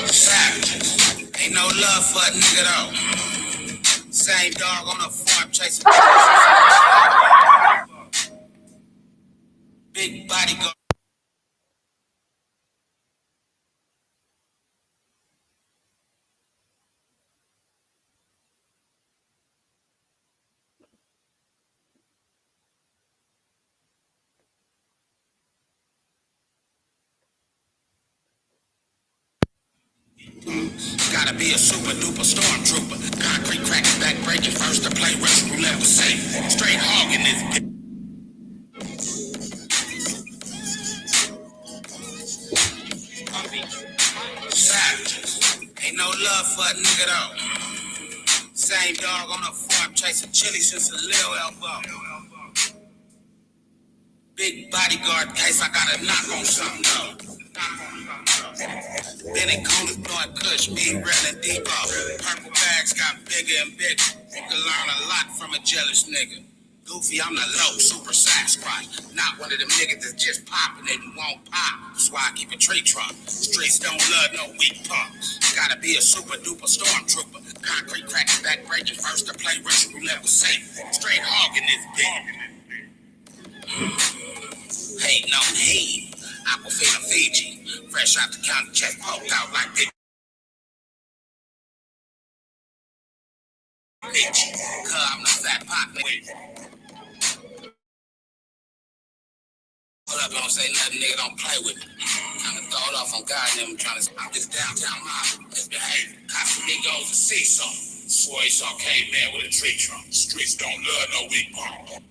Savages. Ain't no love for a nigga though. Same dog on the farm chasing big body go. Gotta be a super duper stormtrooper. Concrete cracking back breaking first to play Russian roulette was safe. Straight hogging this bitch. Savages. Ain't no love for a nigga though. Same dog on the farm chasing chili since a little elbow. Big bodyguard case, I gotta knock on something though. Then it coolers blowing kush, being real and deep off. Purple bags got bigger and bigger. You can learn a lot from a jealous nigga. Goofy, I'm the low, super Sasquatch. Not one of them niggas that's just popping it and won't pop. That's why I keep a tree trunk. Streets don't love no weak punks. Gotta be a super duper stormtrooper. Concrete cracking back breaking first to play Russian roulette was safe. Straight hogging this bitch. Hate no heat. Aquafina Fiji. Fresh out the county, chest poked out like Big Meech. I'm the fat pot nigga. Pull up, don't say nothing, nigga, don't play with me. Trying to throw it off on God, and I'm just downtown mob. Misbehaving. Cuffy, niggas a seesaw. Swore he saw caveman with a tree trunk. Streets don't love no weak punk.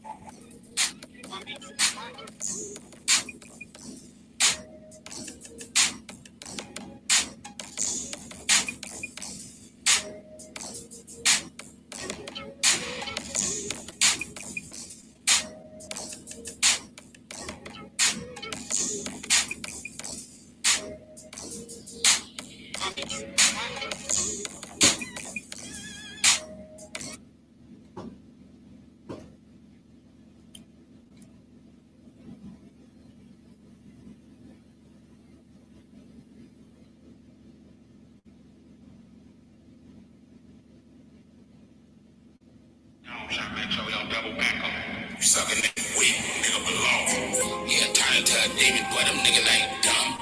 Make sure we don't double back on it. You suckin' nigga weak, nigga belong. Yeah, turn into a demon, boy, them niggas ain't dumb.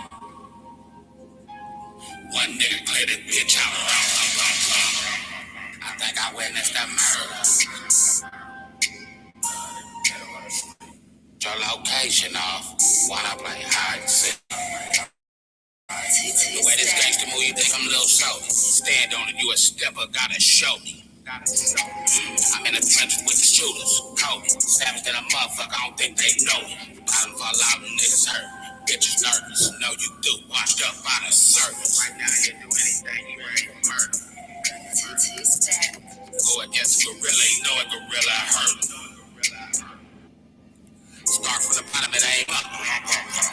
One nigga clear this bitch out. I think I witnessed a murder. Your location off. Wanna play hide and seek. The way this gangster move, you think I'm a little salty. Stand on it, you a stepper, gotta show me. I'm in the trenches with the shooters. Kobe, savage than a motherfucker, I don't think they know me. Bottom fall out, niggas hurt. Bitches nervous, know you do. Washed up by the service. Right now, you do anything, you ready for murder. Go against a gorilla, you know a gorilla hurt. Start from the bottom and aim up.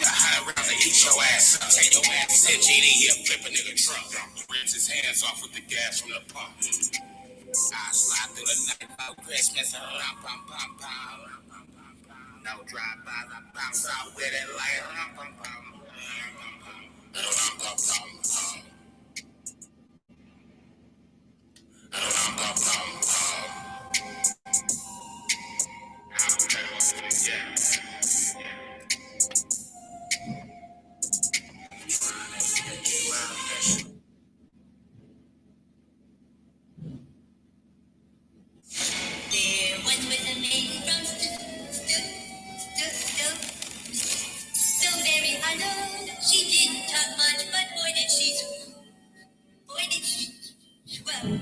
Got 100 rounds to eat your ass up. Take your ass, said GD here, flip a nigga truck. Rinse his hands off with the gas from the pump. I slide through the night about Christmas. Pum, pum, pum, pum. No drive-bys, I bounce out with it like pum, pum, pum. Pum, pum, pum, pum. Pum, pum, pum, pum. There once was a maiden from so very alone. She didn't talk much, but boy did she swallow.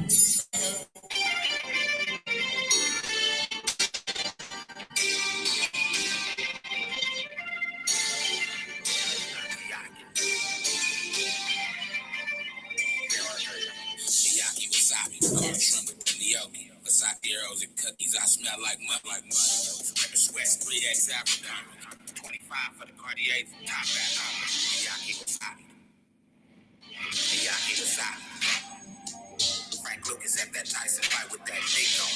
Miyaki wasabi, cold shrimp with gnocchi. Versace arrows and cookies, I smell like mud, like mud. Rippin' sweats, 3X Africa. 25 for the Cartier, top back. Miyaki wasabi. Miyaki wasabi. Frank Lucas at that Tyson fight with that big on.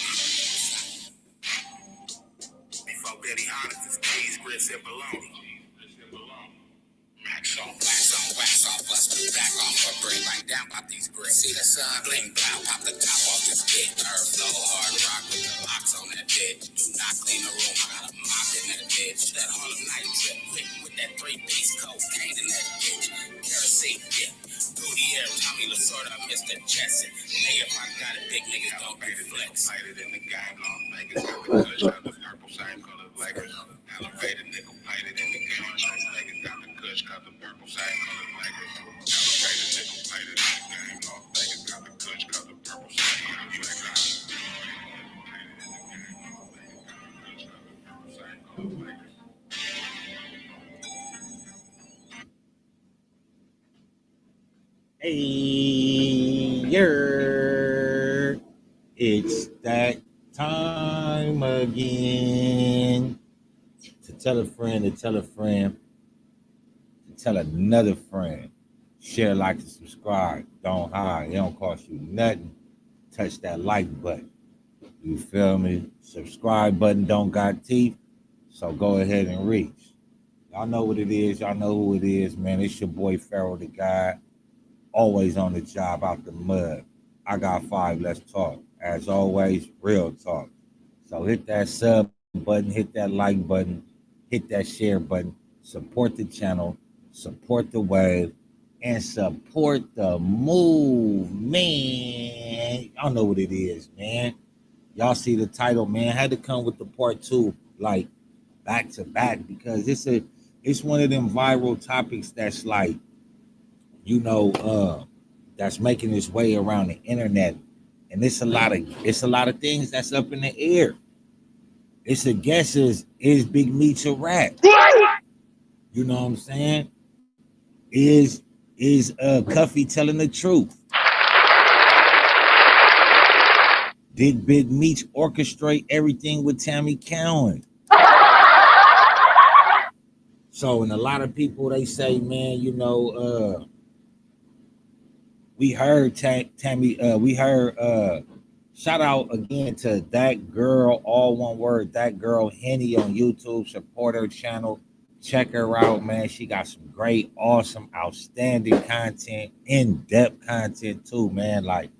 Before Benny Hannes, cheese, grits, and bologna. Wax off, bust the back off a brick. Bang down about these bricks. See the sun, bling, blow, pop the top off this bit. Earth, flow, hard rock with the box on that bitch. Do not clean the room, I got a mop in that bitch. That Harlem night trip, quick with that 3-piece cocaine in that bitch. Kerosene, yeah. Booty air, Tommy Lasorda, Mr. Jesson. Hey, if I got it, big niggas don't be flex. Lighter than the gang on Vegas, got the kush, got the purple, same color Lakers. Elevated nickel plated in the gang on Vegas, got the kush, got the purple, same color Lakers. Elevated nickel plated in the gang on Vegas, got the kush, got the purple, same color Lakers. Hey, it's that time again to tell a friend, to tell a friend, to tell another friend. Share, like, and subscribe. Don't hide. It don't cost you nothing. Touch that like button. You feel me? Subscribe button don't got teeth, so go ahead and reach. Y'all know what it is. Y'all know who it is, man. It's your boy Pharaoh the Guy. Always on the job, out the mud. I got 5. Let's talk. As always, real talk. So hit that sub button, hit that like button, hit that share button. Support the channel, support the wave, and support the move, man. Y'all know what it is, man. Y'all see the title, man. Had to come with the part 2, like back to back, because it's one of them viral topics that's like, that's making its way around the internet, and it's a lot of things that's up in the air. It's a guess is Big Meech a rat? You know what I'm saying? Is Cuffy telling the truth? Did Big Meech orchestrate everything with Tammy Cowan? So, and a lot of people, they say, man, we heard Tammy, we heard, shout out again to That Girl, all one word, That Girl Henny on YouTube. Support her channel. Check her out, man. She got some great, awesome, outstanding content, in-depth content too, man. Like,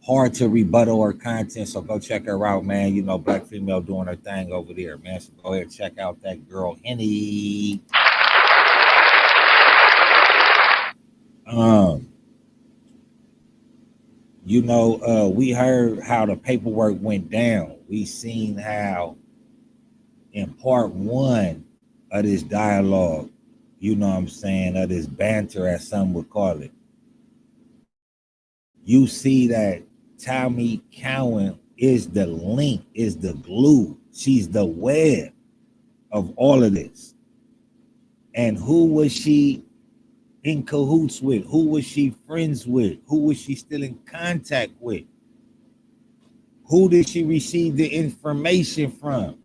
hard to rebuttal her content, so go check her out, man. Black female doing her thing over there, man. So go ahead and check out That Girl Henny. We heard how the paperwork went down. We seen how in part 1 of this dialogue, of this banter, as some would call it, you see that Tammy Cowan is the link, is the glue. She's the web of all of this. And who was she in cahoots with? Who was she friends with? Who was she still in contact with? Who did she receive the information from?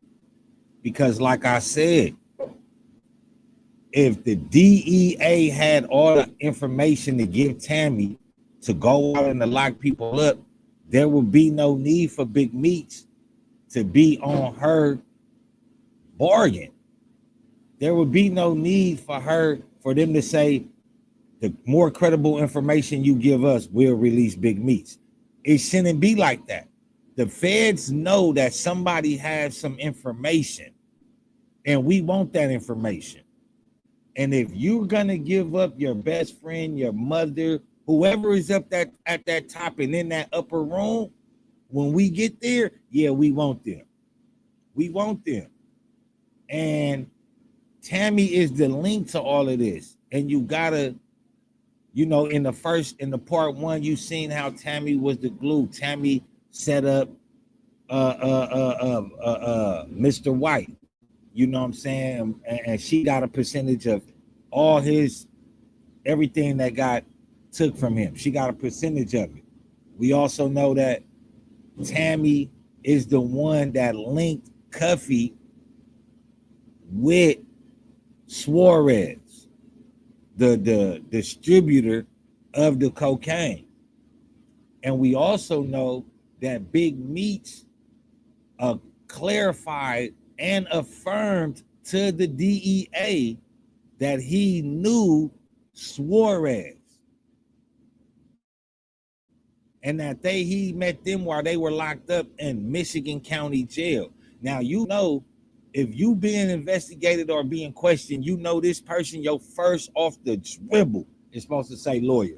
Because like I said, if the DEA had all the information to give Tammy to go out and to lock people up, there would be no need for Big Meech to be on her bargain. There would be no need for them to say, the more credible information you give us, we'll release Big Meech. It shouldn't be like that. The feds know that somebody has some information, and we want that information. And if you're gonna give up your best friend, your mother, whoever is up at that top and in that upper room, when we get there, yeah, we want them. We want them. And Tammy is the link to all of this. And you gotta, in the part 1, you seen how Tammy was the glue. Tammy set up Mr. White. You know what I'm saying? And she got a percentage of all his everything that got took from him. She got a percentage of it. We also know that Tammy is the one that linked Cuffy with Suarez, the distributor of the cocaine. And we also know that Big Meech clarified and affirmed to the DEA that he knew Suarez and that he met them while they were locked up in Michigan County Jail. Now, you know, if you being investigated or being questioned, you know this person, your first off the dribble is supposed to say lawyer.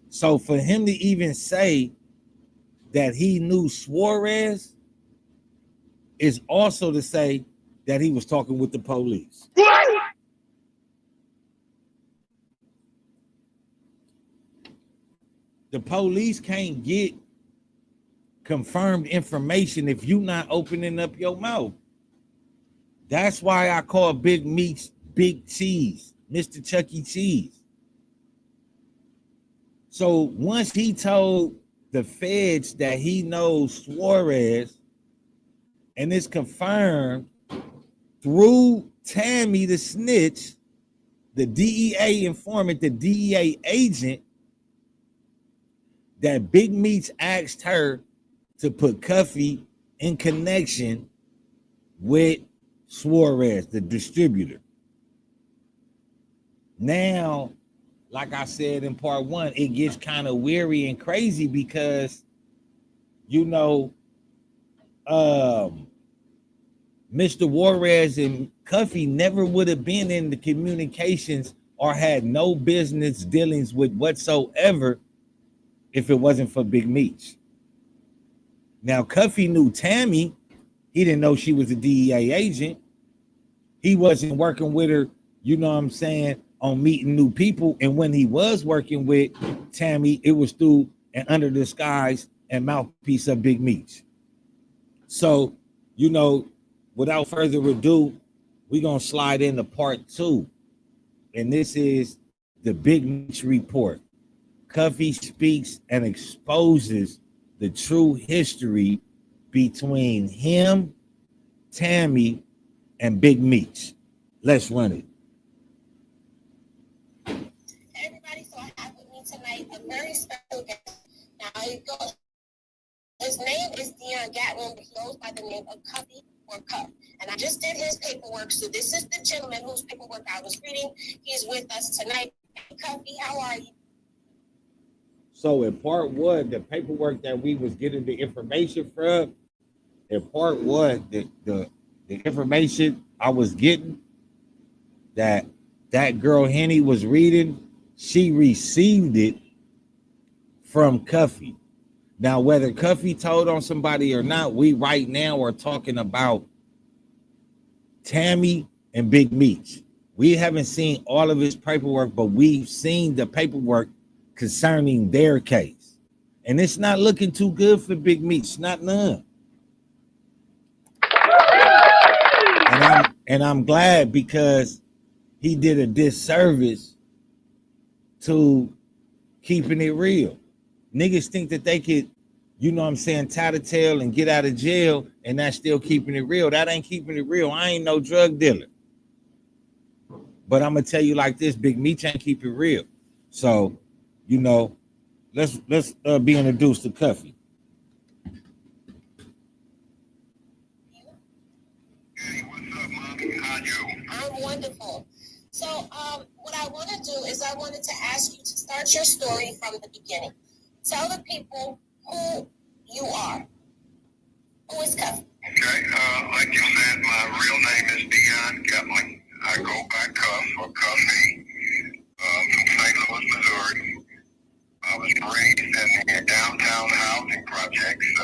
So for him to even say that he knew Suarez is also to say that he was talking with the police. The police can't get confirmed information if you not opening up your mouth. That's why I call Big Meech Big Cheese, Mr. Chuck E. Cheese. So once he told the feds that he knows Suarez, and it's confirmed through Tammy the snitch, the DEA informant, the DEA agent, that Big Meech asked her to put Cuffy in connection with Suarez, the distributor. Now, like I said in part one, it gets kind of weary and crazy because, you know, Mr. Juarez and Cuffy never would have been in the communications or had no business dealings with whatsoever if it wasn't for Big Meech. Now, Cuffy knew Tammy. He didn't know she was a DEA agent. He wasn't working with her, you know what I'm saying, on meeting new people. And when he was working with Tammy, it was through and under the disguise and mouthpiece of Big Meech. So, you know, without further ado, we're going to slide into part two. And this is the Big Meech report. Cuffy speaks and exposes the true history between him, Tammy, and Big Meech. Let's run it. Hey everybody, so I have with me tonight a very special guest. Now, his name is Dion Gatlin, but he goes by the name of Cuffy or Cuff. And I just did his paperwork, so this is the gentleman whose paperwork I was reading. He's with us tonight. Hey, Cuffy, how are you? So in part one, the paperwork that we was getting the information from, in part one, the information I was getting that girl Henny was reading, she received it from Cuffy. Now, whether Cuffy told on somebody or not, we right now are talking about Tammy and Big Meech. We haven't seen all of his paperwork, but we've seen the paperwork concerning their case. And it's not looking too good for Big Meech, not none. And I'm glad because he did a disservice to keeping it real. Niggas think that they could, you know what I'm saying, tie the tail and get out of jail, and that's still keeping it real. That ain't keeping it real. I ain't no drug dealer. But I'm gonna tell you like this, Big Meech ain't keep it real. So, you know, let's be introduced to Cuffy. Hey, what's up, mommy? How you? I'm wonderful. So, what I want to do is I wanted to ask you to start your story from the beginning. Tell the people who you are. Who is Cuffy? Okay, like you said, my real name is Dion Gatlin. I go by Cuff or Cuffy, from St. Louis, Missouri. I was raised in the downtown housing projects,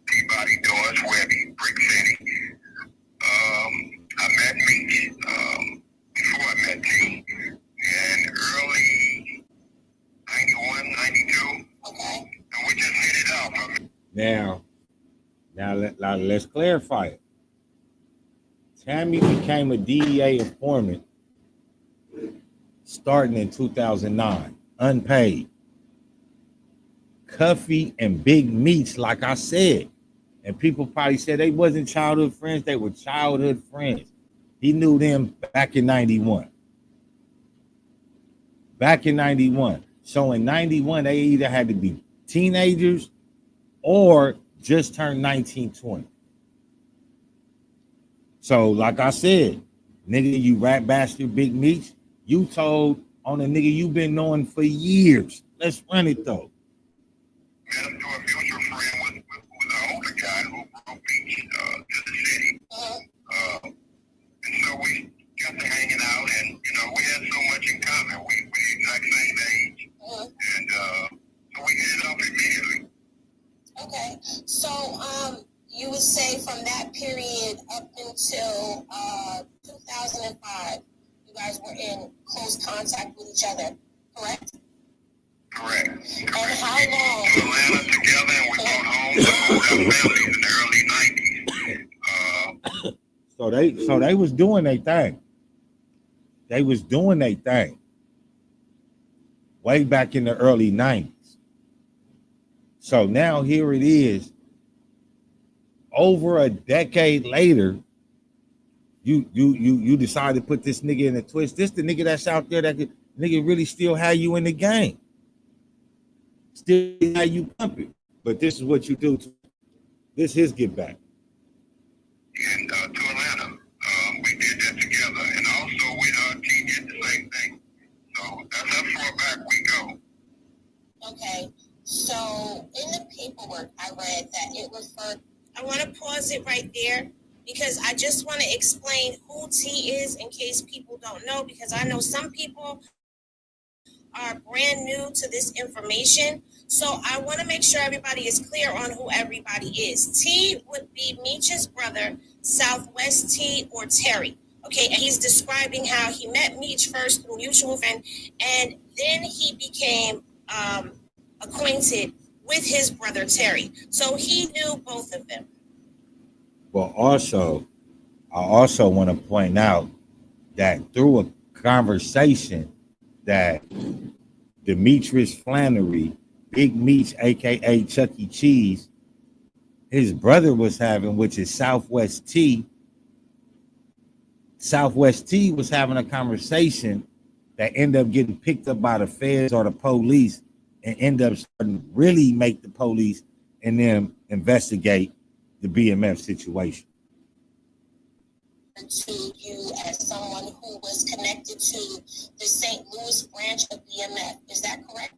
Peabody, Doris, Webby, Brick City. I met Meech before I met T in early 91, 92. Okay. And we just hit it off. Now let's clarify it. Tammy became a DEA informant starting in 2009, unpaid. Cuffy and Big Meech, like I said, and people probably said they wasn't childhood friends, they were childhood friends. He knew them back in 91. Back in 91. So in 91, they either had to be teenagers or just turned 19, 20. So, like I said, nigga, you rat bastard, Big Meech, you told on a nigga you been knowing for years. Let's run it though. Met him through a mutual friend with an older guy who brought me to the city. And so we got to hanging out, and we had so much in common. We the exact same age, and so we hit it off immediately. Okay, so you would say from that period up until 2005, you guys were in close contact with each other, correct? Correct. And how long? We moved to Atlanta together, and we brought home to our families in the early 90s. So they was doing their thing. They was doing their thing way back in the early 90s. So now here it is, over a decade later, you decide to put this nigga in a twist. This the nigga that's out there that nigga really still have you in the game. Still how you pump it. But this is what you do. This his get back. And to Atlanta, we did that together. And also with T did the same thing. So that's how far back we go. Okay, so in the paperwork, I read that it was for. I want to pause it right there because I just want to explain who T is in case people don't know, because I know some people are brand new to this information. So I want to make sure everybody is clear on who everybody is. T would be Meech's brother, Southwest T, or Terry. Okay, and he's describing how he met Meech first through mutual friend, and then he became acquainted with his brother Terry. So he knew both of them. But also, I also want to point out that through a conversation that Demetrius Flannery, Big Meech, aka Chuck E. Cheese, his brother was having, which is Southwest T. Southwest T was having a conversation that ended up getting picked up by the feds or the police and end up starting to really make the police and them investigate the BMF situation. To you as someone who was connected to the St. Louis branch of BMF, is that correct?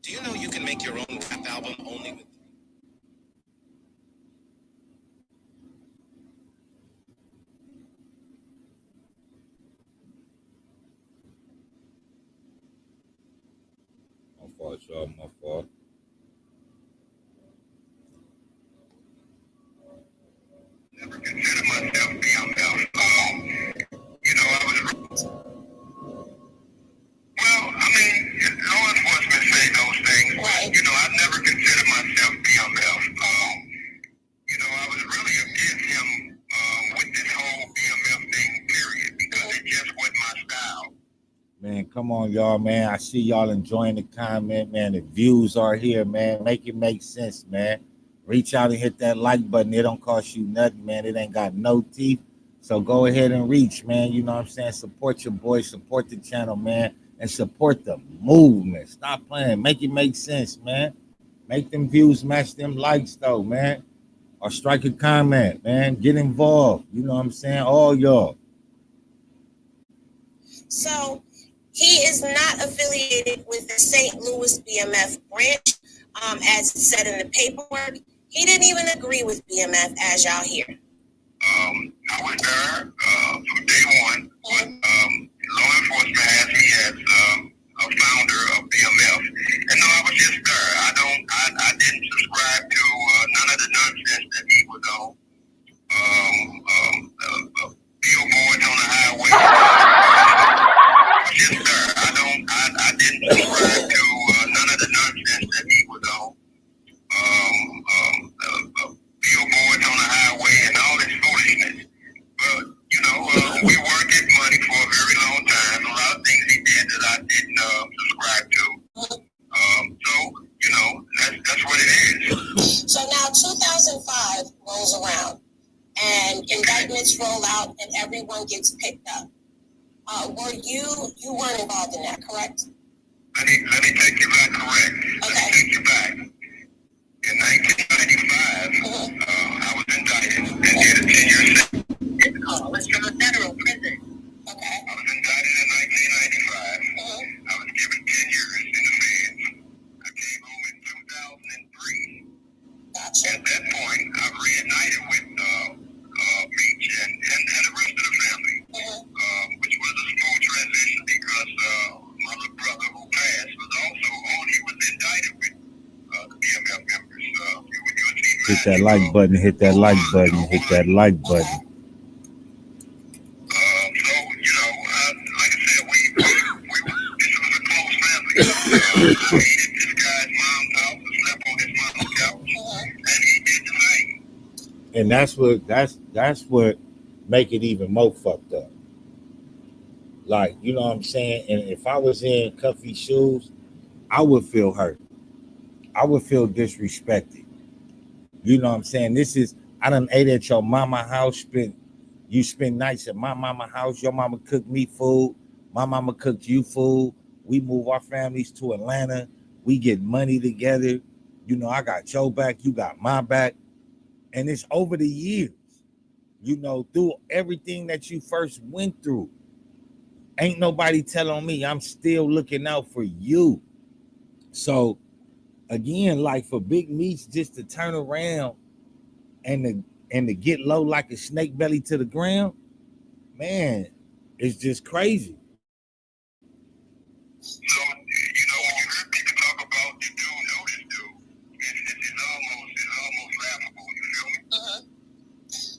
Do you know you can make your own rap album only with My fault, y'all. My fault. Never consider myself BMF. I was. Well, I mean, law enforcement say those things, Right. but I've never considered myself BMF. I was really against him with this whole BMF thing, period, because it just wasn't my style. Man, come on, y'all, man. I see y'all enjoying the comment, man. The views are here, man. Make it make sense, man. Reach out and hit that like button. It don't cost you nothing, man. It ain't got no teeth. So go ahead and reach, man. You know what I'm saying? Support your boy, support the channel, man, and support the movement. Stop playing. Make it make sense, man. Make them views match them likes, though, man. Or strike a comment, man. Get involved. You know what I'm saying? All y'all. So he is not affiliated with the St. Louis BMF branch, as it said in the paperwork. He didn't even agree with BMF, as y'all hear. I was there from day one, but law enforcement has me as a founder of BMF. And no, I was just there. I didn't subscribe to none of the nonsense that he was on. Billboards on the highway. I was just there. I didn't subscribe to none of the nonsense that he was on. Billboards on the highway and all this foolishness. But, we worked at money for a very long time. A lot of things he did that I didn't subscribe to. That's what it is. So now 2005 rolls around and indictments roll out and everyone gets picked up. You weren't involved in that, correct? Let me take you back correct. Okay. Let me take you back. In 1995, I was in At that point, I reunited with Meech and the rest of the family, which was a smooth transition because my little brother who passed was also on. He was indicted with the BMF members. Hit that like button. Hit that like button. Hit that like button. So, you know, like I said, this was a close family. I hated this guy's mom's house. I slept on his mom's couch, and he did the same. And that's what make it even more fucked up. Like, you know what I'm saying? And if I was in Cuffy's shoes, I would feel hurt. I would feel disrespected. You know what I'm saying? I done ate at your mama house, you spend nights at my mama house. Your mama cooked me food. My mama cooked you food. We move our families to Atlanta. We get money together. You know, I got your back. You got my back. And it's over the years, you know, through everything that you first went through. Ain't nobody telling me I'm still looking out for you. So, again, like for Big Meech just to turn around and to get low like a snake belly to the ground, man, it's just crazy. So, you know, when you hear people talk about the dude, know this dude, it's almost laughable, you feel me?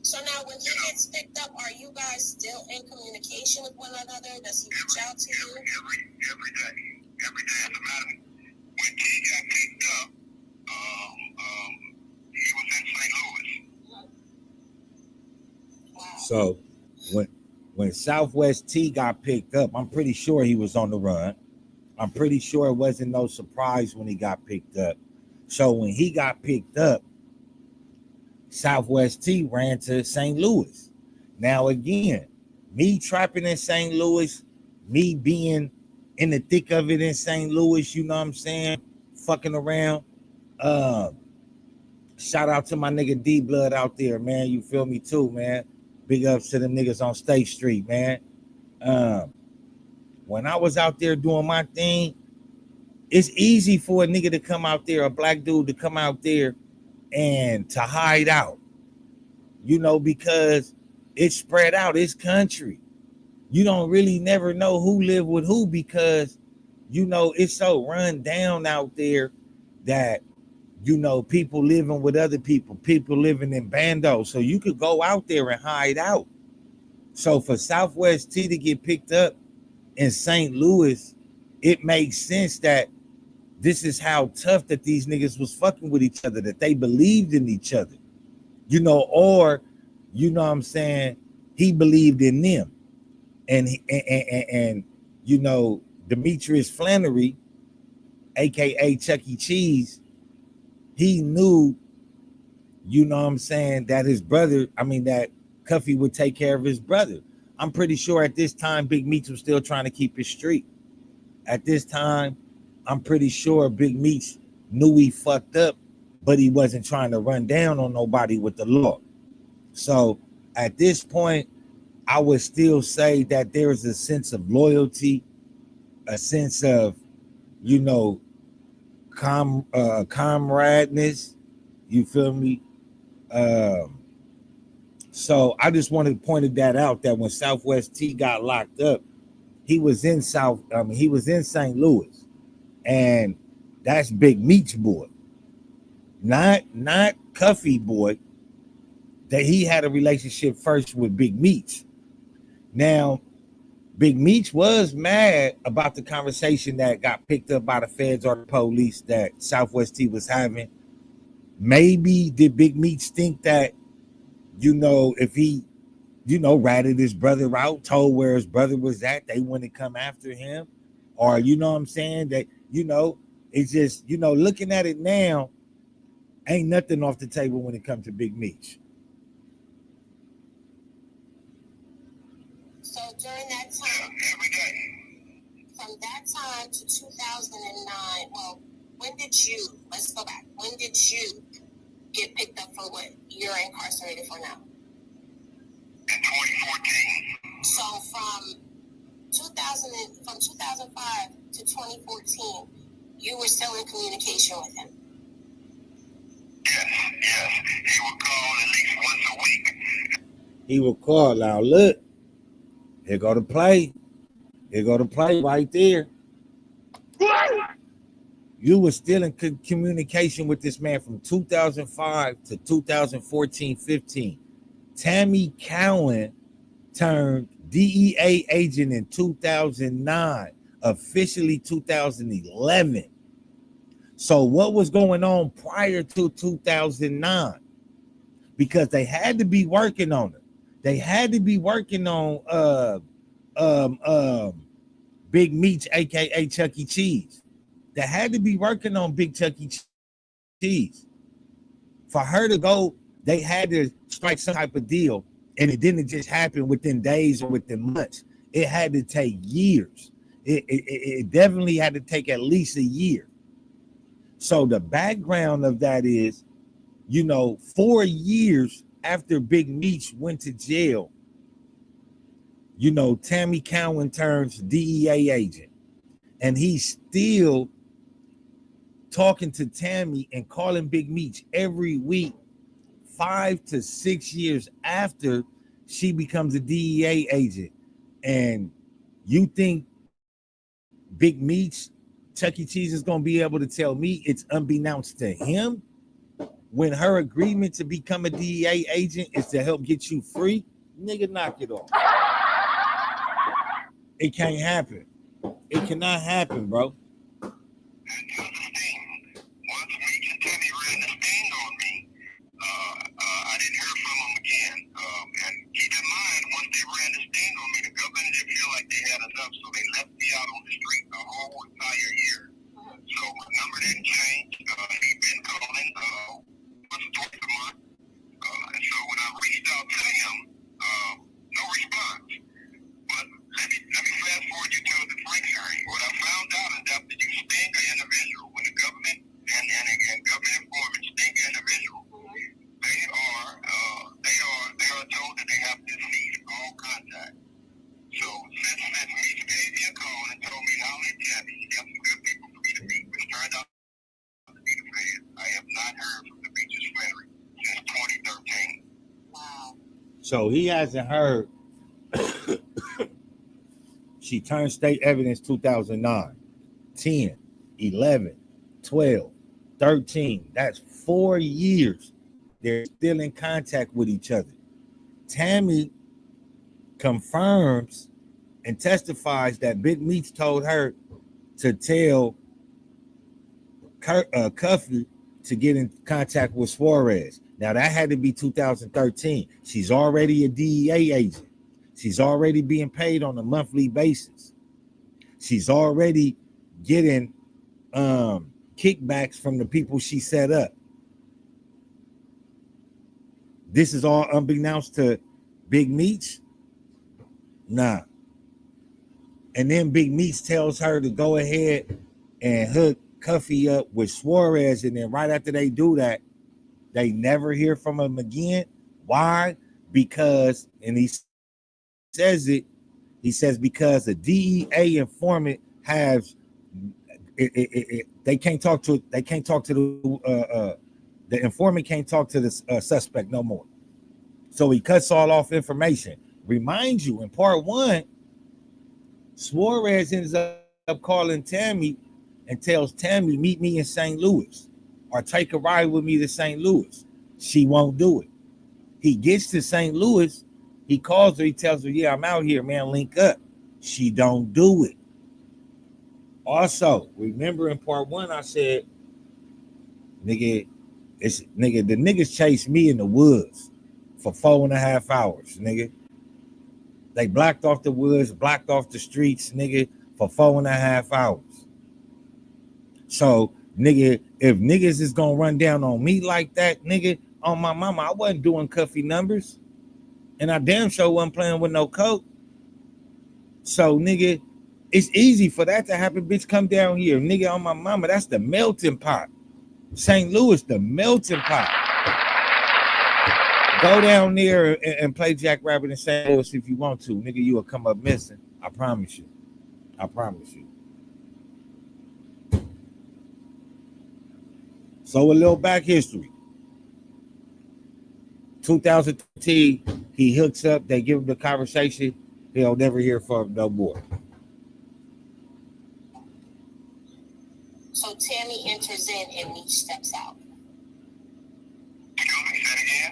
So now when he gets picked up, are you guys still in communication with one another? Does he reach out to you? Every day. Every day. As a matter of when he got picked up, he was in St. Louis. Wow. So when Southwest T got picked up, I'm pretty sure he was on the run. I'm pretty sure it wasn't no surprise when he got picked up. So when he got picked up, Southwest T ran to St. Louis. Now again, me trapping in St. Louis, me being in the thick of it in St. Louis, you know what I'm saying? Fucking around. Shout out to my nigga D Blood out there, man. You feel me too, man. Big ups to them niggas on State Street, man. When I was out there doing my thing, it's easy for a nigga to come out there, a black dude to come out there and to hide out, you know, because it's spread out, it's country. You don't really never know who live with who because, you know, it's so run down out there that, you know, people living with other people living in bandos. So you could go out there and hide out. So for Southwest T to get picked up in St. Louis, it makes sense that this is how tough that these niggas was fucking with each other, that they believed in each other, you know, or, you know what I'm saying, he believed in them. And you know, Demetrius Flannery, aka Chuck E. Cheese, he knew, you know what I'm saying, that that Cuffy would take care of his brother. I'm pretty sure at this time Big Meech was still trying to keep his street. At this time, I'm pretty sure Big Meech knew he fucked up, but he wasn't trying to run down on nobody with the law. So at this point, I would still say that there is a sense of loyalty, a sense of, you know, comradeness. You feel me? So I just wanted to point that out, that when Southwest T got locked up, he was in St. Louis, and that's Big Meech boy, not Cuffy boy. That he had a relationship first with Big Meech. Now, Big Meech was mad about the conversation that got picked up by the feds or the police that Southwest T was having. Maybe did Big Meech think that, you know, if he, you know, ratted his brother out, told where his brother was at, they wouldn't come after him? Or, you know what I'm saying, that, you know, it's just, you know, looking at it now, ain't nothing off the table when it comes to Big Meech. So during that time, from that time to 2009, well, let's go back. When did you get picked up for what you're incarcerated for now? In 2014. So from 2005 to 2014, you were still in communication with him. Yes. Yes, he would call at least once a week. He would call. Now look, here go to play. Here go to play right there. You were still in communication with this man from 2005 to 2014-15. Tammy Cowan turned DEA agent in 2009, officially 2011. So what was going on prior to 2009? Because they had to be working on it. They had to be working on Big Meech, aka Chuck E. Cheese. They had to be working on Big Chuck E. Cheese. For her to go, they had to strike some type of deal, and it didn't just happen within days or within months. It had to take years. It definitely had to take at least a year. So the background of that is, 4 years after Big Meech went to jail, Tammy Cowan turns DEA agent, and he's still talking to Tammy and calling Big Meech every week 5 to 6 years after she becomes a DEA agent. And you think Big Meech, Chuck E. Cheese, is going to be able to tell me it's unbeknownst to him when her agreement to become a DEA agent is to help get you free? Nigga, knock it off. It can't happen. It cannot happen, bro. Once Meech and Tammy ran the sting on me, I didn't hear from them again. And keep in mind, once they ran the sting on me, the government didn't feel like they had enough, so they left me out on the street the whole entire year. So my number didn't change. He'd been calling once or twice a month. And so when I reached out to him, no response. But let me fast forward you to the Frank hearing. What I found out is that you sting an individual when the government and government informants sting an individual. They are told that they have to cease all contact. So since Meech gave me a call and told me how they can be, he got some good people for me to meet, which turned out to be the fans. I have not heard from the Meech's family since 2013. Wow. So he hasn't heard. She turned state evidence 2009, 10, 11, 12, 13. That's 4 years. They're still in contact with each other. Tammy confirms and testifies that Big Meech told her to tell Cuffy to get in contact with Suarez. Now, that had to be 2013. She's already a DEA agent. She's already being paid on a monthly basis. She's already getting kickbacks from the people she set up. This is all unbeknownst to Big Meech? Nah. And then Big Meech tells her to go ahead and hook Cuffy up with Suarez, and then right after they do that, they never hear from him again. Why? Because, and he says because the DEA informant has they can't talk to the informant can't talk to the suspect no more. So he cuts all off information. Remind you, in part 1, Suarez ends up calling Tammy and tells Tammy, meet me in St. Louis or take a ride with me to St. Louis. She won't do it. He gets to St. Louis. He calls her. He tells her, yeah, I'm out here, man. Link up. She don't do it. Also, remember in part 1, I said, the niggas chased me in the woods for 4.5 hours, nigga. They blocked off the woods, blocked off the streets, nigga, for 4.5 hours. So, nigga, if niggas is gonna run down on me like that, nigga, on my mama, I wasn't doing Cuffy numbers. And I damn sure wasn't playing with no coke. So, nigga, it's easy for that to happen. Bitch, come down here. Nigga, on my mama, that's the melting pot. St. Louis, the melting pot. Go down there and play Jack Rabbit in St. Louis if you want to. Nigga, you will come up missing. I promise you. I promise you. So a little back history. 2013, he hooks up. They give him the conversation. He'll never hear from him no more. So Tammy enters in and Meech steps out.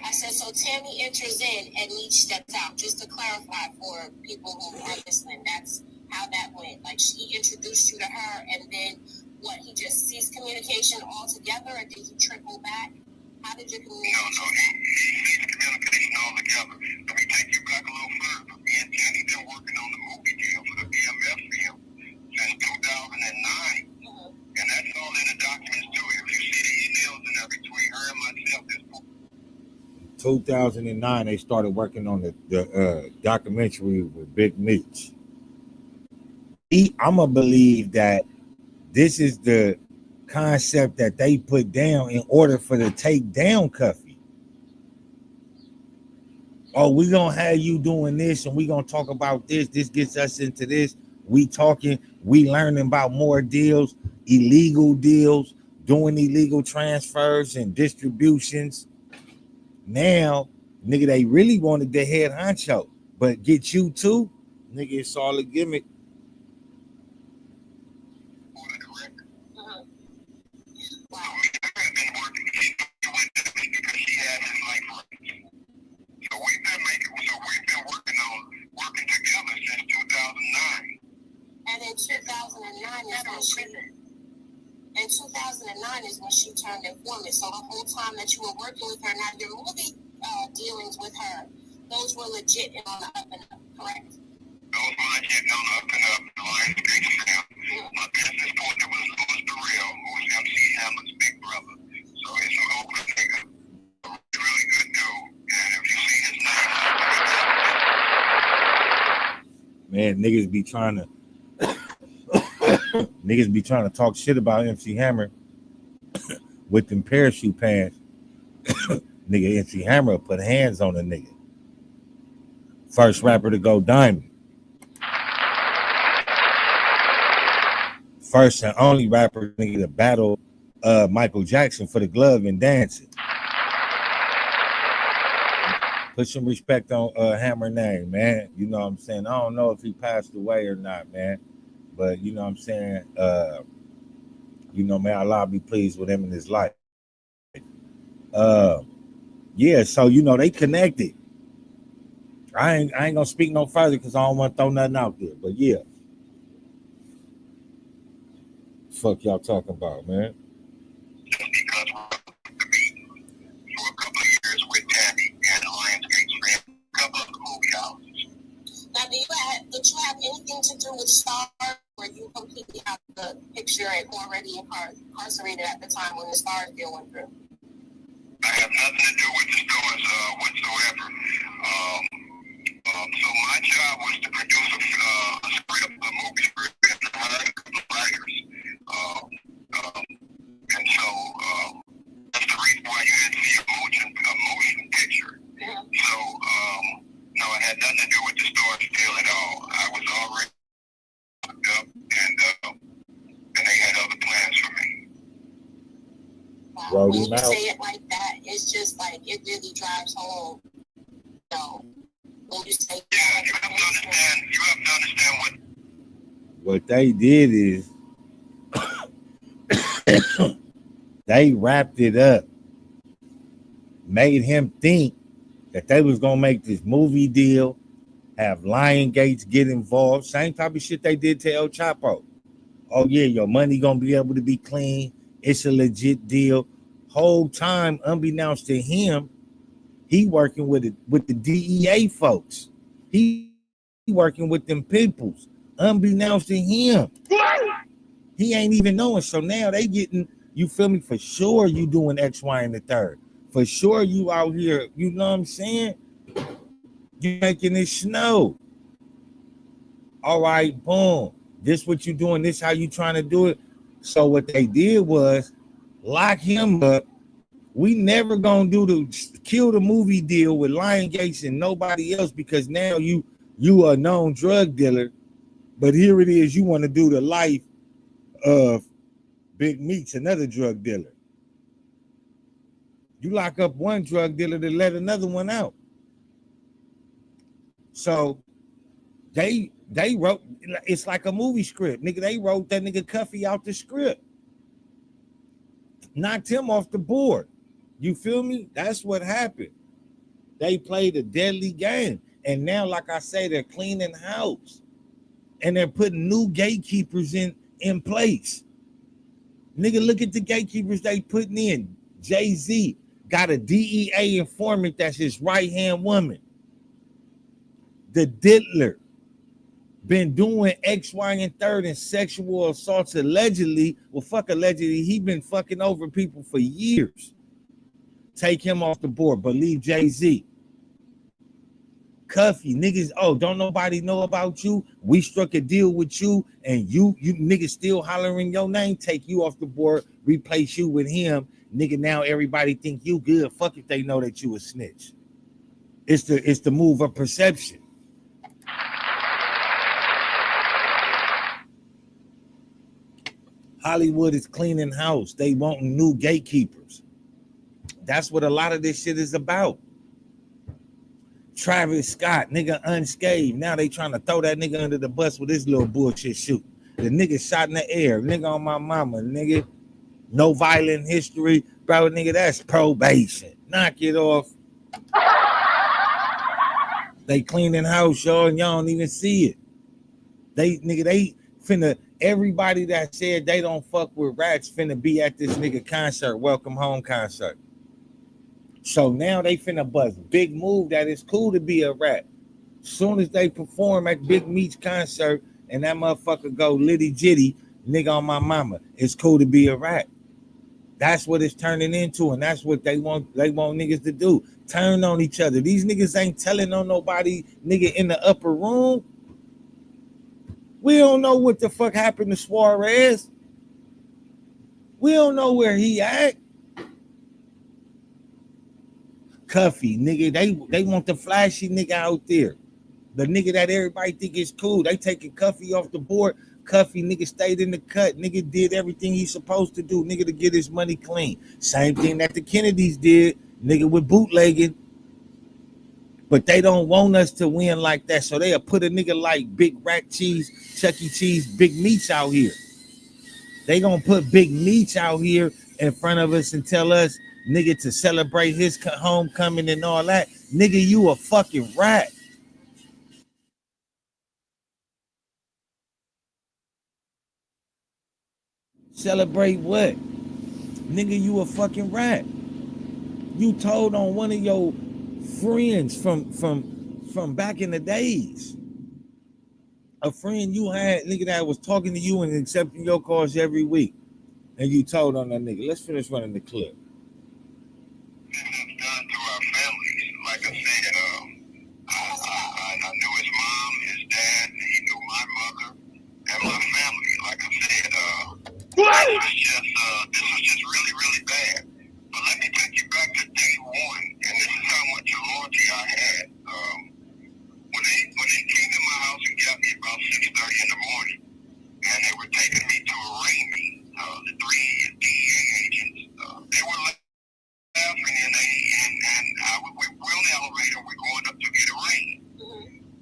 I said, so Tammy enters in and Meech steps out. Just to clarify for people who are listening, that's how that went. Like, she introduced you to her, and then what? He just ceased communication altogether, or did he trickle back? How did your communication? No, he ceased communication altogether. Let me take you back a little further. Me and Jenny been working on the movie deal for the BMF film since 2009. And that's all in the documents too. If you see the emails and everything between her and myself, this 2009, they started working on the documentary with Big Meech. I'm gonna believe that this is the concept that they put down in order for to take down Cuffy. Oh, we gonna have you doing this, and we gonna talk about this. This gets us into this. We talking. We learning about more deals, illegal deals, doing illegal transfers and distributions. Now, nigga, they really wanted the head honcho, but get you too, nigga. It's all a gimmick. And in 2009 is when she turned informant. So the whole time that you were working with her, now your movie dealings with her, those were legit and on the up and up, correct? Those were legit and on the up and up. The Lionsgate film. My business partner was Louis Durrell, who was MC Hammer's big brother. So it's an open nigga. A really good dude. And if you see his name, Man, niggas be trying to talk shit about MC Hammer with them parachute pants. Nigga, MC Hammer put hands on a nigga. First rapper to go diamond. First and only rapper nigga to battle Michael Jackson for the glove and dancing. Put some respect on Hammer name, man. You know what I'm saying? I don't know if he passed away or not, man. But you know what I'm saying? May Allah be pleased with him in his life. Yeah, so they connected. I ain't gonna speak no further because I don't want to throw nothing out there. But yeah. Fuck y'all talking about, man? because for a couple of years with Tammy and the Lionsgate film, a couple of the movie houses. Now, did you have anything to do with Stars? Were you completely out of the picture and already incarcerated at the time when the Stars deal went through? I have nothing to do with the Stars whatsoever. So my job was to produce a script, a movie script, and hire a couple of writers. And so that's the reason why you didn't see a motion picture. Yeah. So no, it had nothing to do with the Stars deal at all. I was already locked up, and they had other plans for me. Wow. When you say it like that, it's just like it really drives home. When you say you have to understand what they did is they wrapped it up, made him think that they was gonna make this movie deal, have Lion Gates get involved, same type of shit they did to El Chapo. Oh yeah, your money gonna be able to be clean. It's a legit deal. Whole time, unbeknownst to him, he working with the DEA folks. He working with them peoples. Unbeknownst to him, he ain't even knowing. So now they getting, you feel me? For sure you doing X, Y, and the third. For sure you out here, you know what I'm saying? You making it snow. All right, boom. This what you doing, this how you trying to do it. So what they did was lock him up. We never gonna kill the movie deal with Lion Gates and nobody else because now you a known drug dealer, but here it is, you want to do the life of Big Meech, another drug dealer. You lock up one drug dealer to let another one out. So they wrote, it's like a movie script. Nigga, they wrote that nigga Cuffy out the script. Knocked him off the board. You feel me? That's what happened. They played a deadly game. And now, like I say, they're cleaning house. And they're putting new gatekeepers in place. Nigga, look at the gatekeepers they putting in. Jay-Z got a DEA informant that's his right-hand woman. The diddler been doing X, Y, and third and sexual assaults allegedly. Well, fuck allegedly. He been fucking over people for years. Take him off the board, but leave Jay-Z. Cuffy, niggas, oh, don't nobody know about you. We struck a deal with you, and you niggas still hollering your name. Take you off the board, replace you with him. Nigga, now everybody think you good. Fuck if they know that you a snitch. It's the move of perception. Hollywood is cleaning house. They want new gatekeepers. That's what a lot of this shit is about. Travis Scott, nigga unscathed. Now they trying to throw that nigga under the bus with this little bullshit shoot. The nigga shot in the air. Nigga on my mama. Nigga, no violent history. Bro, nigga, that's probation. Knock it off. They cleaning house, y'all, and y'all don't even see it. They finna, everybody that said they don't fuck with rats finna be at this nigga concert, welcome home concert. So now they finna bust big move that it's cool to be a rat. Soon as they perform at Big Meech concert and that motherfucker go litty jitty, nigga on my mama, it's cool to be a rat. That's what it's turning into, and that's what they want niggas to do. Turn on each other. These niggas ain't telling on nobody, nigga, in the upper room. We don't know what the fuck happened to Suarez. We don't know where he at. Cuffy, nigga, they want the flashy nigga out there. The nigga that everybody think is cool. They taking Cuffy off the board. Cuffy, nigga, stayed in the cut. Nigga did everything he's supposed to do. Nigga to get his money clean. Same thing that the Kennedys did. Nigga with bootlegging. But they don't want us to win like that. So they'll put a nigga like Big Rat Cheese, Chuck E. Cheese, Big Meech out here. They gonna put Big Meech out here in front of us and tell us, nigga, to celebrate his homecoming and all that. Nigga, you a fucking rat. Celebrate what? Nigga, you a fucking rat. You told on one of your friends from back in the days. A friend you had, nigga, that was talking to you and accepting your calls every week. And you told on that nigga. Let's finish running the clip. This is done to our families. Like I said, I knew his mom, his dad, he knew my mother and my family. Like I said, this was just really, really bad. But let me take you back to day one, and this is how much loyalty I had. When they came to my house and got me about 6:30 in the morning, and they were taking me to arraign me, the three DEA agents, they were laughing, and we were on the elevator, we're going up to get arraigned.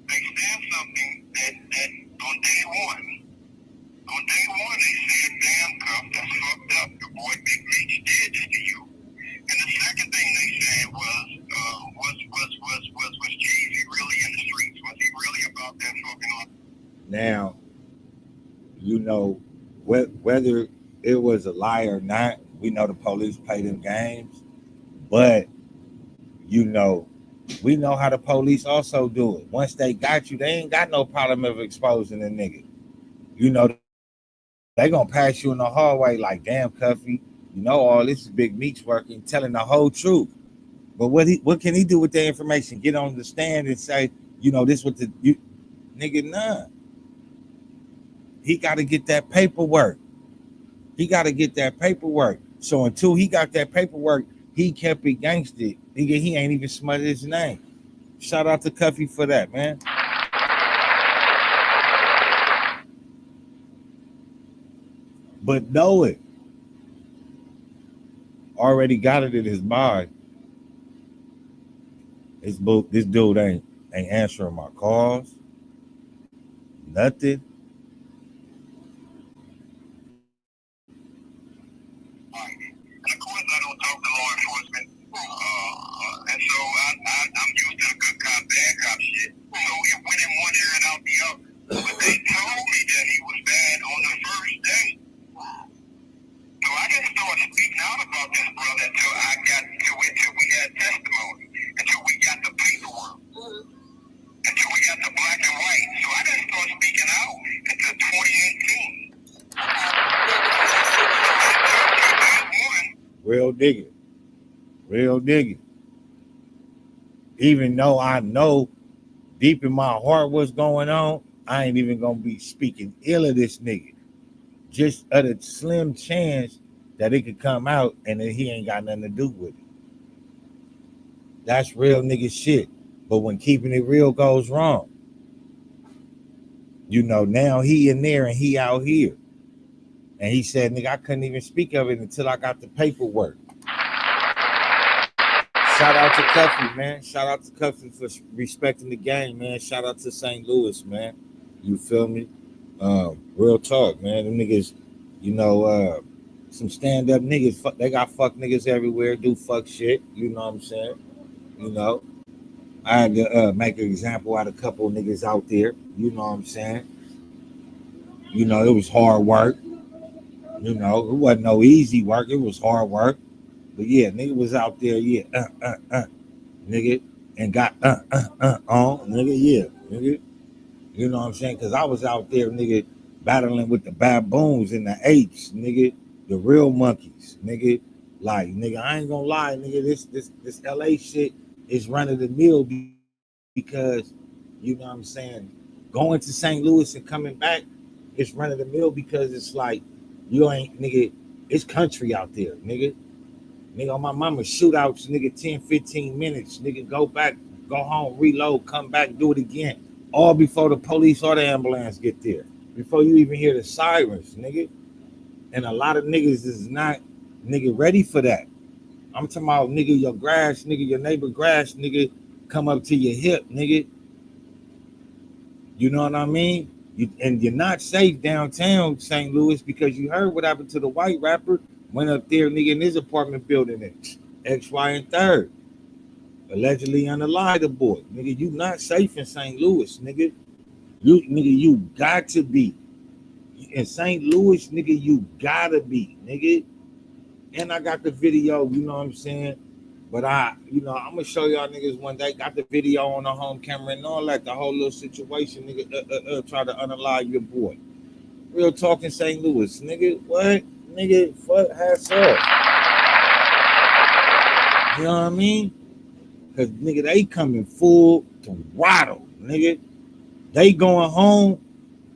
They said something that on day one, they said, damn, Cuff, that's fucked up. Your boy Big Meech did this to you. And the second thing they said was Jay-Z really in the streets? Was he really about that fucking on? Now, you know, whether it was a lie or not, we know the police play them games. But, you know, we know how the police also do it. Once they got you, they ain't got no problem of exposing a nigga. You know, they gonna pass you in the hallway like, damn, Cuffy, you know all this is Big Meech working, telling the whole truth. But what can he do with the information? Get on the stand and say, you know, this what nigga, nah. He got to get that paperwork. So until he got that paperwork, he kept it gangster. He ain't even smutted his name. Shout out to Cuffy for that, man. But know it. already got it in his mind. This dude ain't answering my calls, nothing. And of course, I don't talk to law enforcement. And so I'm used to the good cop, bad cop shit. So it went in one ear and out the other. But they told me that he was bad on the first day. So I didn't start speaking out about this brother until we had testimony, until we got the paperwork, until we got the black and white. So I didn't start speaking out until 2018. Real nigga, real nigga. Even though I know deep in my heart what's going on, I ain't even gonna be speaking ill of this nigga. Just at a slim chance that it could come out and that he ain't got nothing to do with it. That's real nigga shit. But when keeping it real goes wrong, now he in there and he out here. And he said, nigga, I couldn't even speak of it until I got the paperwork. Shout out to Cuffy, man. Shout out to Cuffy for respecting the game, man. Shout out to St. Louis, man. You feel me? Real talk, man. Them niggas, some stand-up niggas, they got fuck niggas everywhere, do fuck shit. You know what I'm saying? I had to make an example out of a couple of niggas out there. You know what I'm saying? It was hard work. It wasn't no easy work. It was hard work. But yeah, nigga was out there, yeah, nigga, and got on, nigga, yeah, nigga. You know what I'm saying? Because I was out there, nigga, battling with the baboons and the apes, nigga, the real monkeys, nigga. Like, nigga, I ain't gonna lie, nigga, this LA shit is run of the mill because, you know what I'm saying, going to St. Louis and coming back, it's run of the mill because it's like, you ain't, nigga, it's country out there, nigga. Nigga, on my mama, shootouts, nigga, 10, 15 minutes. Nigga, go back, go home, reload, come back, do it again. All before the police or the ambulance get there. Before you even hear the sirens, nigga. And a lot of niggas is not, nigga, ready for that. I'm talking about, nigga, your grass, nigga, your neighbor grass, nigga, come up to your hip, nigga. You know what I mean? And you're not safe downtown St. Louis because you heard what happened to the white rapper. Went up there, nigga, in his apartment building it. X, Y, and third. Allegedly unalive the boy. Nigga, you not safe in St. Louis, nigga. You got to be. In St. Louis, nigga, you gotta be, nigga. And I got the video, you know what I'm saying? But I'm gonna show y'all niggas one day. Got the video on the home camera and all that, the whole little situation, nigga, try to unalive your boy. Real talking St. Louis, nigga. What? Nigga, fuck, hats off. You know what I mean? Because, nigga, they coming full throttle, nigga. They going home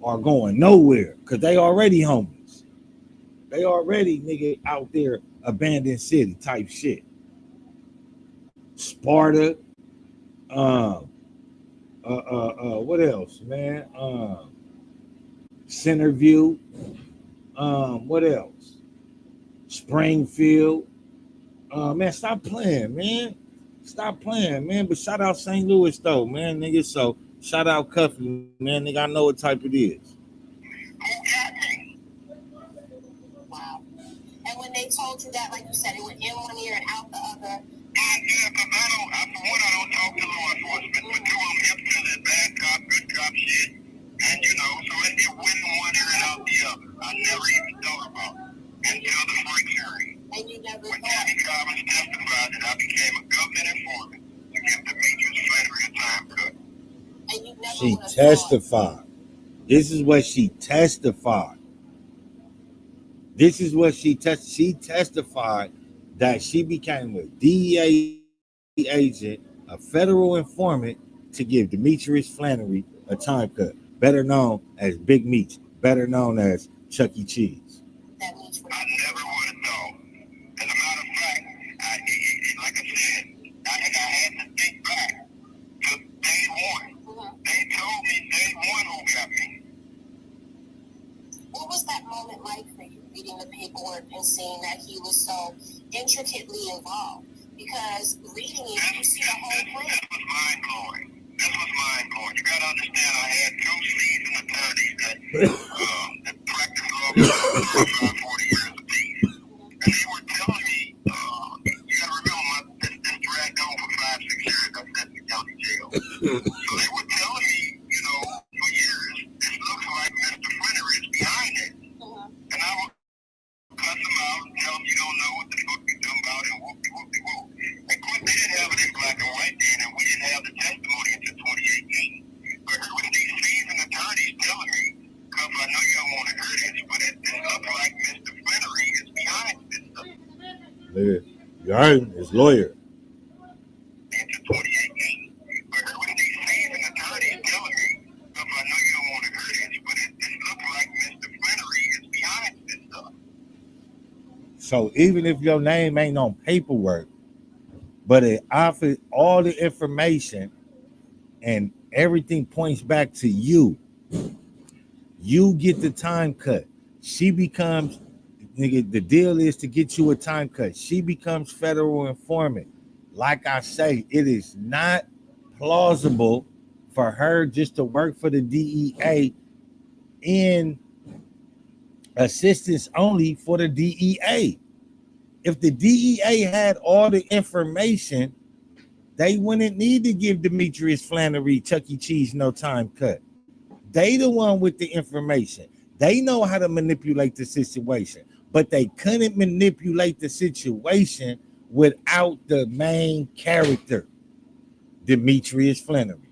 or going nowhere because they already homeless. They already, nigga, out there abandoned city type shit. Sparta. What else, man? Centerview. What else? Springfield. Man, stop playing, man. Stop playing, man. But shout out St. Louis, though, man, nigga. So shout out Cuffy, man, nigga. I know what type it is. Wow. And when they told you that, like you said, it went in one ear and out the other. Yeah, because I don't talk to law enforcement, but two, I'm hip to the bad cop, good cop shit. And, so it went in one ear and out the other. I never even thought about it until the Frank hearing. And you never When thought. Kathy Cobbins testified that I became a government informant to give Demetrius Flannery a time cut. And you never She would have testified. This is what she testified. This is what she testified that she became a DEA agent, a federal informant to give Demetrius Flannery a time cut, better known as Big Meech, better known as Chuck E. Cheese. that means I never would have known. As a matter of fact, like I said, I had to think back to day one. They told me day one who got me. What was that moment like for you, reading the paperwork and seeing that he was so intricately involved. Because reading it, you see the whole plan. That was mind-blowing. This was mind-blowing. You got to understand, I had two seasoned attorneys that practiced law for 35, 40 years apiece. And they were telling me, you got to remember, this dragged on for 5, 6 years. I sat in the county jail. So they were telling me, for years, this looks like Mr. Flannery is behind it. And I would cuss them out and tell them you don't know what the fuck you're talking about and whoop-de-whoop-de-whoop. And of course, they didn't have it in black and white then, and we didn't have the testimony until 2018. But here was these seasoned attorneys telling me, Cuff, I know you don't want to hear this, but it looks like Mr. Flannery is behind this stuff. You heard him, his lawyer. Into 2018. But here was these seasoned attorneys telling me, Cuff, I know you don't want to hear this, but it looks like Mr. Flannery is behind this stuff. So even if your name ain't on paperwork, but it offers all the information and everything points back to you, you get the time cut. She becomes, nigga, the deal is to get you a time cut. She becomes federal informant. Like I say, it is not plausible for her just to work for the DEA in assistance only for the DEA. If the DEA had all the information, they wouldn't need to give Demetrius Flannery Chuck E. Cheese no time cut. They the one with the information. They know how to manipulate the situation, but they couldn't manipulate the situation without the main character, Demetrius Flannery.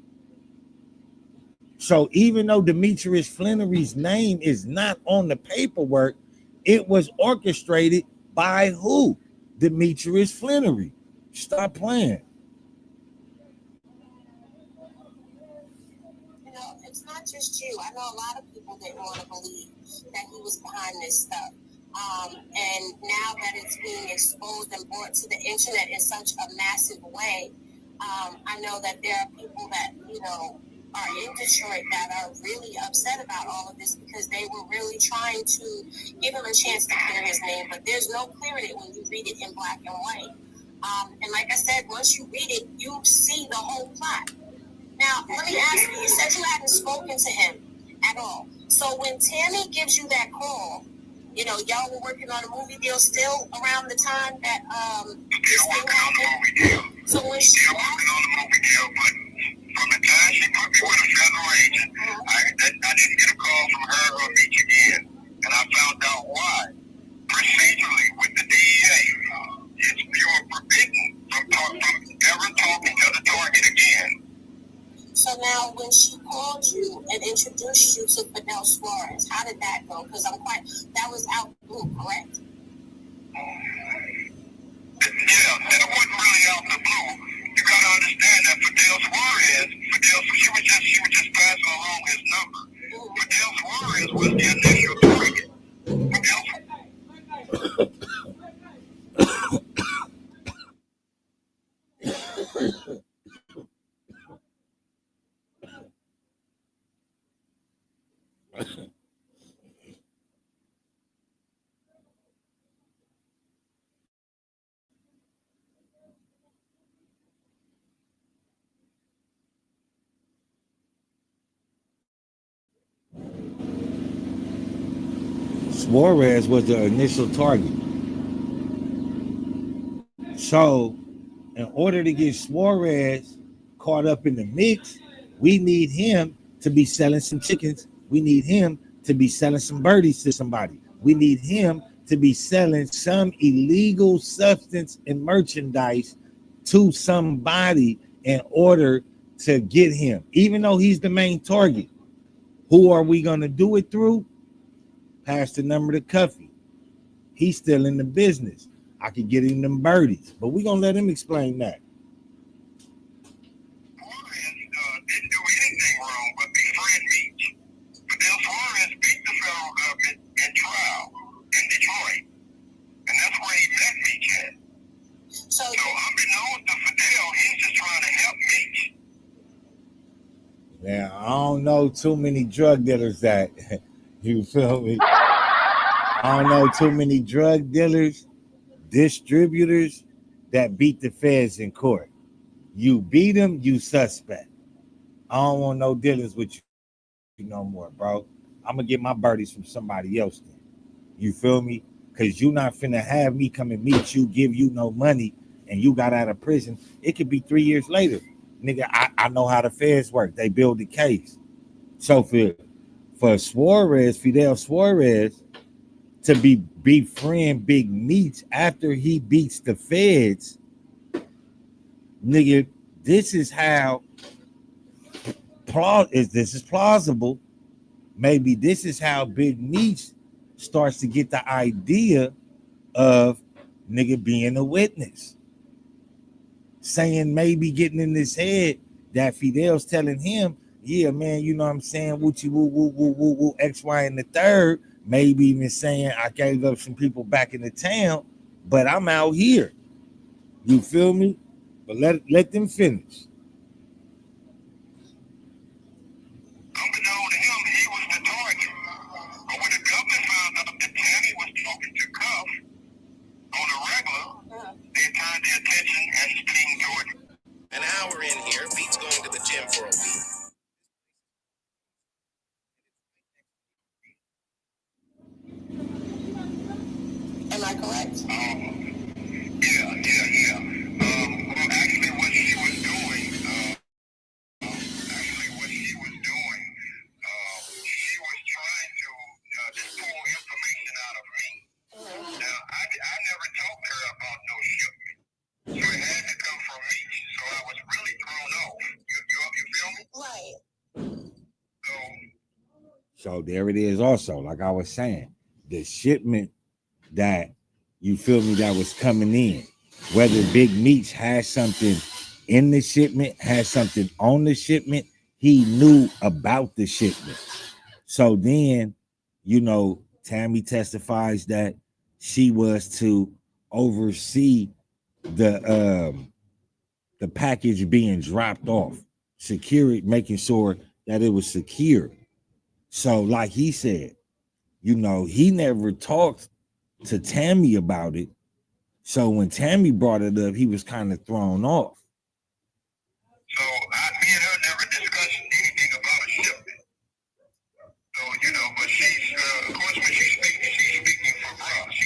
So even though Demetrius Flannery's name is not on the paperwork, it was orchestrated by who? Demetrius Flannery. Stop playing. It's not just you. I know a lot of people didn't want to believe that he was behind this stuff. And now that it's being exposed and brought to the internet in such a massive way, I know that there are people that, are in Detroit that are really upset about all of this because they were really trying to give him a chance to clear his name, but there's no clearing it when you read it in black and white. And like I said, once you read it, you see the whole plot. Now, let me ask you, you said you hadn't spoken to him at all. So when Tammy gives you that call, y'all were working on a movie deal still around the time that this thing happened? So when she working on the movie deal, but from the time she put me with a federal agent, I didn't get a call from her or Meech again. And I found out why. Procedurally, with the DEA, it's pure forbidden from ever talking to the target again. So now, when she called you and introduced you to Fidel Suarez, how did that go? Because that was out blue, correct? Yeah, that wasn't really out the blue. You gotta understand that Fidel Suarez, she was just passing along his number. Fidel Suarez was the initial target. Suarez was the initial target. So, in order to get Suarez caught up in the mix, we need him to be selling some chickens. We need him to be selling some birdies to somebody. We need him to be selling some illegal substance and merchandise to somebody in order to get him. Even though he's the main target, who are we going to do it through? Pass the number to Cuffy. He's still in the business. I could get him them birdies, but we're going to let him explain that. Suarez didn't do anything wrong but befriend Meech. Fidel Suarez beat the federal government in trial in Detroit. And that's where he met Meech at. So unbeknownst to Fidel, he's just trying to help Meech. Now, I don't know too many drug dealers that, you feel me? I don't know too many drug dealers distributors that beat the feds in court. You beat them, you suspect. I don't want no dealings with you no more, bro. I'm gonna get my birdies from somebody else then. You feel me? Cause you not finna have me come and meet you, give you no money, and you got out of prison. It could be 3 years later. Nigga, I know how the feds work. They build the case. So for Suarez, Fidel Suarez, to befriend Big Meech after he beats the feds, nigga, this is how this is plausible. Maybe this is how Big Meech starts to get the idea of nigga being a witness. Saying maybe getting in his head that Fidel's telling him, yeah, man, you know what I'm saying, woochie woo woo woo woo woo X, Y, and the third. Maybe even saying I gave up some people back in the town, but I'm out here. You feel me? But let them finish. Unbeknown to him, he was the target. But when the government found out that Tammy was talking to Cuff on a regular, they turned their attention and steam toward him. An hour in here, Beats going to the gym for a week. Am I correct? Yeah. Well, actually, what she was doing, she was trying to just pull information out of me. Now, I never talked to her about no shipment, so it had to come from me. So I was really thrown off. You feel me? Right. So there it is also, like I was saying, the shipment that, you feel me, that was coming in, whether Big Meech had something in the shipment, had something on the shipment, he knew about the shipment. So then, you know, Tammy testifies that she was to oversee the package being dropped off, secure it, making sure that it was secure. So, like he said, you know, he never talked to Tammy about it. So when Tammy brought it up, he was kind of thrown off. So me and her never discussed anything about a shipment. So, you know, but she's, of course, when she's speaking for us.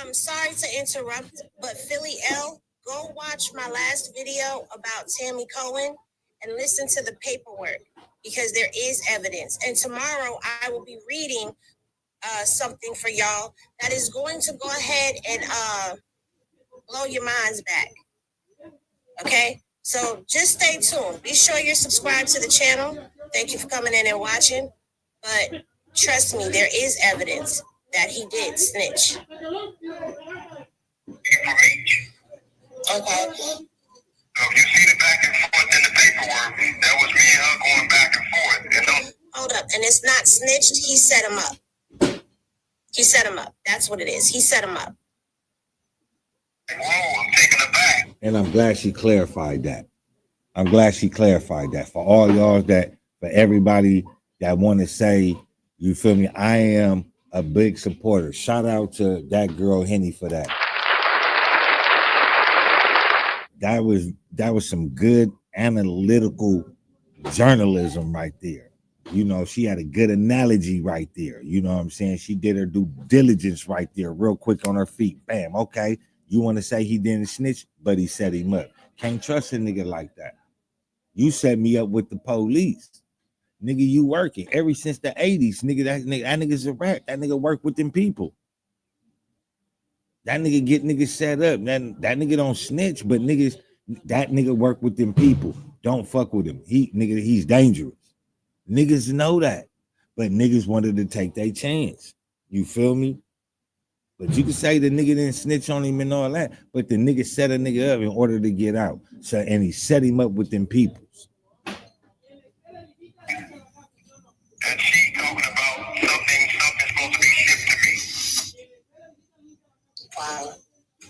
I'm sorry to interrupt, but Philly L, go watch my last video about Tammy Cohen and listen to the paperwork because there is evidence. And tomorrow I will be reading something for y'all that is going to go ahead and blow your minds back. Okay? So just stay tuned. Be sure you're subscribed to the channel. Thank you for coming in and watching. But trust me, there is evidence that he did snitch. Okay. So if you see the back and forth in the paperwork, that was me and her going back and forth. Hold up. And it's not snitched. He set him up. He set him up. That's what it is. He set him up. Whoa, I'm taking it back. And I'm glad she clarified that. I'm glad she clarified that. For all y'all for everybody that want to say, you feel me, I am a big supporter. Shout out to that girl Henny for that. That was some good analytical journalism right there. You know, she had a good analogy right there. You know what I'm saying? She did her due diligence right there, real quick on her feet. Bam, okay. You want to say he didn't snitch, but he set him up. Can't trust a nigga like that. You set me up with the police. Nigga, you working. Ever since the 80s, nigga, that nigga's a rat. That nigga work with them people. That nigga get niggas set up. That nigga don't snitch, but that nigga work with them people. Don't fuck with him. He's dangerous. Niggas know that. But niggas wanted to take their chance. You feel me? But you can say the nigga didn't snitch on him and all that, but the nigga set a nigga up in order to get out. So, and he set him up with them peoples. And she talking about something supposed to be shipped to me. Wow.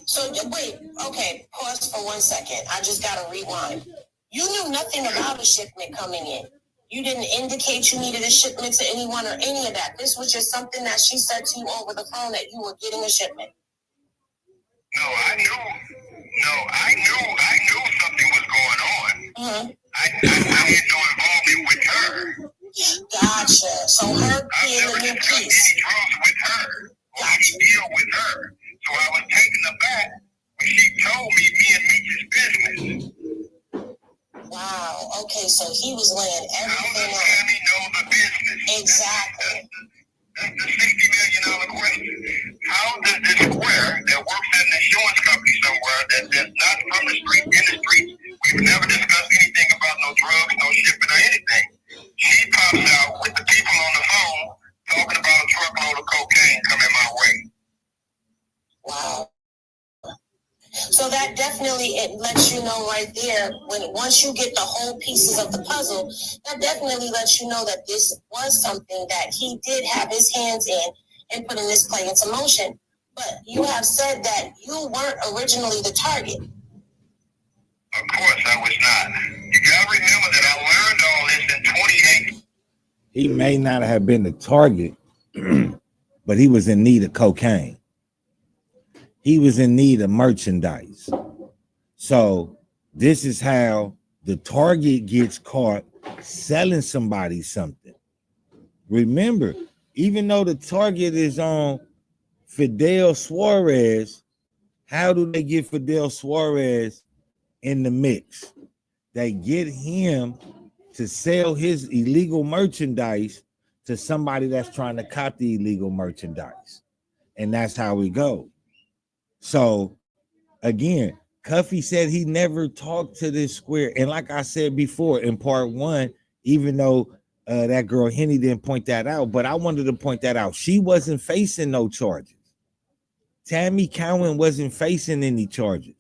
So wait, okay, pause for 1 second. I just gotta rewind. You knew nothing about a shipment coming in. You didn't indicate you needed a shipment to anyone or any of that. This was just something that she said to you over the phone that you were getting a shipment. No, I knew something was going on. I had no involvement with her. Gotcha. So her I've being never the new discussed piece. any drugs with her or any deal with her. So I was taken aback when she told me and Meech's business. Wow. Okay, so he was laying How everything does out. Tammy know the business? Exactly. That's the $60 million question. How does this square that works at an insurance company somewhere that's not from the street, in the street, we've never discussed anything about no drugs, no shipping or anything. She pops out with the people on the phone talking about a truckload of cocaine coming my way. Wow. So that definitely, it lets you know right there, once you get the whole pieces of the puzzle, that definitely lets you know that this was something that he did have his hands in and putting this play into motion. But you have said that you weren't originally the target. Of course I was not. You gotta remember that I learned all this in 28. He may not have been the target, but he was in need of cocaine. He was in need of merchandise. So this is how the target gets caught selling somebody something. Remember, even though the target is on Fidel Suarez, how do they get Fidel Suarez in the mix? They get him to sell his illegal merchandise to somebody that's trying to copy illegal merchandise. And that's how we go. So again, Cuffy said he never talked to this square. And like I said before in part one, even though that girl Henny didn't point that out, but I wanted to point that out. She wasn't facing no charges. Tammy Cowan wasn't facing any charges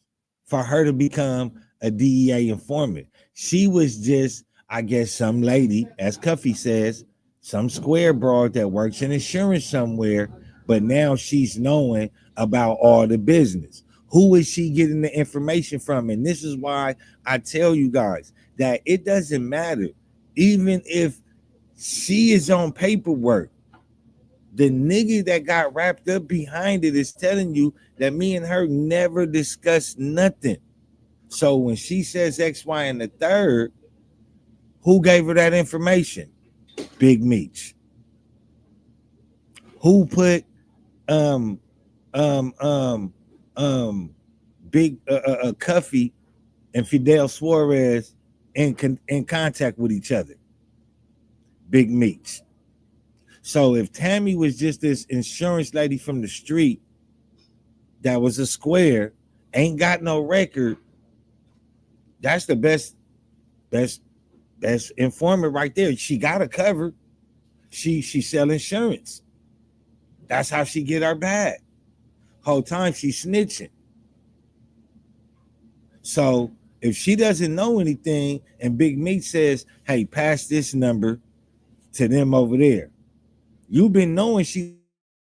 for her to become a DEA informant. She was just, I guess, some lady, as Cuffy says, some square broad that works in insurance somewhere, but now she's knowing about all the business. Who is she getting the information from? And this is why I tell you guys that it doesn't matter. Even if she is on paperwork, the nigga that got wrapped up behind it is telling you that me and her never discussed nothing. So when she says X, Y, and the third, who gave her that information? Big Meech. Who put um um um Big Cuffy and Fidel Suarez in contact with each other? Big Meech. So if Tammy was just this insurance lady from the street that was a square, ain't got no record, that's the best informant right there. She got her covered. She sell insurance. That's how she get her bag. Whole time she snitching. So if she doesn't know anything and Big Meat says, hey, pass this number to them over there, you've been knowing she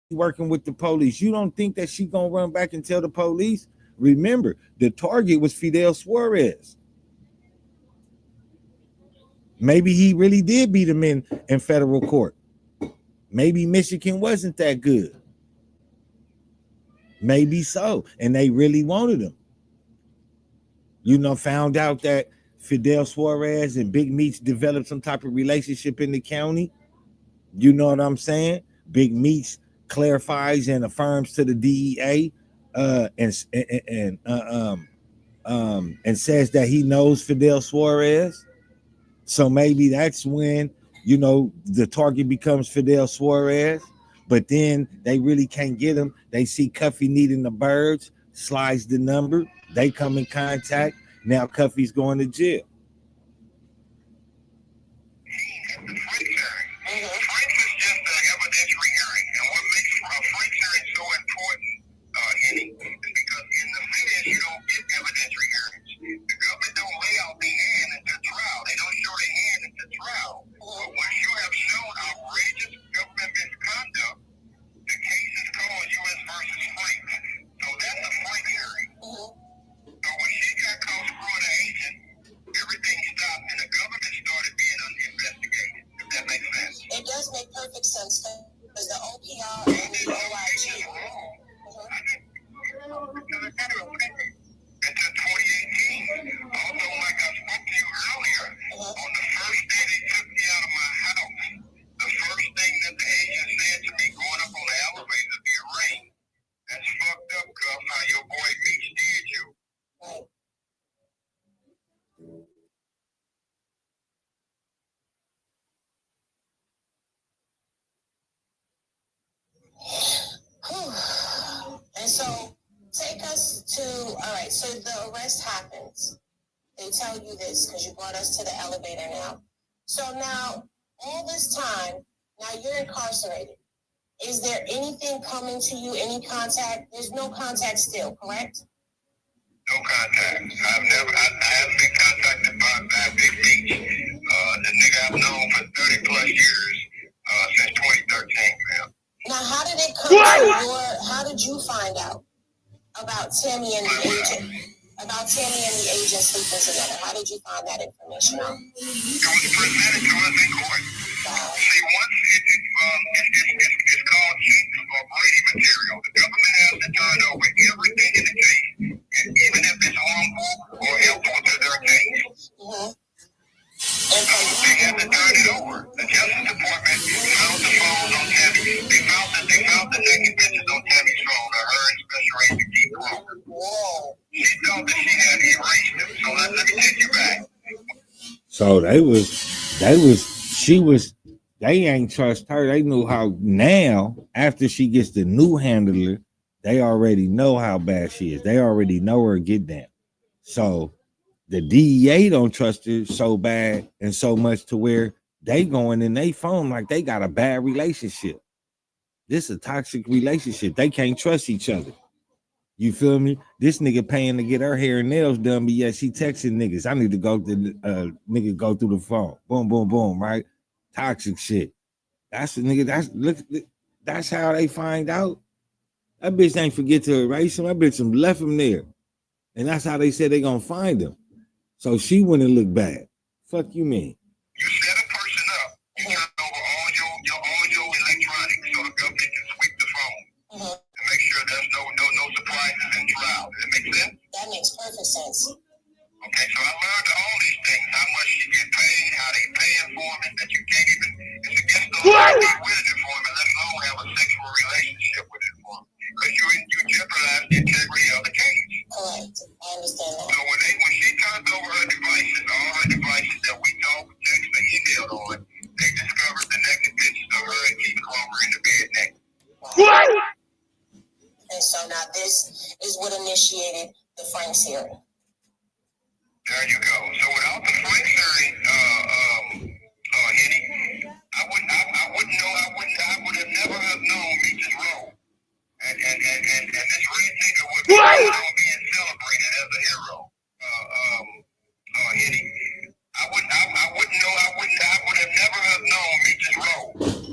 working with the police. You don't think that she gonna run back and tell the police? Remember, the target was Fidel Suarez. Maybe he really did beat him in federal court. Maybe Michigan wasn't that good. Maybe so. And they really wanted him. You know, found out that Fidel Suarez and Big Meech developed some type of relationship in the county. You know what I'm saying? Big Meech clarifies and affirms to the DEA and says that he knows Fidel Suarez. So maybe that's when, you know, the target becomes Fidel Suarez, but then they really can't get him. They see Cuffy needing the birds, slides the number, they come in contact. Now Cuffy's going to jail. Frank is just an evidentiary hearing, and what makes a Frank hearing so important, Henny, is because in the feds you don't get evidentiary hearings. The government don't lay out their hand into trial. They don't show their hand into trial. But once you have shown outrageous government misconduct, the case is called U.S. versus Frank. So that's a Frank hearing. So when she got caught screwing an agent, it so the arrest happens. They tell you this because you brought us to the elevator now. So now, all this time, now you're incarcerated. Is there anything coming to you, any contact? There's no contact still, correct? No contact. I haven't been contacted by Big Meech. The nigga I've known for 30 plus years, since 2013, man. Now, how did it come to how did you find out about Tammy and the agent? About Tammy and the agent sleeping together. How did you find that information out? It was presented to us in court. Wow. See, once it's called cheat or Brady material. The government has to turn over everything in the case, even if it's harmful or helpful to their case. Mm-hmm. So they have to turn it over. The Justice Department found the phones on Tammy. They found the naked pictures on Tammy's phone of her and Special Agent Keith Kroger. Whoa. She thought that she had erased them. So let me take you back. So they ain't trust her. They knew how now, after she gets the new handler, they already know how bad she is. They already know her get down. So the DEA don't trust her so bad and so much to where they going in their phone like they got a bad relationship. This is a toxic relationship. They can't trust each other. You feel me? This nigga paying to get her hair and nails done, but yet she texting niggas. I need to go to nigga go through the phone. Boom, boom, boom, right? Toxic shit. That's the nigga. That's how they find out. That bitch ain't forget to erase him. That bitch them left him there. And that's how they said they gonna find him. So she wouldn't look bad. Fuck you mean? You set a person up, you turn over all your electronics so the government can sweep the phone. Mm-hmm. And make sure there's no surprises in trial. Does that make sense? That makes perfect sense. Okay, so I learned all these things, how much you get paid, how they pay informant, that you can't even, it's against the law to be with an informant, let alone have a sexual relationship with an informant. Because you jeopardize the integrity of the case. Correct. I understand that. So when she turned over her devices, all her devices that we talked, text, and emailed on, they discovered the naked pictures of her and Keith Kroger in the bed naked. Wow. And so now this is what initiated the Franks hearing. There you go. So without the Franks hearing, Henny, I would have never have known Meech's role. And this red nigga would be being celebrated as a hero. Henny, I would have never have known Meech's role.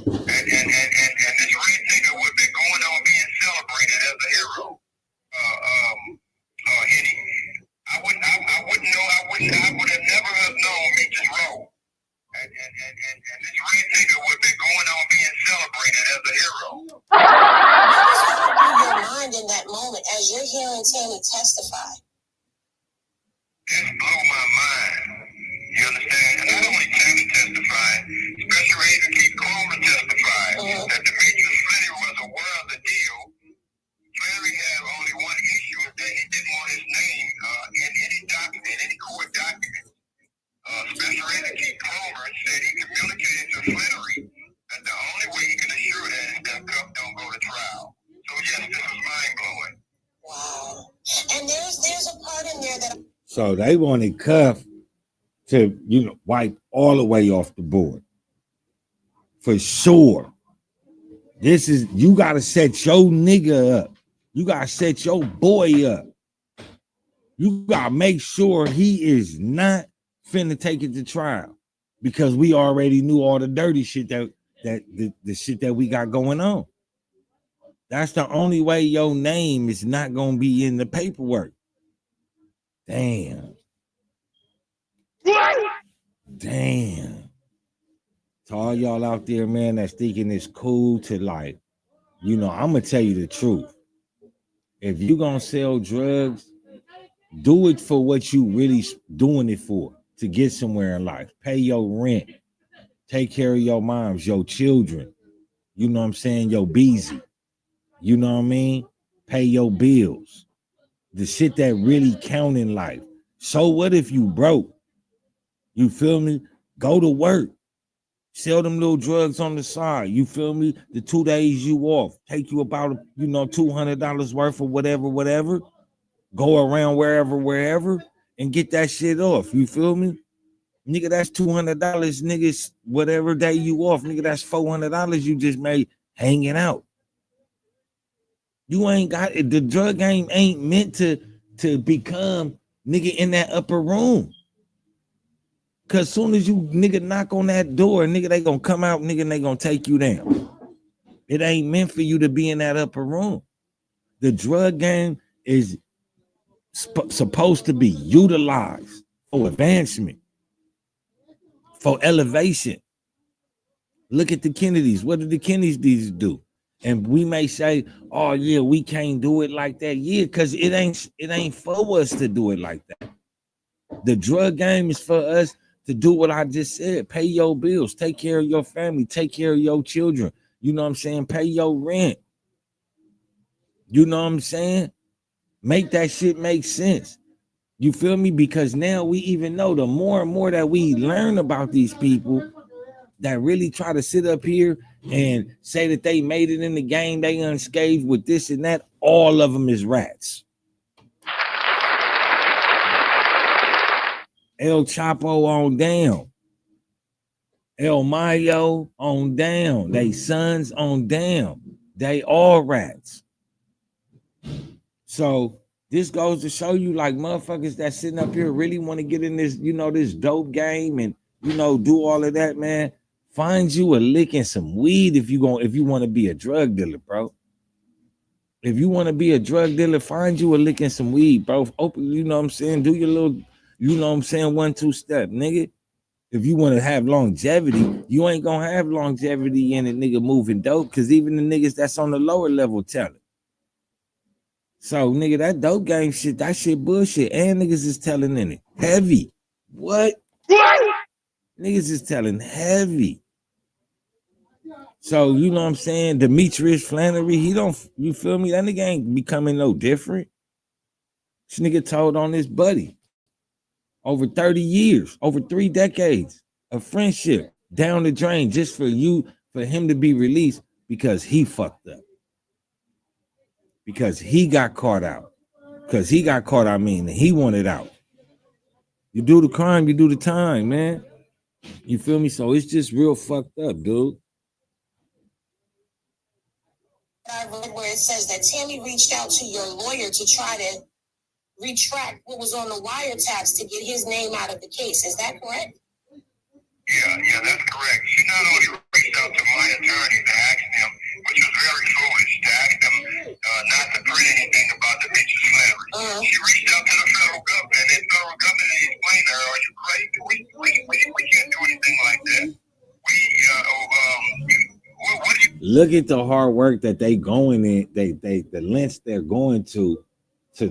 And this red nigga would be going on being celebrated as a hero. Henny, I would have never have known Meech's role. And this red nigga would be going on being celebrated as a hero. Through your mind in that moment as you're hearing Tammy testify? This blew my mind. You understand? And not only Tammy testified, Special Agent Keith Kroger testified that Demetrius Fletcher was aware of the deal. Larry had only one issue, is that he didn't want his name in any document, any court document. Special Agent Keith Kroger said he communicated to Fletcher that the only way he can assure that is that Cuff don't go to trial. So yes, this was mind blowing. Wow. And there's a part in there that. So they wanted Cuff to, wipe all the way off the board. For sure. You gotta set your nigga up. You gotta set your boy up. You gotta make sure he is not finna take it to trial. Because we already knew all the dirty shit that the shit that we got going on. That's the only way your name is not gonna be in the paperwork. Damn. To all y'all out there, man, that's thinking it's cool to I'm gonna tell you the truth. If you gonna sell drugs, do it for what you really doing it for, to get somewhere in life. Pay your rent. Take care of your moms, your children. You know what I'm saying? Your busy. You know what I mean? Pay your bills. The shit that really count in life. So what if you broke? You feel me? Go to work. Sell them little drugs on the side. You feel me? The 2 days you off. Take you about, $200 worth of whatever. go around wherever, and get that shit off. You feel me? Nigga, that's $200, niggas, whatever day you off, nigga, that's $400 you just made hanging out. You ain't got it. The drug game ain't meant to become nigga in that upper room. Cause soon as you nigga knock on that door, nigga, they gonna come out, nigga, and they gonna take you down. It ain't meant for you to be in that upper room. The drug game is supposed to be utilized for advancement, for elevation. Look at the Kennedys. What did the Kennedys do? And we may say, oh yeah, we can't do it like that. Yeah, because it ain't for us to do it like that. The drug game is for us to do what I just said. Pay your bills, take care of your family, take care of your children. You know what I'm saying? Pay your rent. You know what I'm saying? Make that shit make sense. You feel me? Because now we even know the more and more that we learn about these people that really try to sit up here and say that they made it in the game, they unscathed with this and that, all of them is rats. El Chapo on down. El Mayo on down. They sons on down. They all rats. So this goes to show you, like, motherfuckers that sitting up here really want to get in this, you know, this dope game and, you know, do all of that, man. Find you a lick and some weed if you want to be a drug dealer, bro. If you want to be a drug dealer, find you a lick and some weed, bro. Open, you know what I'm saying? Do your little, you know what I'm saying, 1-2 step, nigga. If you want to have longevity, you ain't gonna have longevity in a nigga moving dope, because even the niggas that's on the lower level tell it. So, nigga, that dope game shit, that shit bullshit. And niggas is telling in it. Heavy. What? Niggas is telling heavy. So, you know what I'm saying? Demetrius Flannery, he don't, you feel me? That nigga ain't becoming no different. This nigga told on his buddy. Over 30 years, over 3 decades of friendship down the drain just for him to be released because he fucked up. Because he got caught out. Because he got caught, I mean, he wanted out. You do the crime, you do the time, man. You feel me? So it's just real fucked up, dude. I read where it says that Tammy reached out to your lawyer to try to retract what was on the wiretaps to get his name out of the case. Is that correct? Yeah, that's correct. She not only reached out to my attorney to ask them, which was very foolish, to ask them not to print anything about the Meech's Flannery. She reached out to the federal government, and the federal government explained to her, "Are you crazy? We can't do anything like that. What do you?" Look at the hard work that they going in, the lengths they're going to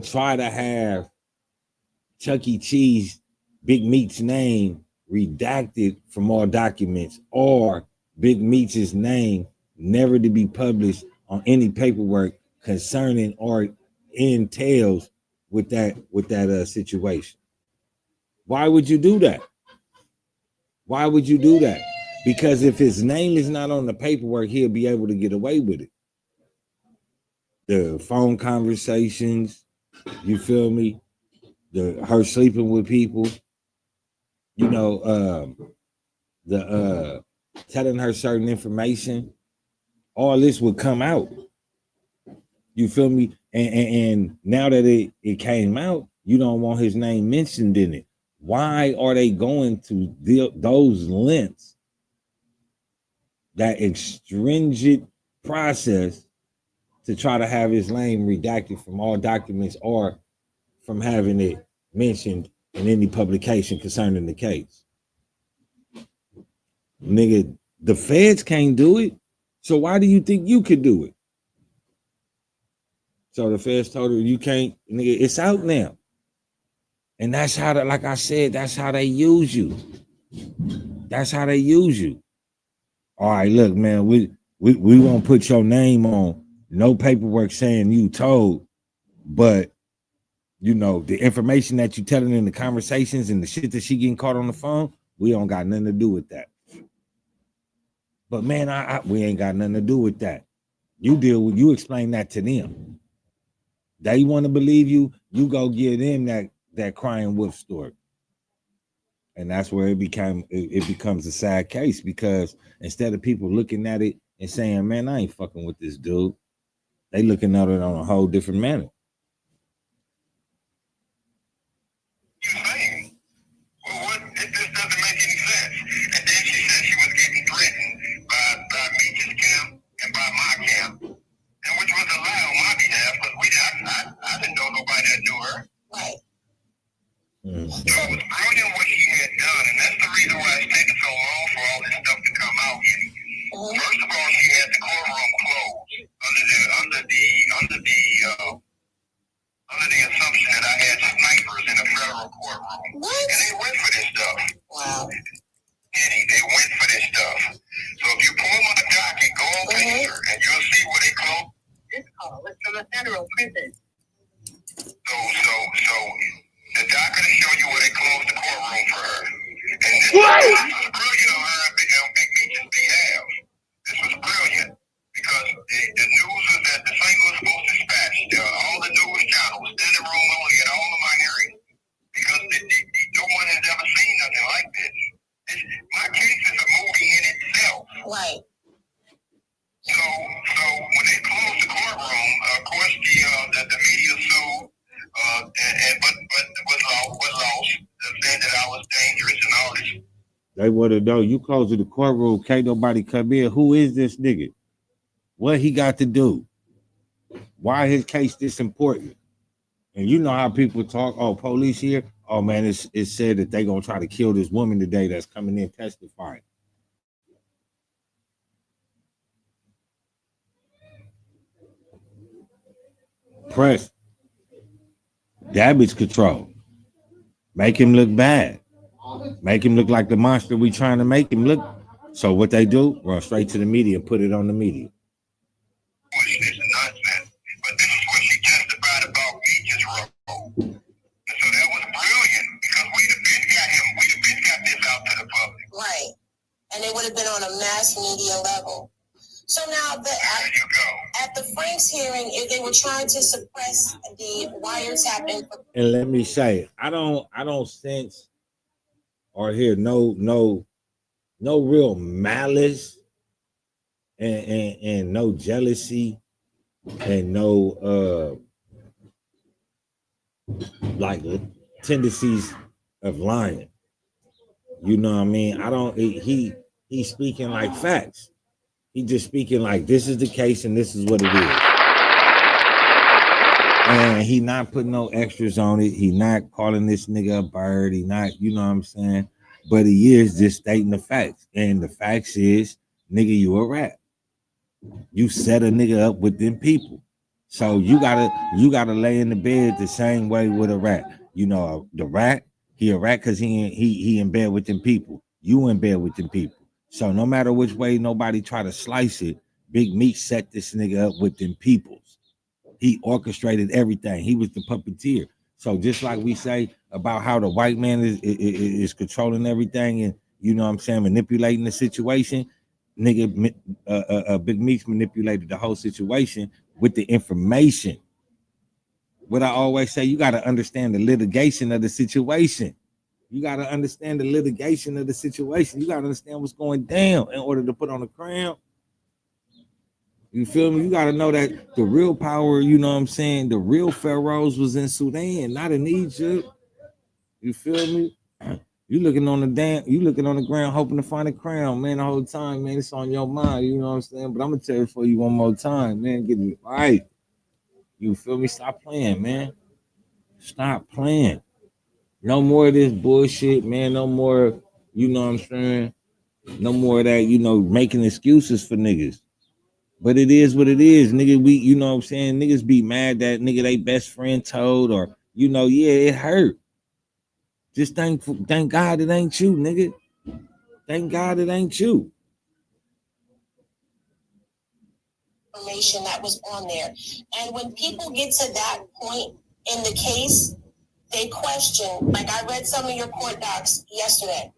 try to have Chuck E. Cheese, Big Meech's name redacted from all documents, or Big Meech's name never to be published on any paperwork concerning or entails with that situation. Why would you do that? Why would you do that? Because if his name is not on the paperwork, he'll be able to get away with it. The phone conversations, you feel me? Her sleeping with people, you know, telling her certain information, all this would come out. You feel me? And now that it came out, you don't want his name mentioned in it. Why are they going to those lengths, that stringent process, to try to have his name redacted from all documents or from having it mentioned in any publication concerning the case? Nigga, the feds can't do it. So why do you think you could do it? So the feds told her, you can't, nigga, it's out now. And that's how, like I said, that's how they use you. That's how they use you. All right, look, man, we won't put your name on no paperwork saying you told, but you know, the information that you telling in the conversations and the shit that she getting caught on the phone, we don't got nothing to do with that. But man, we ain't got nothing to do with that. You explain that to them. They want to believe you. You go give them that crying wolf story, and that's where it becomes a sad case, because instead of people looking at it and saying, "Man, I ain't fucking with this dude," they looking at it on a whole different manner. You saying? Well, what? It just doesn't make any sense. And then she said she was getting threatened by Meech's camp and by my camp, and which was a lie on my behalf, because I didn't know nobody that knew her. Right. Mm. So it was brilliant what she had done, and that's the reason why it's taken so long for all this stuff to come out. First of all, she had the courtroom closed under the assumption that I had snipers in a federal courtroom. What? And they went for this stuff. Wow. They went for this stuff. So if you pull my docket, go on paper, and you'll see where they closed. This call is from a federal prison. So the docket will show you where they closed the courtroom for her. And this was brilliant on her and Big Meech's behalf. This was brilliant because the news was at the St. Louis Post-Dispatch, all the news channels, standing room only at all of my hearings, because no one has ever seen nothing like this. My case is a movie in itself. Right. So when they closed the courtroom, of course the media sued, but was lost, saying that I was dangerous and all this. They would have known you close to the courtroom, can't nobody come in. Who is this nigga? What he got to do? Why his case this important? And you know how people talk, oh, police here. Oh man, it's said that they gonna try to kill this woman today that's coming in testifying. Press, damage control, make him look bad, make him look like the monster we trying to make him look. So what they do, run straight to the media and put it on the media. It's nonsense. But this is what she testified about Meech's role. And so that was brilliant, because we'd have been got this out to the public. Right. And it would have been on a mass media level. So now There you go. at the Franks hearing, if they were trying to suppress the wiretapping. And let me say, I don't sense or hear no real malice and no jealousy and no like tendencies of lying. You know what I mean? I don't. He's speaking like facts. He just speaking like this is the case and this is what it is. And he not putting no extras on it. He not calling this nigga a bird. He not, you know what I'm saying? But he is just stating the facts. And the facts is, nigga, you a rat. You set a nigga up with them people. So you gotta lay in the bed the same way with a rat. You know, the rat, he a rat because he in bed with them people. You in bed with them people. So no matter which way nobody try to slice it, Big Meech set this nigga up with them peoples. He orchestrated everything. He was the puppeteer. So just like we say about how the white man is controlling everything and, you know what I'm saying, manipulating the situation, nigga, Big Meech manipulated the whole situation with the information. What I always say, you got to understand the litigation of the situation. You got to understand the litigation of the situation. You got to understand what's going down in order to put on the crown. You feel me? You got to know that the real power, you know what I'm saying, the real pharaohs was in Sudan, not in Egypt. You feel me? You looking on the ground hoping to find a crown, man, the whole time, man. It's on your mind, you know what I'm saying? But I'm gonna tell it for you one more time, man. Get it right. You feel me? Stop playing, man. Stop playing. No more of this bullshit, man. No more, you know what I'm saying? No more of that, you know, making excuses for niggas. But it is what it is, nigga. We, you know what I'm saying? Niggas be mad that nigga they best friend told, or, you know, yeah, it hurt. Just thank God it ain't you, nigga. Thank God it ain't you. Information that was on there. And when people get to that point in the case, they question, like I read some of your court docs yesterday,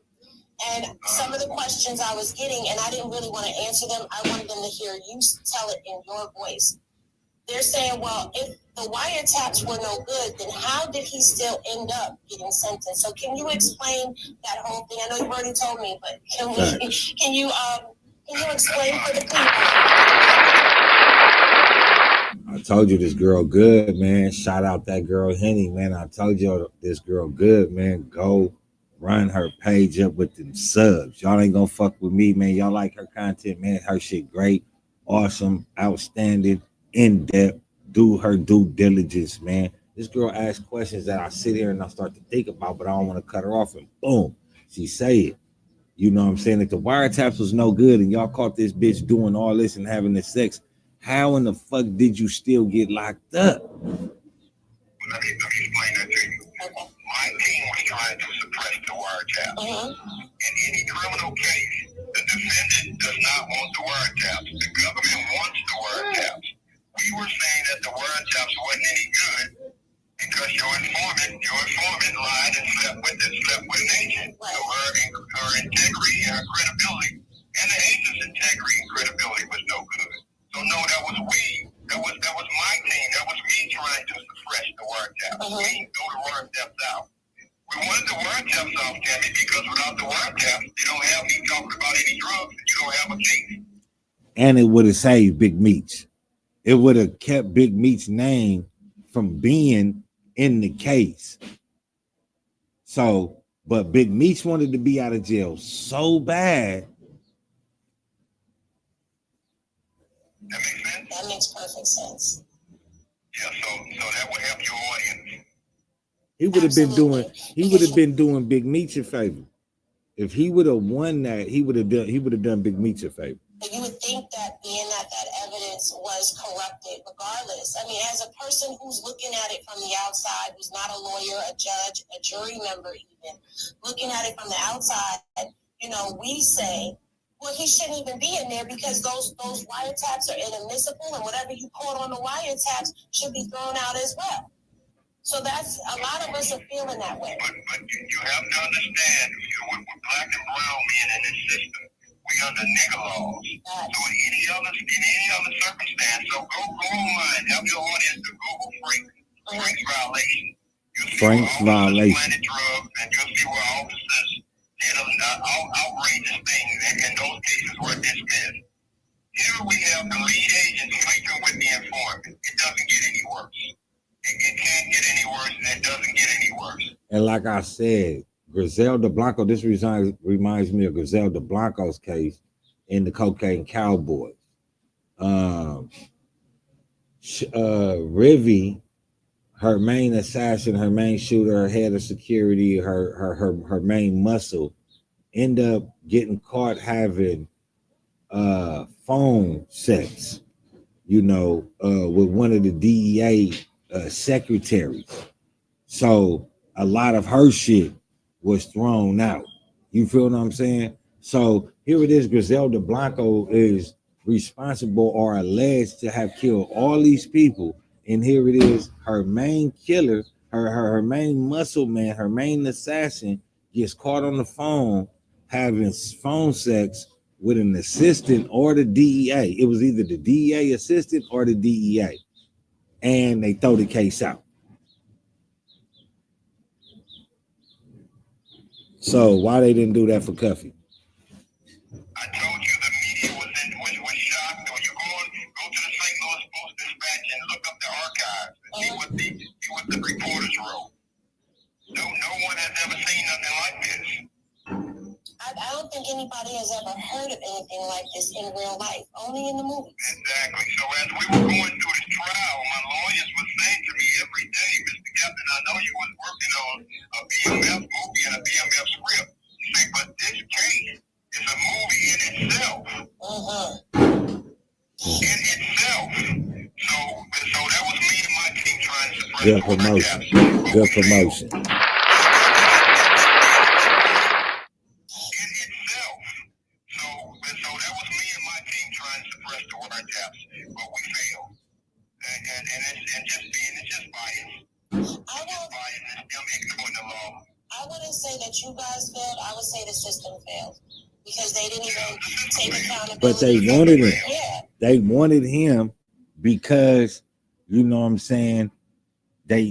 and some of the questions I was getting, and I didn't really want to answer them. I wanted them to hear you tell it in your voice. they're saying, well, if the wiretaps were no good, then how did he still end up getting sentenced? So can you explain that whole thing? I know you've already told me, but can you explain for the people? I told you this girl good, man. Shout out that girl Henny, man. I told you this girl good, man. Go run her page up with them subs. Y'all ain't gonna fuck with me, man. Y'all like her content, man. Her shit great, awesome, outstanding, in depth. Do her due diligence, man. This girl asks questions that I sit here and I start to think about, but I don't want to cut her off, and boom, she say it. You know what I'm saying? If the wiretaps was no good and y'all caught this bitch doing all this and having this sex, how in the fuck did you still get locked up? Let me explain that to you. My team was trying to suppress the wiretap. In any criminal case, the defendant does not want the wiretaps. The government wants the wiretaps. We were saying that the wiretaps wasn't any good because your informant lied and slept with an agent. So her integrity and her credibility, and the agent's integrity and credibility was no good. So no, that was we. That was my team. That was me trying to suppress the wiretaps. We didn't throw the wiretaps out. We wanted the wiretaps off, Tammy, because without the wiretaps, you don't have me talking about any drugs and you don't have a case. And it would have saved Big Meech. It would have kept Big Meech's name from being in the case. So, but Big Meech wanted to be out of jail so bad. That makes sense? That makes perfect sense. Yeah, so that would help your audience. He would have been doing Big Meech a favor. If he would have won that, he would have done Big Meech a favor. But you would think that being that evidence was corrupted regardless. I mean, as a person who's looking at it from the outside, who's not a lawyer, a judge, a jury member even, looking at it from the outside, you know, we say, well, he shouldn't even be in there because those wiretaps are inadmissible and whatever you caught on the wiretaps should be thrown out as well. So that's, a lot of us are feeling that way. But you have to understand, with black and brown men in this system, we under nigger laws. So in any other circumstance, so go online, have your audience to Google Frank's violation. Frank's violation. Planted drugs, and you'll see where officers did outrageous things, and those cases were dismissed. Here we have the lead agent sleeping with the informant. It doesn't get any worse. It can't get any worse, and it doesn't get any worse. And like I said, Griselda Blanco, this reminds me of Griselda Blanco's case in the Cocaine Cowboys. Rivy, her main assassin, her main shooter, her head of security, her main muscle, end up getting caught having phone sex, you know, with one of the DEA secretaries. So a lot of her shit was thrown out. You feel what I'm saying? So here it is, Griselda Blanco is responsible or alleged to have killed all these people. And here it is, her main killer, her main muscle man, her main assassin gets caught on the phone having phone sex with an assistant or the DEA. It was either the DEA assistant or the DEA. And they throw the case out. So why they didn't do that for Cuffy? I told you the media was shocked. When you go to the St. Louis Post-Dispatch and look up the archives and see what the reporters wrote. No one has ever seen nothing like this. I don't think anybody has ever heard of anything like this in real life, only in the movies. Exactly. So as we were going through this trial, my lawyers were saying to me every day, Mr. Captain, I know you was working on a BMF movie and a BMF script. You say, but this case is a movie in itself. In itself. So that was me and my team trying to suppress Good promotion. Good promotion. So that was me and my team trying to suppress the wiretaps, but we failed. It's just bias. I wouldn't say that you guys failed. I would say the system failed because they didn't even take accountability. But they wanted him. Yeah. They wanted him because You know what I'm saying? They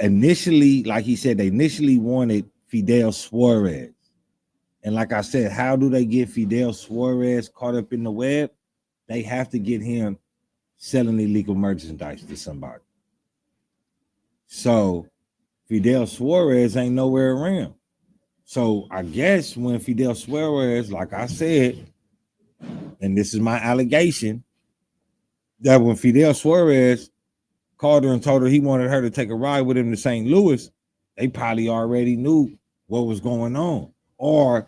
initially, like he said, they initially wanted Fidel Suarez. And like I said, how do they get Fidel Suarez caught up in the web? They have to get him selling illegal merchandise to somebody. So Fidel Suarez ain't nowhere around. So I guess when Fidel Suarez, like I said, and this is my allegation, that when Fidel Suarez called her and told her he wanted her to take a ride with him to St. Louis, they probably already knew what was going on. Or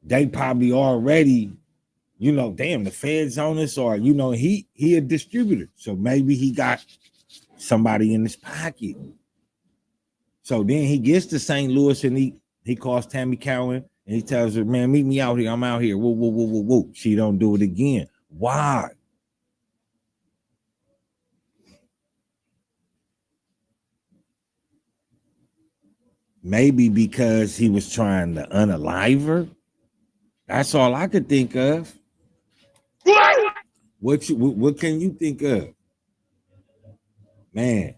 they probably already, you know, damn, the feds on us, or, you know, he a distributor. So maybe he got somebody in his pocket. So then he gets to St. Louis and he calls Tammy Cowan and he tells her, man, meet me out here. I'm out here. Woo, woo, woo, woo, woo. She don't do it again. Why? Maybe because he was trying to unalive her. That's all I could think of. What can you think of? Man.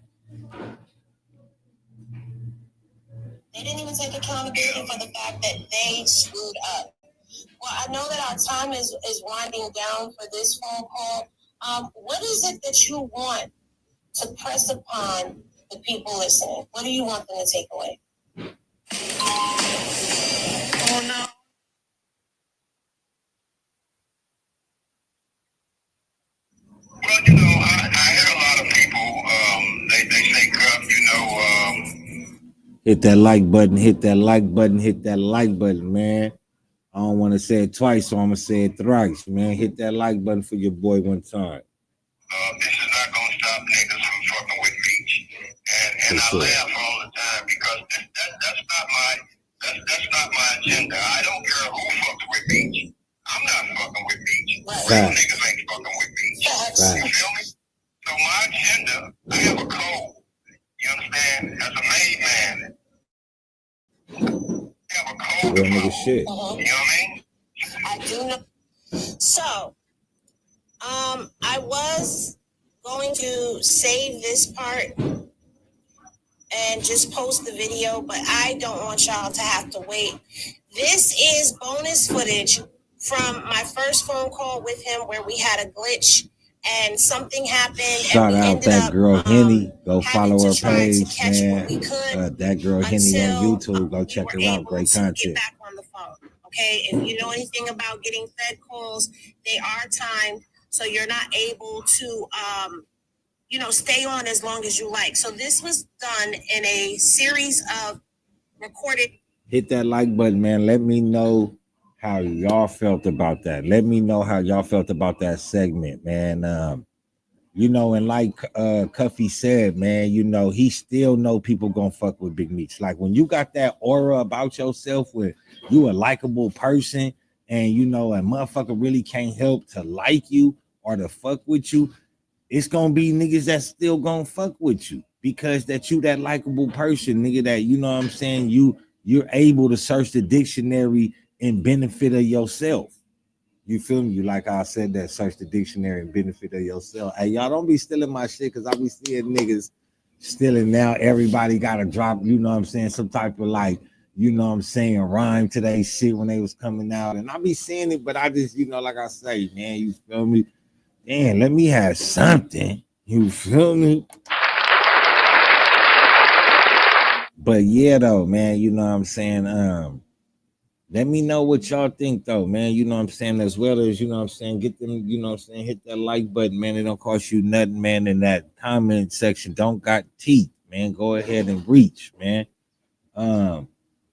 They didn't even take accountability for the fact that they screwed up. Well, I know that our time is winding down for this phone call. What is it that you want to press upon the people listening? What do you want them to take away? Oh, no. Well, you know, I hear a lot of people, they say, Cuff, you know, Hit that like button, hit that like button, hit that like button, man. I don't want to say it twice, so I'm going to say it thrice, man. Hit that like button for your boy one time. This is not going to stop niggas from fucking with Meech. And I laugh all the time because that's not my agenda. I don't care who fucks with Meech. I'm not fucking with Meech. Real niggas ain't fucking with Meech. You feel me? So my agenda, I have a code. You understand? As a made man, I have a code. Real nigga shit. You know what I mean? I do know. So, I was going to save this part and just post the video, but I don't want y'all to have to wait. This is bonus footage from my first phone call with him where we had a glitch and something happened. Shout out that girl Henny. Go follow her page, man. That girl Henny on YouTube. Go check her out. Great content. Get back on the phone. Okay, if you know anything about getting Fed calls, they are timed, so you're not able to stay on as long as you like. So this was done in a series of recorded. Hit that like button, man. Let me know how y'all felt about that. Let me know how y'all felt about that segment, man. And like Cuffy said, man, he still know people gonna fuck with Big Meech. Like when you got that aura about yourself where you a likable person and a motherfucker really can't help to like you or to fuck with you, it's gonna be niggas that still gonna fuck with you because that you that likable person, nigga, that what I'm saying, you're able to search the dictionary and benefit of yourself. You feel me? You like I said that, search the dictionary and benefit of yourself. Hey, y'all don't be stealing my shit because I be seeing niggas stealing now. Everybody gotta drop, some type of rhyme to that shit when they was coming out. And I be seeing it, but I just, like I say, man, you feel me? Damn, let me have something. You feel me? But yeah, though, man, let me know what y'all think, though, man. As well as, get them, hit that like button, man. It don't cost you nothing, man. In that comment section, don't got teeth, man. Go ahead and reach, man.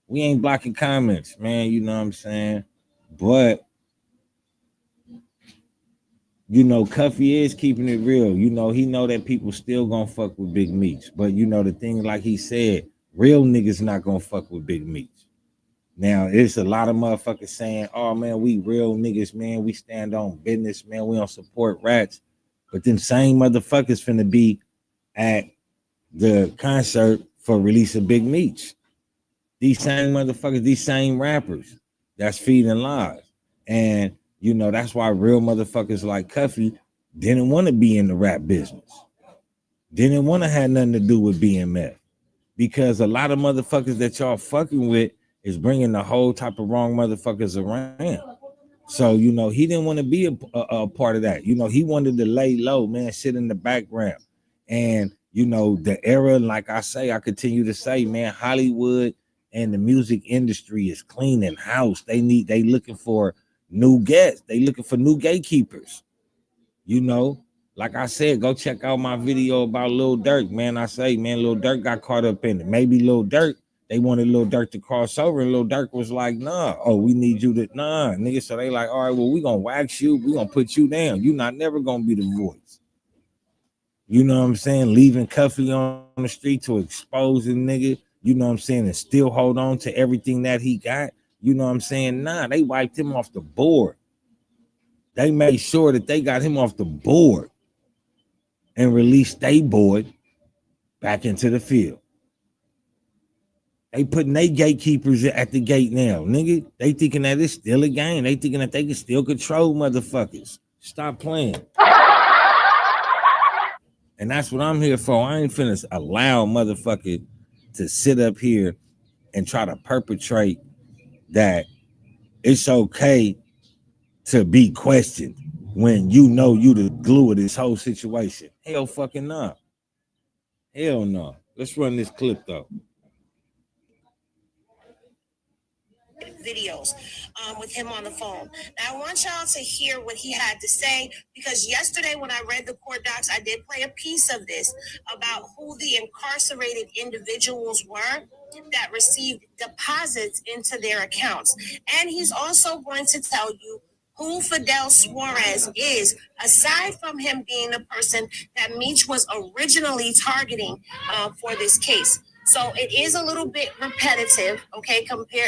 We ain't blocking comments, man. But Cuffy is keeping it real. He know that people still gonna fuck with Big Meech. But the thing, like he said, real niggas not gonna fuck with Big Meech. Now, it's a lot of motherfuckers saying, oh man, we real niggas, man. We stand on business, man. We don't support rats. But them same motherfuckers finna be at the concert for release of Big Meech. These same motherfuckers, these same rappers that's feeding lies. And that's why real motherfuckers like Cuffy didn't want to be in the rap business. Didn't want to have nothing to do with BMF because a lot of motherfuckers that y'all fucking with is bringing the whole type of wrong motherfuckers around. So, you know, he didn't want to be a part of that. You know, he wanted to lay low, man, sit in the background. And, you know, the era, like I say, I continue to say, man, Hollywood and the music industry is cleaning house. They looking for new guests. They looking for new gatekeepers. You know, like I said, go check out my video about Lil Durk, man. I say, man, Lil Durk got caught up in it. Maybe Lil Durk, they wanted Lil Durk to cross over, and Lil Durk was like, nah, oh, we need you to, nah, nigga. So they like, all right, well, we gonna wax you, we gonna put you down. You not never gonna be the voice. You know what I'm saying? Leaving Cuffy on the street to expose a nigga, you know what I'm saying, and still hold on to everything that he got. You know what I'm saying? Nah, they wiped him off the board. They made sure that they got him off the board and released they boy back into the field. They putting they gatekeepers at the gate now, nigga. They thinking that it's still a game. They thinking that they can still control motherfuckers. Stop playing. And that's what I'm here for. I ain't finna allow motherfucker to sit up here and try to perpetrate that it's okay to be questioned when you know you the glue of this whole situation. Hell fucking no. Hell no. Let's run this clip though. Videos with him on the phone. Now I want y'all to hear what he had to say, because yesterday when I read the court docs, I did play a piece of this about who the incarcerated individuals were that received deposits into their accounts. And he's also going to tell you who Fidel Suarez is, aside from him being the person that Meech was originally targeting for this case. So it is a little bit repetitive, okay?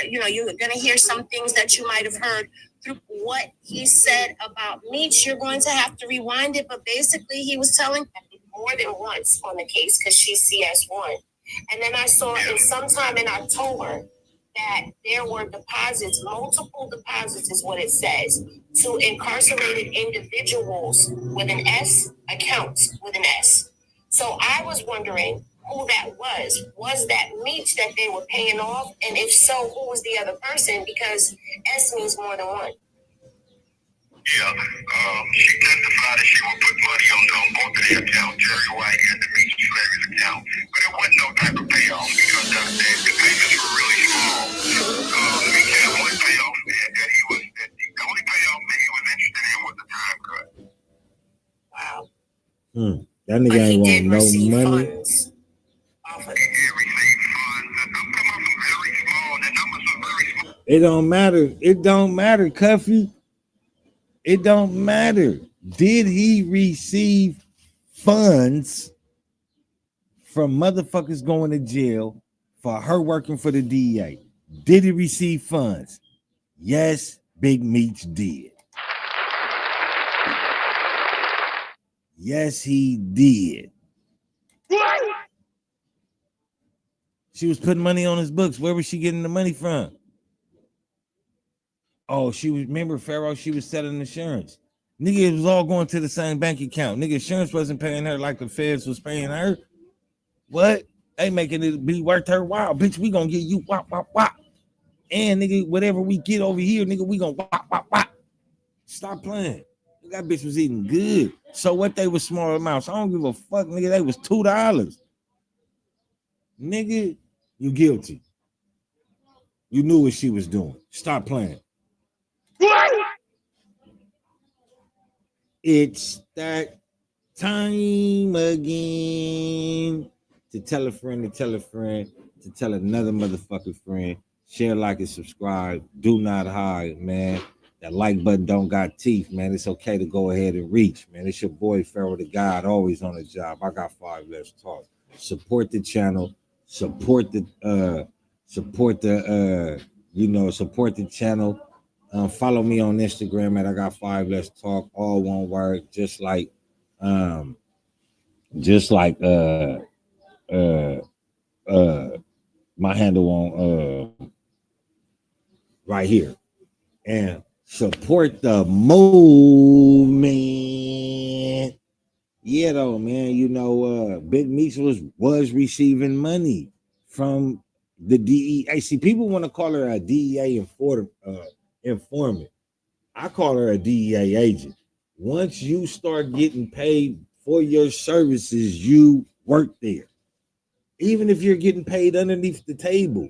You're going to hear some things that you might have heard through what he said about Meech. You're going to have to rewind it, but basically he was telling more than once on the case because she's CS1. And then I saw sometime in October that there were deposits, multiple deposits is what it says, to incarcerated individuals with an S, accounts with an S. So I was wondering who that was. Was that Meech that they were paying off? And if so, who was the other person? Because S means more than one. Yeah, she testified that she would put money on both of their accounts, Jerry White and the Meech Slavery's account. But it wasn't no type of payoff because the payments were really small. Meech had one payoff the only payoff that he was interested in was the time cut. Wow. That nigga ain't want no money. Funds off of He did receive funds. I'm talking about some very small. The numbers were very small. It don't matter. It don't matter, Cuffy. It don't matter. Did he receive funds from motherfuckers going to jail for her working for the DEA? Did he receive funds? Yes, Big Meech did. Yes, he did. She was putting money on his books. Where was she getting the money from? Oh, she was, remember, Pharaoh, she was selling insurance. Nigga, it was all going to the same bank account. Nigga, insurance wasn't paying her like the feds was paying her. What? They making it be worth her while. Bitch, we gonna get you wop, wop, wop. And nigga, whatever we get over here, nigga, we gonna wop, wop, wop. Stop playing. That bitch was eating good. So what, they was small amounts. I don't give a fuck, nigga. They was $2. Nigga, you guilty. You knew what she was doing. Stop playing. It's that time again to tell a friend to tell a friend to tell another motherfucking friend. Share, like, and subscribe. Do not hide, man. That like button don't got teeth, man. It's okay to go ahead and reach, man. It's your boy Pharaoh the God, always on the job. I got 5 Let's Talk. Support the channel. Support the channel. Follow me on Instagram at I got 5 Let's Talk, all one word, just like my handle on right here. And support the movement. Yeah, though, man. Big Meech was receiving money from the DEA. See, people want to call her a DEA informant. I call her a DEA agent. Once you start getting paid for your services, you work there. Even if you're getting paid underneath the table,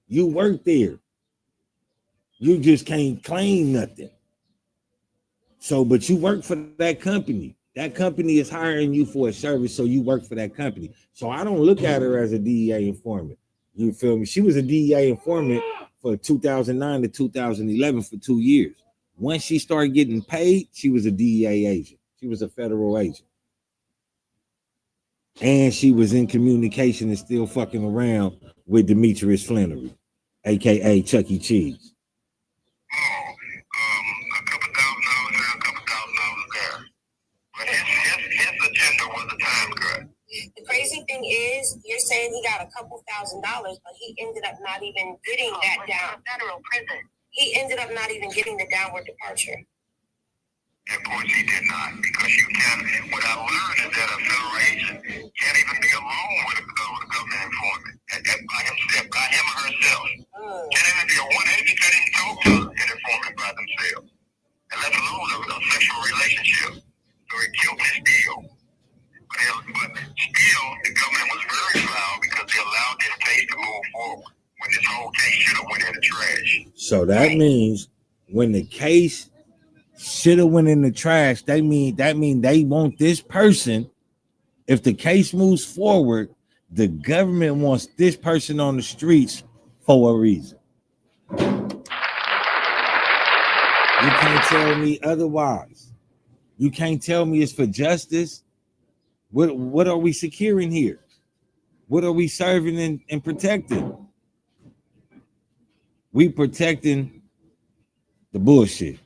you work there. You just can't claim nothing. So, but you work for that company. That company is hiring you for a service, so you work for that company. So I don't look at her as a DEA informant. You feel me? She was a DEA informant for 2009 to 2011 for 2 years. Once she started getting paid, she was a DEA agent. She was a federal agent. And she was in communication and still fucking around with Demetrius Flannery, aka Chuck E. Cheese. A couple $1,000 here, a couple $1,000 there. But his agenda was a time cut. The crazy thing is, you're saying he got a couple $1,000s, but he ended up not even getting that down. Federal prison. He ended up not even getting the downward departure. Of course he did not, because you can't. What I learned is that a federal agent can't even be alone with a government informant, by himself, by him or herself. Can't even be one agent can't even talk to an informant by themselves, and let alone a sexual relationship. So it killed his deal. But still, the government was very proud because they allowed this case to move forward when this whole case should have went in the trash. So that means when the case should have went in the trash, that mean they want this person. If the case moves forward, the government wants this person on the streets for a reason. You can't tell me otherwise. You can't tell me it's for justice. What are we securing here? What are we serving and protecting? We protecting the bullshit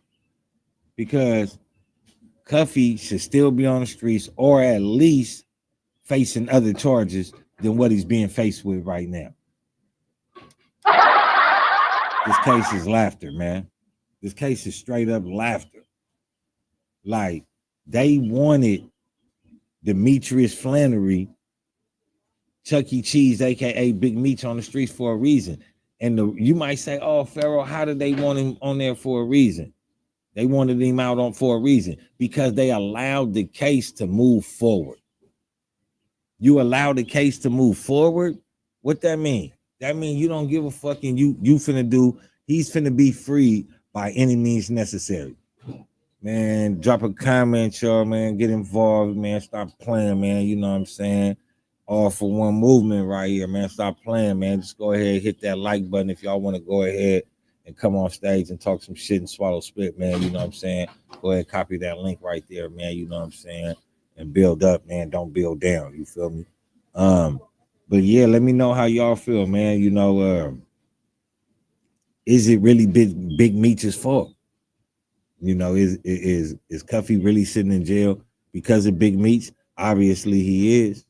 because Cuffy should still be on the streets or at least facing other charges than what he's being faced with right now. This case is laughter, man. This case is straight up laughter. Like, they wanted Demetrius Flannery, Chuck E. Cheese, aka Big Meech, on the streets for a reason. And you might say, oh, Pharaoh, how did they want him on there for a reason? They wanted him out on for a reason because they allowed the case to move forward. You allow the case to move forward. What that mean? That mean you don't give a fucking you finna do. He's finna be free by any means necessary. Man, drop a comment, y'all, man. Get involved, man. Stop playing, man. You know what I'm saying? All for one movement right here, man. Stop playing, man. Just go ahead, hit that like button if y'all want to go ahead and come on stage and talk some shit and swallow spit, man. You know what I'm saying? Go ahead, copy that link right there, man. You know what I'm saying? And build up, man. Don't build down. You feel me? But yeah, let me know how y'all feel, man. Is it really Big Meech's fault? You know, is Cuffy really sitting in jail because of Big Meech? Obviously he is.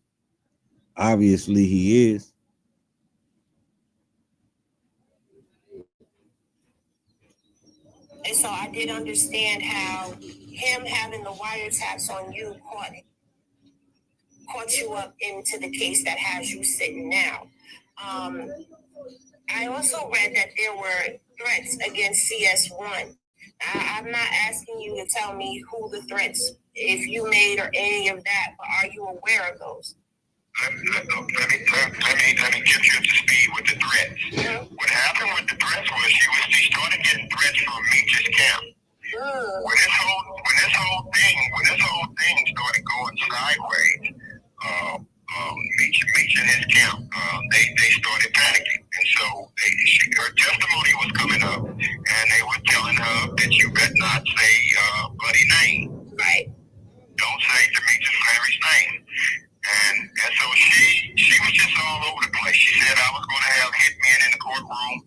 Obviously he is. And so I did understand how him having the wiretaps on you caught you up into the case that has you sitting now. I also read that there were threats against CS1. I'm not asking you to tell me who the threats, if you made or any of that, but are you aware of those? Let me get you up to speed with the threats. Mm-hmm. What happened with the threats was she started getting threats from Meech's camp. When this whole thing started going sideways, Meech and his camp, they started panicking, and so her testimony was coming up, and they were telling her that you better not say bloody name. Right. Don't say Demetrius Flannery's name. And so she was just all over the place. She said I was going to have hitmen in the courtroom.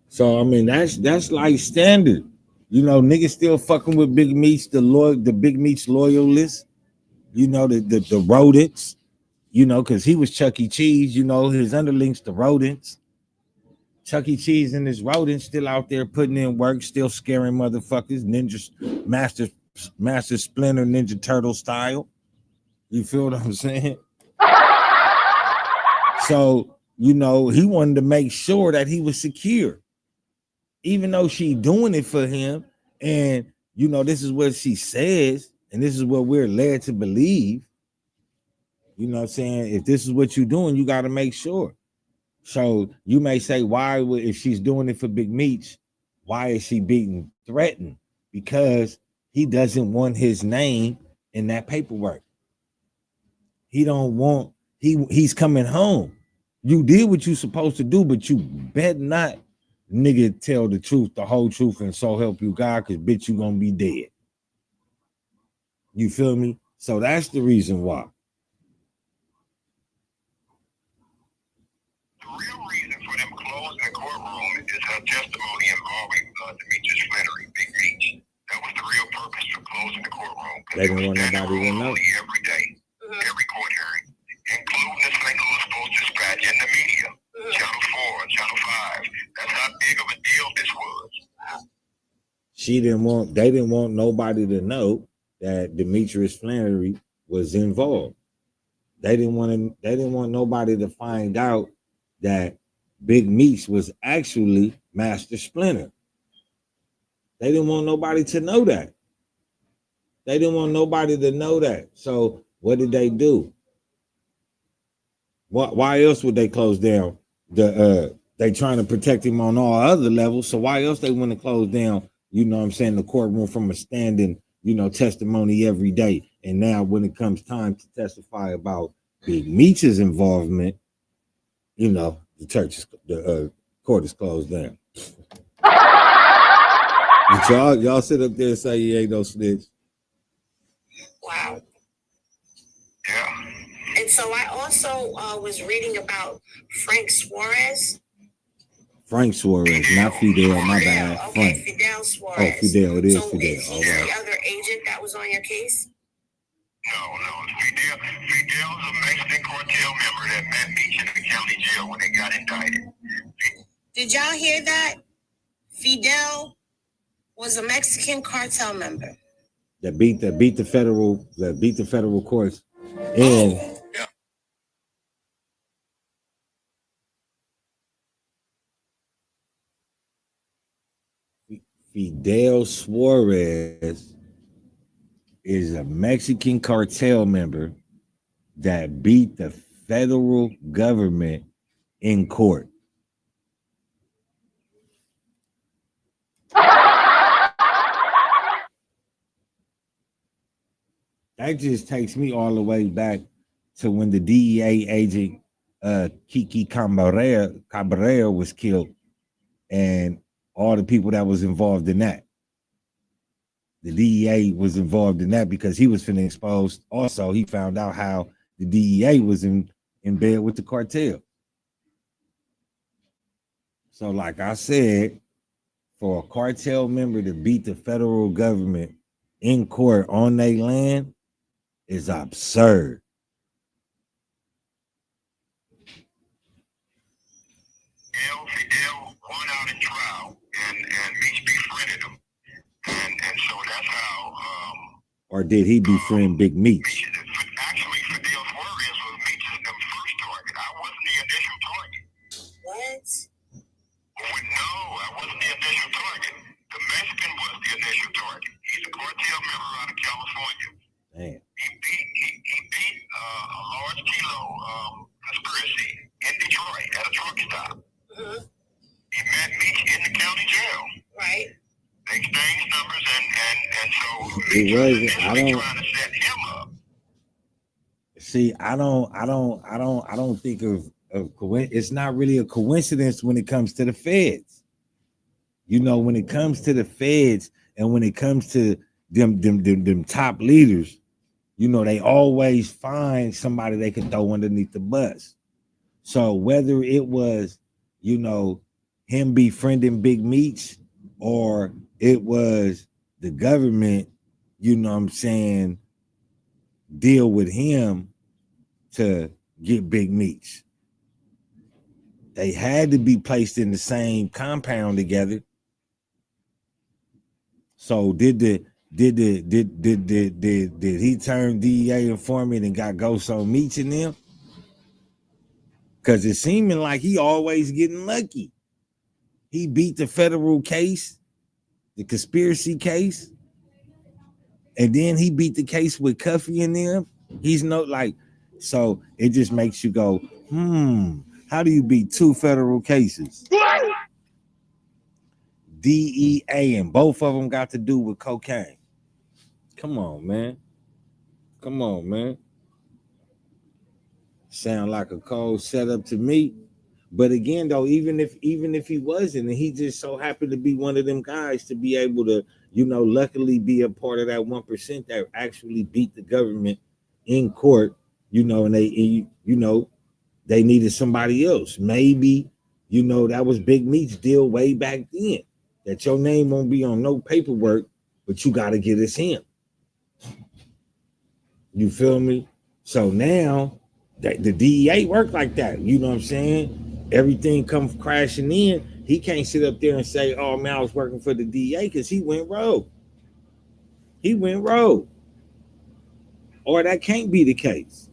So I mean that's like standard. You know, niggas still fucking with Big Meech, the Big Meech loyalists. You know, the rodents. You know, because he was Chuck E. Cheese. You know, his underlings, the rodents. Chuck E. Cheese and his rodents still out there putting in work, still scaring motherfuckers. Master Splinter, Ninja Turtle style. You feel what I'm saying? So, you know, he wanted to make sure that he was secure, even though she doing it for him. And, you know, this is what she says, and this is what we're led to believe. You know what I'm saying? If this is what you're doing, you got to make sure. So you may say, why would, if she's doing it for Big Meech, why is she being threatened? Because he doesn't want his name in that paperwork. He don't want, he's coming home. You did what you supposed to do, but you bet not, nigga, tell the truth, the whole truth, and so help you God, because bitch, you gonna be dead. You feel me? So that's the reason why. The real reason for them closing the courtroom is her testimony involving Demetrius Flannery, Big Meech. That was the real purpose for closing the courtroom. They didn't want nobody to know. Every day, every court hearing, including the St. Louis Post-Dispatch in the media, Channel 4, Channel 5. That's how big of a deal this was. They didn't want nobody to know that Demetrius Flannery was involved. They didn't want nobody to find out that Big Meech was actually Master Splinter. They didn't want nobody to know that. They didn't want nobody to know that. So what did they do? Why else would they close down they trying to protect him on all other levels? So why else they want to close down, you know what I'm saying, the courtroom from a standing, you know, testimony every day? And now when it comes time to testify about Big Meech's involvement, you know, the court is closed down. But y'all sit up there and say he ain't no snitch. Wow. Yeah. And so I also was reading about Frank Suarez. Frank Suarez, not Fidel, my bad. Okay, Frank. Fidel Suarez. Oh, Fidel, it is so Fidel. Is he the other agent that was on your case? No. Fidel's a Mexican cartel member that met Meech in the county jail when they got indicted. Did y'all hear that? Fidel was a Mexican cartel member that beat the federal courts. And yeah. Fidel Suarez is a Mexican cartel member that beat the federal government in court. That just takes me all the way back to when the DEA agent Kiki Cabrera was killed, and all the people that was involved in that. The DEA was involved in that because he was finna expose. Also, he found out how the DEA was in bed with the cartel. So, like I said, for a cartel member to beat the federal government in court on their land is absurd. Fidel won out in trial, and Meech befriended him, and so that's how. Or did he befriend Big Meech? Actually, Fidel Suarez was Meech's first target. I wasn't the initial target. What? No, I wasn't the initial target. The Mexican was the initial target. He's a cartel member out of California. Damn. He beat a large kilo conspiracy in Detroit at a truck stop. Mm-hmm. He met Meech in the county jail. Right. They exchanged numbers, and so It was. I don't trying to set him up. See, I don't think of it's not really a coincidence when it comes to the feds. You know, when it comes to the feds and when it comes to them top leaders, you know, they always find somebody they can throw underneath the bus. So whether it was, you know, him befriending Big Meech or it was the government, you know what I'm saying, deal with him to get Big Meech. They had to be placed in the same compound together. So did Did he turn DEA informant and got ghosts on Meech and them? Cause it's seeming like he always getting lucky. He beat the federal case, the conspiracy case, and then he beat the case with Cuffy and them. He's no like, so it just makes you go, how do you beat two federal cases? DEA, and both of them got to do with cocaine. Come on, man. Come on, man. Sound like a cold setup to me. But again, though, even if he wasn't, and he just so happened to be one of them guys to be able to, luckily be a part of that 1% that actually beat the government in court, and they needed somebody else. Maybe, that was Big Meech's deal way back then. That your name won't be on no paperwork, but you got to get us him. You feel me? So now the DEA work like that. You know what I'm saying? Everything comes crashing in. He can't sit up there and say, "Oh man, I was working for the DEA," because he went rogue. He went rogue. Or that can't be the case.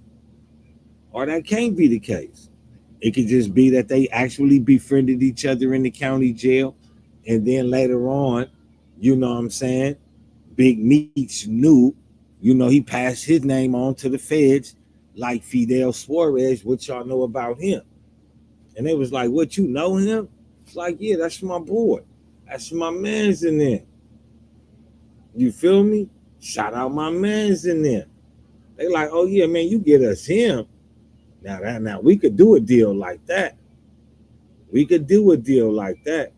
Or that can't be the case. It could just be that they actually befriended each other in the county jail, and then later on, you know what I'm saying? Big Meech knew, he passed his name on to the feds, like Fidel Suarez. What y'all know about him? And they was like, "What, you know him?" It's like, "Yeah, that's my boy. That's my man's in there." You feel me? Shout out my man's in there. They like, "Oh yeah, man, you get us him. Now we could do a deal like that. We could do a deal like that."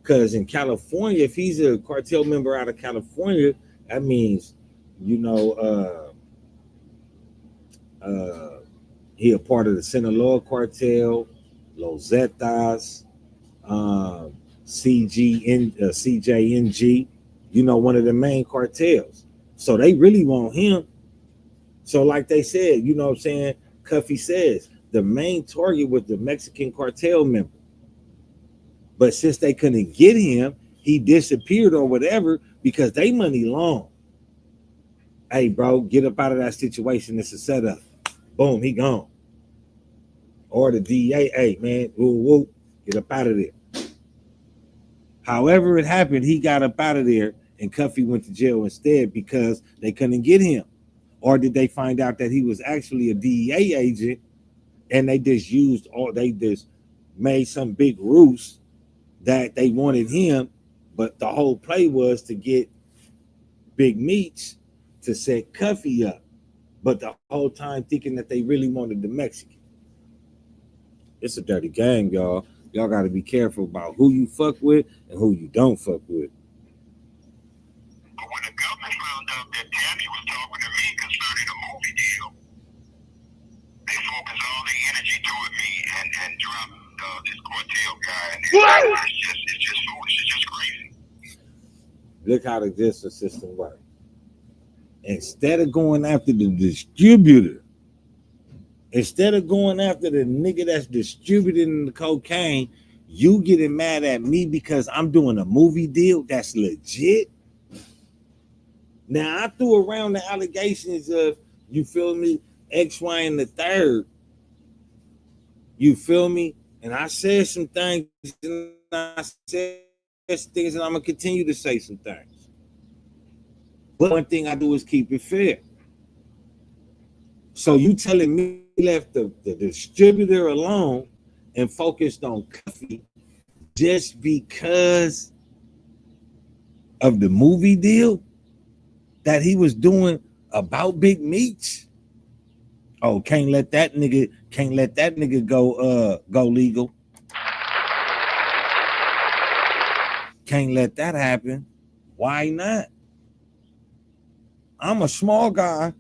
Because in California, if he's a cartel member out of California, that means, he a part of the Sinaloa cartel, Los Zetas, CJNG, one of the main cartels. So they really want him. So like they said, you know what I'm saying? Cuffy says the main target was the Mexican cartel member. But since they couldn't get him, he disappeared or whatever because they money long. Hey, bro, get up out of that situation. It's a setup. Boom, he gone. Or the DEA, hey, man, woo, get up out of there. However it happened, he got up out of there and Cuffy went to jail instead because they couldn't get him. Or did they find out that he was actually a DEA agent and they just made some big ruse that they wanted him, but the whole play was to get Big Meech to set Cuffy up, but the whole time thinking that they really wanted the Mexican. It's a dirty game, y'all. Y'all got to be careful about who you fuck with and who you don't fuck with. But when the government found out that Tammy was talking to me concerning a movie deal, they focused all their energy toward me and dropped this cartel guy. And it's just foolish. It's just crazy. Look how the justice system works. Instead of going after the distributor, instead of going after the nigga that's distributing the cocaine, you getting mad at me because I'm doing a movie deal that's legit. Now I threw around the allegations of, you feel me, X, Y, and the third. You feel me? And I said some things, and I said things, and I'm gonna continue to say some things. But one thing I do is keep it fair. So you telling me left the distributor alone and focused on Cuffy just because of the movie deal that he was doing about Big Meech? Oh, can't let that nigga go legal. Can't let that happen. Why not? I'm a small guy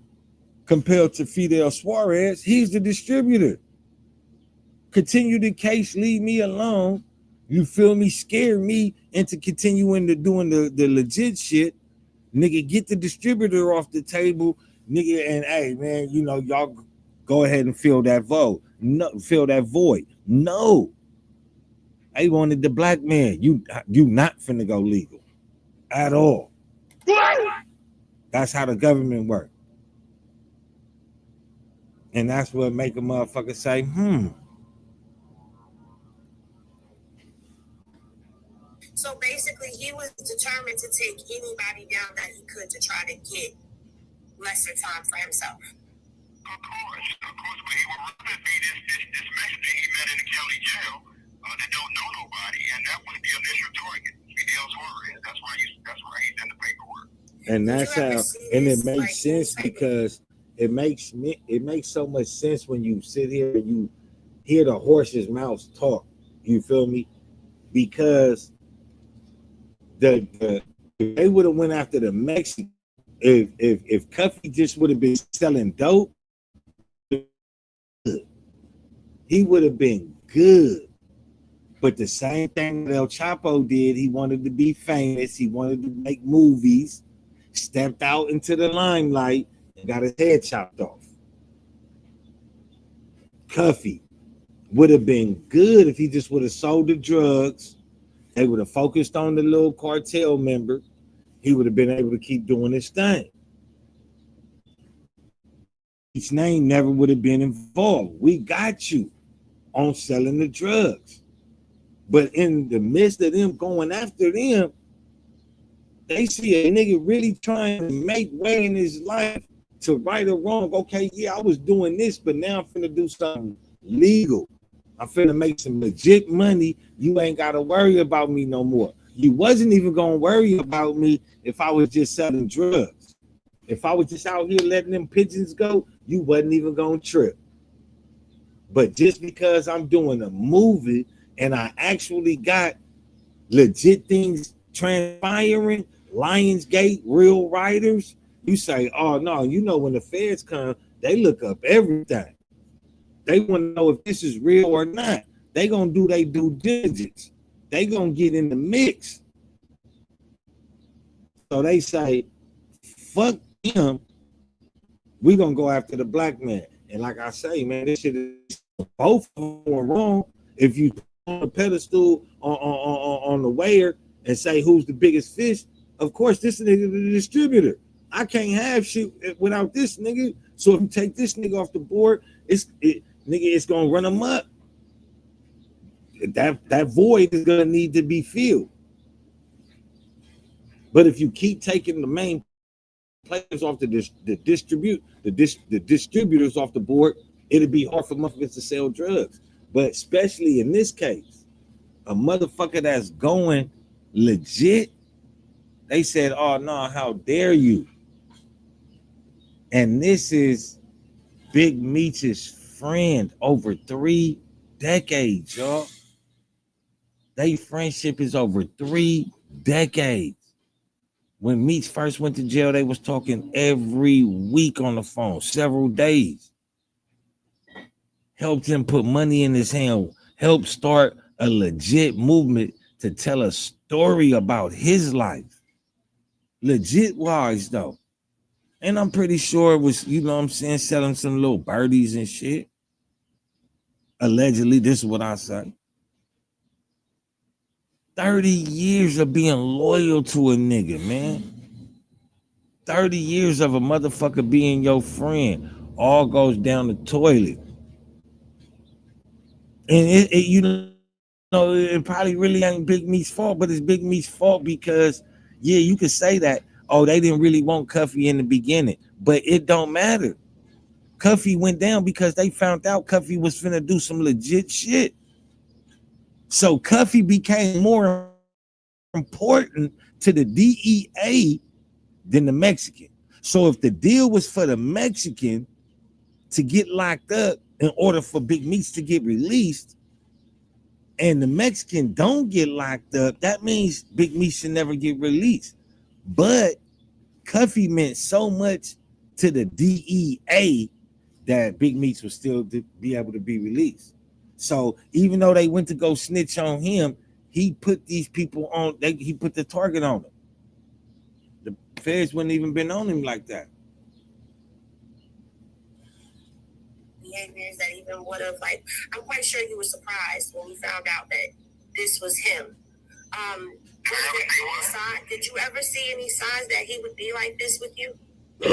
compared to Fidel Suarez. He's the distributor. Continue the case, leave me alone. You feel me? Scare me into continuing to doing the legit shit. Nigga, get the distributor off the table, nigga, and hey, man, y'all go ahead and fill that void. No, fill that void. No. I wanted the black man. You not finna go legal at all. That's how the government works. And that's what make a motherfucker say, So basically, he was determined to take anybody down that he could to try to get lesser time for himself. Of course. But he would rather be this Mexican he met in the county jail that don't know nobody, and that was the initial target. Fidel Suarez. That's why he's in the paperwork. And that's how, and it makes sense because it makes so much sense when you sit here and you hear the horse's mouth talk. You feel me? Because if they would have went after the Mexican, if Cuffy just would have been selling dope, he would have been good. But the same thing that El Chapo did, he wanted to be famous, he wanted to make movies, stepped out into the limelight, and got his head chopped off. Cuffy would have been good if he just would have sold the drugs. They would have focused on the little cartel member. He would have been able to keep doing his thing. His name never would have been involved. We got you on selling the drugs. But in the midst of them going after them, they see a nigga really trying to make way in his life to right or wrong. Okay, yeah, I was doing this, but now I'm finna do something legal. I'm finna make some legit money. You ain't gotta worry about me no more. You wasn't even gonna worry about me if I was just selling drugs. If I was just out here letting them pigeons go, you wasn't even gonna trip. But just because I'm doing a movie and I actually got legit things transpiring, Lionsgate, real writers, you say, oh no, you know when the feds come, they look up everything. They want to know if this is real or not. They gonna do their due diligence. They gonna get in the mix. So they say, fuck him. We gonna go after the black man. And like I say, man, this shit is both of them wrong. If you on a pedestal on the weigher and say who's the biggest fish, of course this nigga the distributor. I can't have shit without this nigga. So if you take this nigga off the board, it's gonna run him up. That void is gonna need to be filled. But if you keep taking the main players off the distributors off the board, it'd be hard for motherfuckers to sell drugs. But especially in this case, a motherfucker that's going legit, they said, oh no, how dare you? And this is Big Meech's friend over 3 decades, y'all. Their friendship is over 3 decades. When Meech first went to jail, they was talking every week on the phone, several days. Helped him put money in his hand, helped start a legit movement to tell a story about his life. Legit wise, though. And I'm pretty sure it was, you know what I'm saying, selling some little birdies and shit. Allegedly, this is what I say. 30 years of being loyal to a nigga, man. 30 years of a motherfucker being your friend. All goes down the toilet. And you know, it probably really ain't Big Meech's fault, but it's Big Meech's fault because, yeah, you could say that, oh, they didn't really want Cuffy in the beginning, but it don't matter. Cuffy went down because they found out Cuffy was finna do some legit shit. So Cuffy became more important to the DEA than the Mexican. So if the deal was for the Mexican to get locked up in order for Big Meech to get released, and the Mexican don't get locked up, that means Big Meech should never get released. But Cuffy meant so much to the DEA that Big Meech was still to be able to be released. So even though they went to go snitch on him, he put these people on, he put the target on them. The feds wouldn't even been on him like that. Behaviors that even would have, I'm quite sure he was surprised when we found out that this was him. Did you ever see any signs that he would be like this with you? No.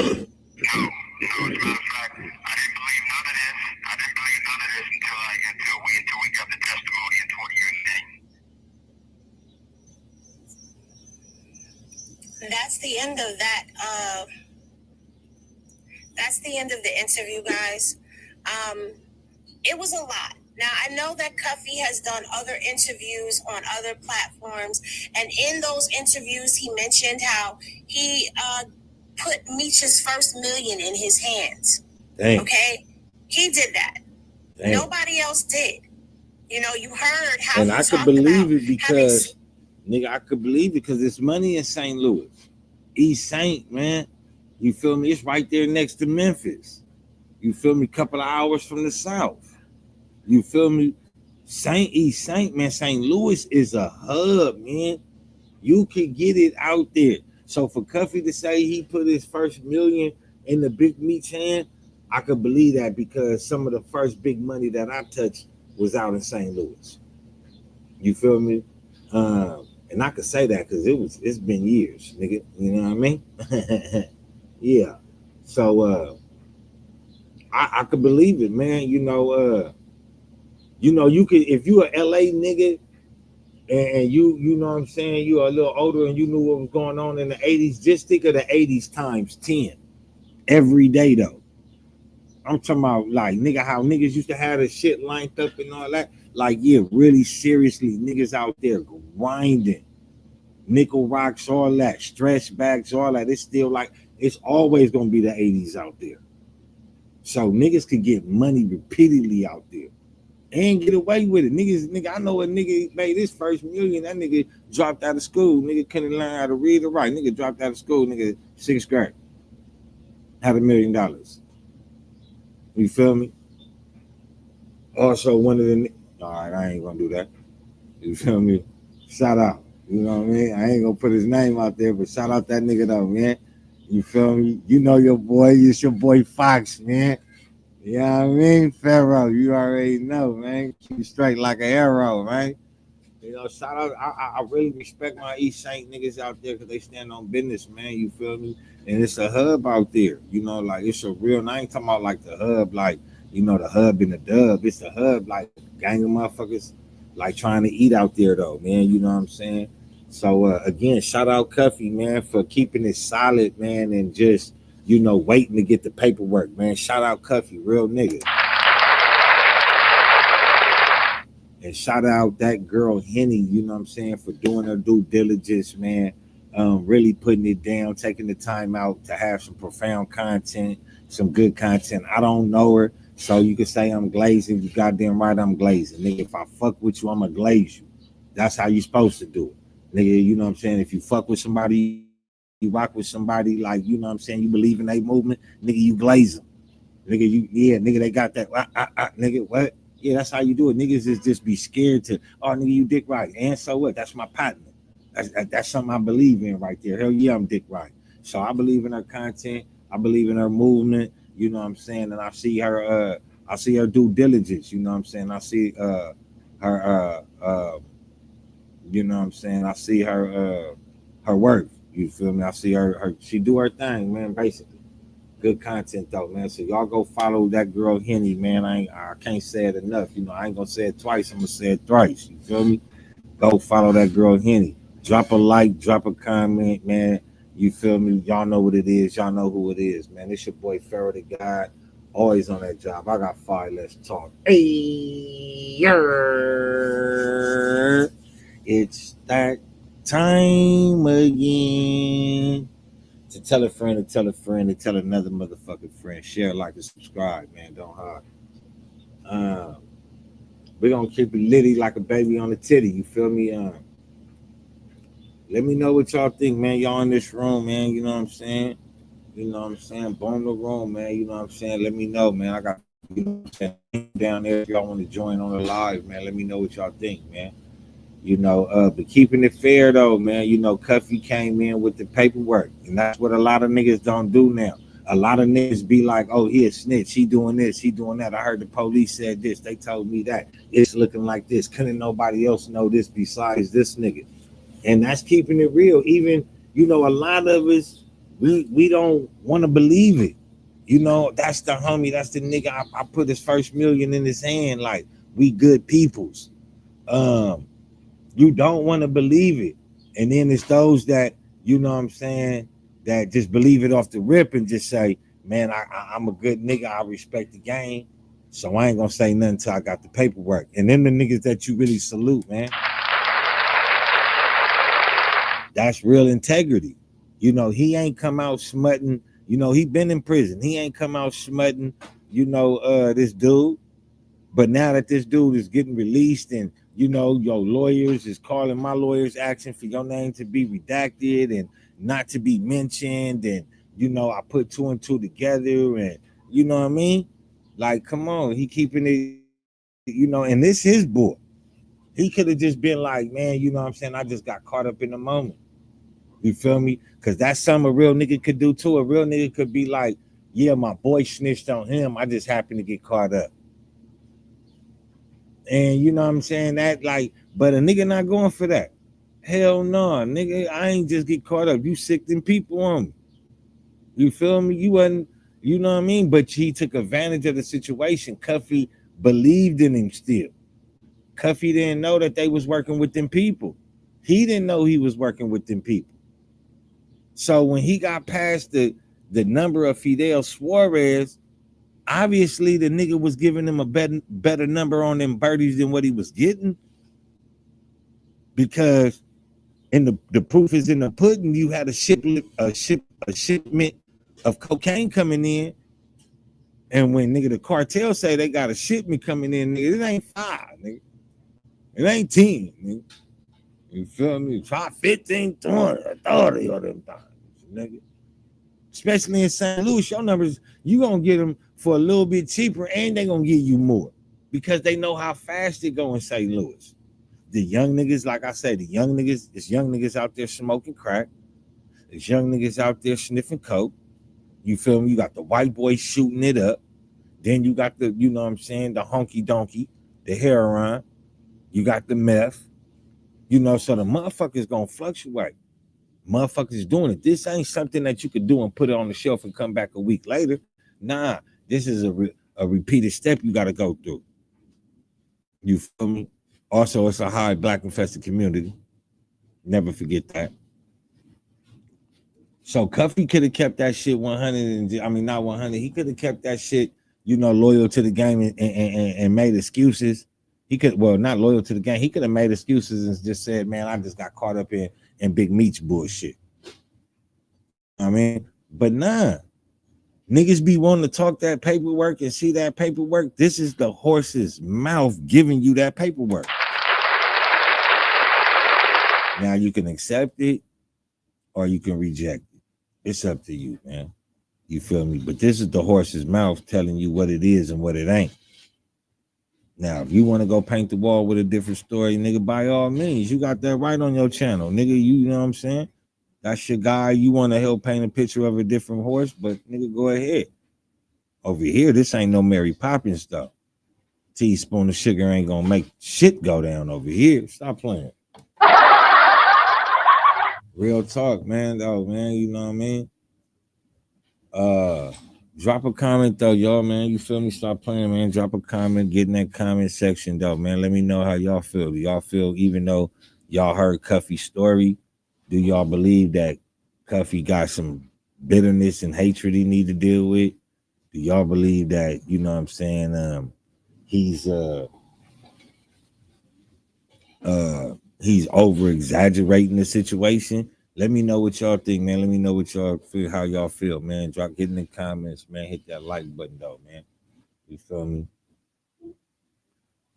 No, as a matter of fact, I didn't believe none of this. I didn't believe none of this until we got the testimony in 20 years. That's the end of that. That's the end of the interview, guys. It was a lot. Now, I know that Cuffy has done other interviews on other platforms, and in those interviews, he mentioned how he put Meech's first million in his hands. Damn. Okay? He did that. Damn. Nobody else did. You know, you heard how and he I could talked believe about it because, nigga, I could believe it because it's money in St. Louis. East St., man. You feel me? It's right there next to Memphis. You feel me? Couple of hours from the south. You feel me? East St., man. St. Louis is a hub, man. You can get it out there. So for Cuffy to say he put his first million in the Big Meech hand, I could believe that because some of the first big money that I touched was out in St. Louis. You feel me? And I could say that because it's been years, nigga. You know what I mean? Yeah. So I could believe it, man. You know, you could if you a LA nigga and you know what I'm saying, you are a little older and you knew what was going on in the 80s, just think of the 80s times 10 every day though. I'm talking about like nigga how niggas used to have the shit lined up and all that. Like, yeah, really seriously, niggas out there grinding. Nickel rocks, all that, stretch bags, all that. It's still like it's always gonna be the 80s out there. So niggas could get money repeatedly out there and get away with it. Nigga, I know a nigga made his first million. That nigga dropped out of school. Nigga couldn't learn how to read or write. Nigga dropped out of school. Nigga 6th grade had $1 million. You feel me? Also, one of the all right, I ain't gonna do that. You feel me? Shout out. You know what I mean? I ain't gonna put his name out there, but shout out that nigga though, man. You feel me? You know your boy. It's your boy Fox, man. You know what I mean? Pharaoh, you already know, man. Keep straight like an arrow, man. You know, shout out. I really respect my East Saint niggas out there because they stand on business, man. You feel me? And it's a hub out there. You know, like it's a real. I ain't talking about like the hub, like you know, the hub and the dub. It's the hub, like gang of motherfuckers, like trying to eat out there, though, man. You know what I'm saying? So again, shout out Cuffy, man, for keeping it solid, man, and just you know waiting to get the paperwork, man. Shout out Cuffy, real nigga. And shout out that girl Henny, you know what I'm saying, for doing her due diligence, man. Really putting it down, taking the time out to have some profound content, some good content. I don't know her, so you can say I'm glazing. You goddamn right, I'm glazing. Nigga, if I fuck with you, I'ma glaze you. That's how you supposed to do it. Nigga, you know what I'm saying? If you fuck with somebody, you rock with somebody, like, you know what I'm saying, you believe in their movement, nigga, you glaze them. Nigga, nigga, they got that. Nigga, what? Yeah, that's how you do it. Niggas is just be scared to, oh, nigga, you dick right. And so what? That's my partner. That's something I believe in right there. Hell yeah, I'm dick right. So I believe in her content. I believe in her movement. You know what I'm saying? And I see her due diligence. You know what I'm saying? I see her you know what I'm saying? I see her worth. You feel me? I see her she do her thing, man, basically. Good content though, man. So y'all go follow that girl Henny, man. I can't say it enough. You know, I ain't gonna say it twice. I'm gonna say it thrice. You feel me? Go follow that girl Henny. Drop a like, drop a comment, man. You feel me? Y'all know what it is. Y'all know who it is, man. It's your boy Pharaoh the God. Always on that job. I got 5. Let's talk. Hey, it's that time again. To tell a friend, to tell a friend, to tell another motherfucking friend. Share, like, and subscribe, man. Don't hide. We're going to keep it litty like a baby on a titty. You feel me? Let me know what y'all think, man. Y'all in this room, man. You know what I'm saying? You know what I'm saying? Bomb the room, man. You know what I'm saying? Let me know, man. I got, you know what I'm saying, down there if y'all want to join on the live, man. Let me know what y'all think, man. You know, but keeping it fair though, man. You know, Cuffy came in with the paperwork, and that's what a lot of niggas don't do now. A lot of niggas be like, "Oh, he a snitch. He doing this. He doing that. I heard the police said this. They told me that. It's looking like this. Couldn't nobody else know this besides this nigga." And that's keeping it real. Even, a lot of us, we don't want to believe it. That's the homie, that's the nigga. I put his first million in his hand. Like, we good peoples. Um, you don't want to believe it. And then it's those that, what I'm saying, that just believe it off the rip and just say, man, I'm a good nigga. I respect the game. So I ain't gonna say nothing until I got the paperwork. And then the niggas that you really salute, man, that's real integrity. He ain't come out smutting. He been in prison. He ain't come out smutting, this dude. But now that this dude is getting released and, your lawyers is calling my lawyers asking for your name to be redacted and not to be mentioned. And, I put two and two together and, you know what I mean? Like, come on, he keeping it, and this his boy. He could have just been like, man, what I'm saying? I just got caught up in the moment. You feel me? Because that's something a real nigga could do too. A real nigga could be like, yeah, my boy snitched on him. I just happened to get caught up. And you know what I'm saying? That like, but a nigga not going for that. Hell no, nigga. I ain't just get caught up. You sick them people on me. You feel me? You wasn't, you know what I mean? But he took advantage of the situation. Cuffy believed in him still. Cuffy didn't know that they was working with them people. He didn't know he was working with them people. So when he got past the number of Fidel Suarez, obviously the nigga was giving him a better number on them birdies than what he was getting. Because the proof is in the pudding. You had a shipment of cocaine coming in, and when nigga the cartel say they got a shipment coming in, nigga, it ain't 5, nigga. It ain't 10, nigga. You feel me? Try 15, 20, 30 of them times, nigga. Especially in St. Louis, your numbers, you gonna get them for a little bit cheaper, and they gonna give you more because they know how fast it go in St. Louis. The young niggas, like I said, it's young niggas out there smoking crack. It's young niggas out there sniffing coke. You feel me? You got the white boys shooting it up. Then you got the, you know what I'm saying, the honky donkey, the heroin. You got the meth. So the motherfuckers gonna fluctuate. Motherfuckers doing it. This ain't something that you could do and put it on the shelf and come back a week later. Nah, this is a repeated step you got to go through. You feel me? Also, it's a high black infested community. Never forget that. So Cuffy could have kept that shit 100, and I mean not 100. He could have kept that shit, loyal to the game and made excuses. He could, well, not loyal to the game. He could have made excuses and just said, "Man, I just got caught up in Big Meech bullshit." I mean, but nah, niggas be wanting to talk that paperwork and see that paperwork. This is the horse's mouth giving you that paperwork. Now you can accept it or you can reject it. It's up to you, man. You feel me? But this is the horse's mouth telling you what it is and what it ain't. Now, if you want to go paint the wall with a different story, nigga, by all means, you got that right on your channel. Nigga, you know what I'm saying? That's your guy. You want to help paint a picture of a different horse, but nigga, go ahead. Over here, this ain't no Mary Poppins stuff. Teaspoon of sugar ain't gonna make shit go down over here. Stop playing. Real talk, man. Though, man, you know what I mean? Drop a comment though, y'all, man. You feel me? Stop playing, man. Drop a comment, get in that comment section though, man. Let me know how y'all feel. Do y'all feel, even though y'all heard Cuffy's story, do y'all believe that Cuffy got some bitterness and hatred he need to deal with? Do y'all believe that, you know what I'm saying, he's over exaggerating the situation? Let me know what y'all think, man. Let me know what y'all feel, how y'all feel, man. Get in the comments, man. Hit that like button, though, man. You feel me?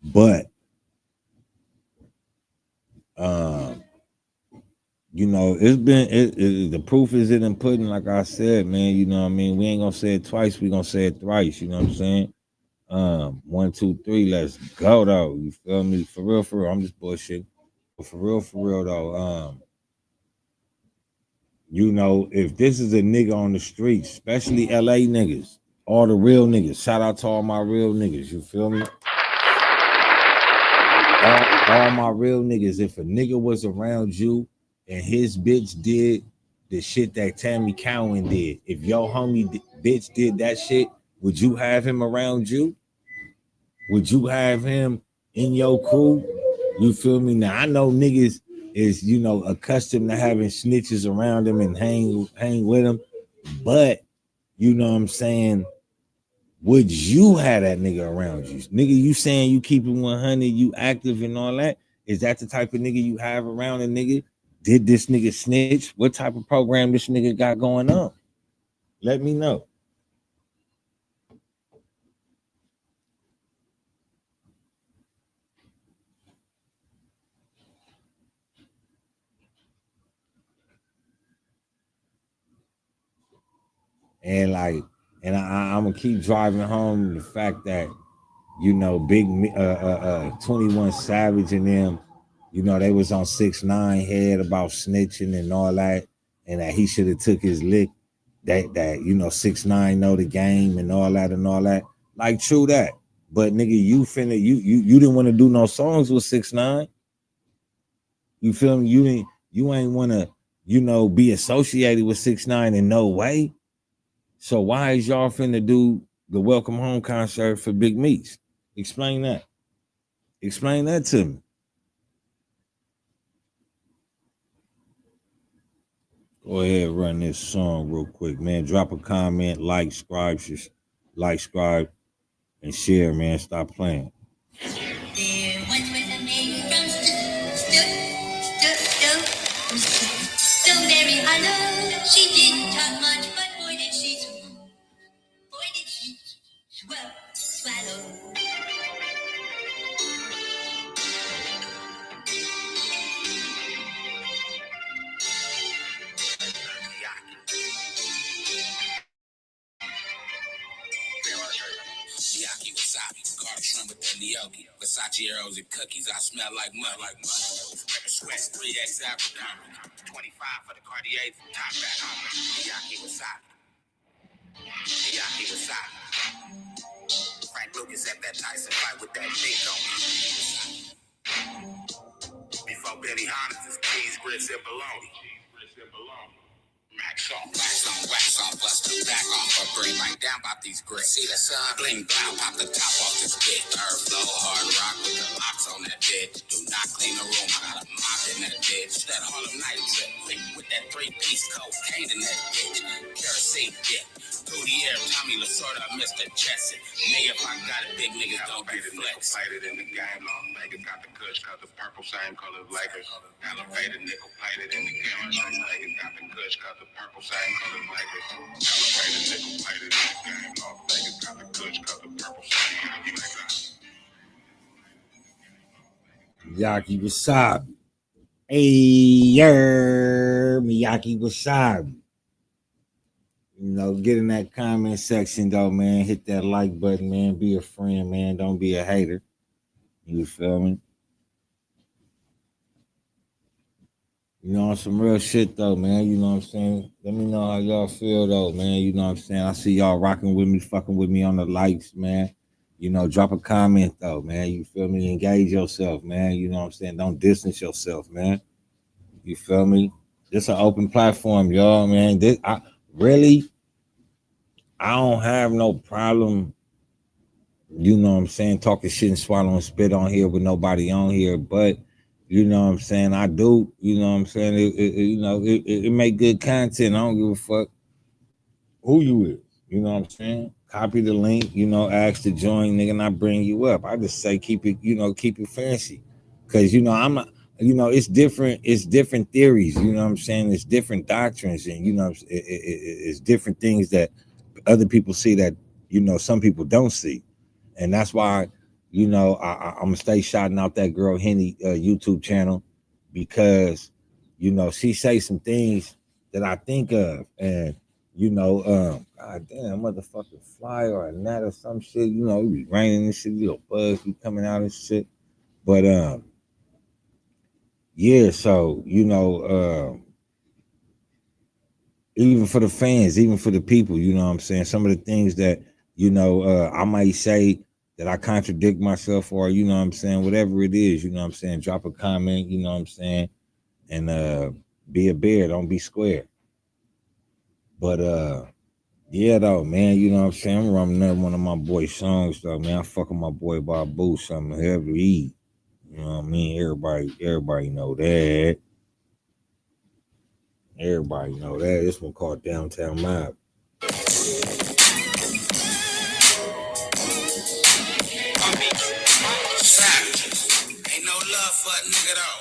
But, it's been the proof is in the pudding, like I said, man. You know what I mean? We ain't gonna say it twice. We gonna say it thrice. You know what I'm saying? 1, 2, 3. Let's go, though. You feel me? For real. I'm just bullshitting. But for real, though. If this is a nigga on the streets, especially LA niggas, all the real niggas, shout out to all my real niggas, you feel me? All my real niggas, if a nigga was around you and his bitch did the shit that Tammy Cowan did, if your homie bitch did that shit, would you have him around you? Would you have him in your crew? You feel me? Now I know niggas is, you know, accustomed to having snitches around them and hang with them, but you know what I'm saying? Would you have that nigga around you? Nigga, you saying you keep it 100, you active and all that? Is that the type of nigga you have around a nigga? Did this nigga snitch? What type of program this nigga got going on? Let me know. And like, and I'm gonna keep driving home the fact that, you know, 21 Savage and them, you know, they was on 6ix9ine head about snitching and all that, and that he should have took his lick. That you know, 6ix9ine know the game and all that and all that. Like, true that. But nigga, you didn't want to do no songs with 6ix9ine. You feel me? You ain't want to, you know, be associated with 6ix9ine in no way. So why is y'all finna do the Welcome Home concert for Big Meech? Explain that. Explain that to me. Go ahead, run this song real quick, man. Drop a comment, like, subscribe, and share, man. Stop playing. There once was a maid from Strawberry Hollow. She didn't talk much, but boy did she swallow. Yaki wasabi, garlic shrimp with the gnocchi. Versace arrows and cookies, I smell like mud. Pepper sweat, 3X African. 25 for the Cartier, top back. Yaki wasabi. Yaki wasabi. Frank Lucas at that Tyson fight with that big on. Before Benny Hannes, cheese, grits, and bologna. Max on, wax on, bust the back off her brain, like down about these grits. See the sun, bling, blow, pop the top off this bit. Third flow, hard rock with the locks on that bitch. Do not clean the room, I got a mop in that bitch. That Harlem Night drip, quick with that 3-piece cocaine in that bitch. Kerosene dip, Booty Air, Tommy Lasorda, Mr. Jesson. Nigga, if I got it, big niggas don't be flex. Plated in the game, Las Vegas got the kush, cut the purple, same color as Lakers. Elevated nickel plated in the game, Las Vegas got the kush, cut the purple, same color as Lakers. Elevated nickel plated in the game, Las Vegas got the kush, cut the purple, same color as Lakers. Miyaki Wasabi. Hey, Miyaki Wasabi. You know, get in that comment section though, man. Hit that like button, man. Be a friend, man. Don't be a hater. You feel me? You know, on some real shit though, man. You know what I'm saying? Let me know how y'all feel though, man. You know what I'm saying? I see y'all rocking with me, fucking with me on the likes, man. You know, drop a comment though, man. You feel me? Engage yourself, man. You know what I'm saying? Don't distance yourself, man. You feel me? This an open platform, y'all, man. I don't have no problem, you know what I'm saying, talking shit and swallowing spit on here with nobody on here, but you know what I'm saying, I do, you know what I'm saying, it make good content. I don't give a fuck who you is, you know what I'm saying. Copy the link, you know, ask to join, nigga, and I bring you up. I just say keep it fancy. Cause you know, I'm not, you know, it's different theories, you know what I'm saying? It's different doctrines, and you know, it's different things that other people see that, you know, some people don't see. And that's why, you know, I'm gonna stay shouting out that girl Henny YouTube channel, because, you know, she say some things that I think of, and you know, god damn, motherfucking fly or a gnat or some shit, you know, it be raining and shit, little bugs be coming out and shit. But yeah, so you know, even for the fans, even for the people, you know what I'm saying? Some of the things that, you know, I might say that I contradict myself, or, you know what I'm saying, whatever it is, you know what I'm saying, drop a comment, you know what I'm saying, and Be a bear, don't be square. But yeah though, man, you know what I'm saying? I'm running another one of my boy songs though, man. I fucking my boy Babu something heavy. You know what I mean? Everybody know that. Everybody know that. This one called Downtown Mob. Savages. Ain't no love for a nigga though.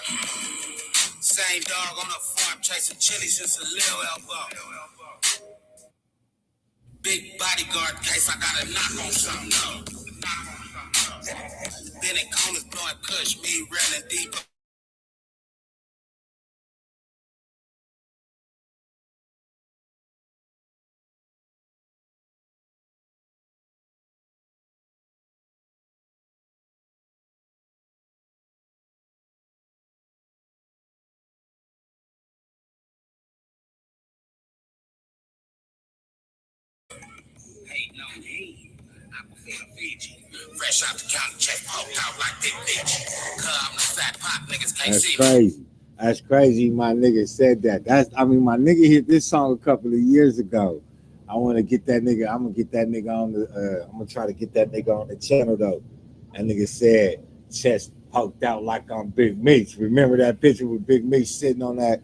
Same dog on the farm chasing chili since a little elbow. Big bodyguard case, I gotta knock on something though. Bennett corners blowing kush, me running deep. Hating on me. Aquafina Fiji. Fresh out the county, check poked out like Big Meech. I'm the fat pop, niggas can't That's see me. crazy. That's crazy. My nigga said that. My nigga hit this song a couple of years ago. I want to get that nigga. I'm gonna get that nigga on the. I'm gonna try to get that nigga on the channel though. That nigga said chest poked out like I'm Big Meech. Remember that picture with Big Meech sitting on that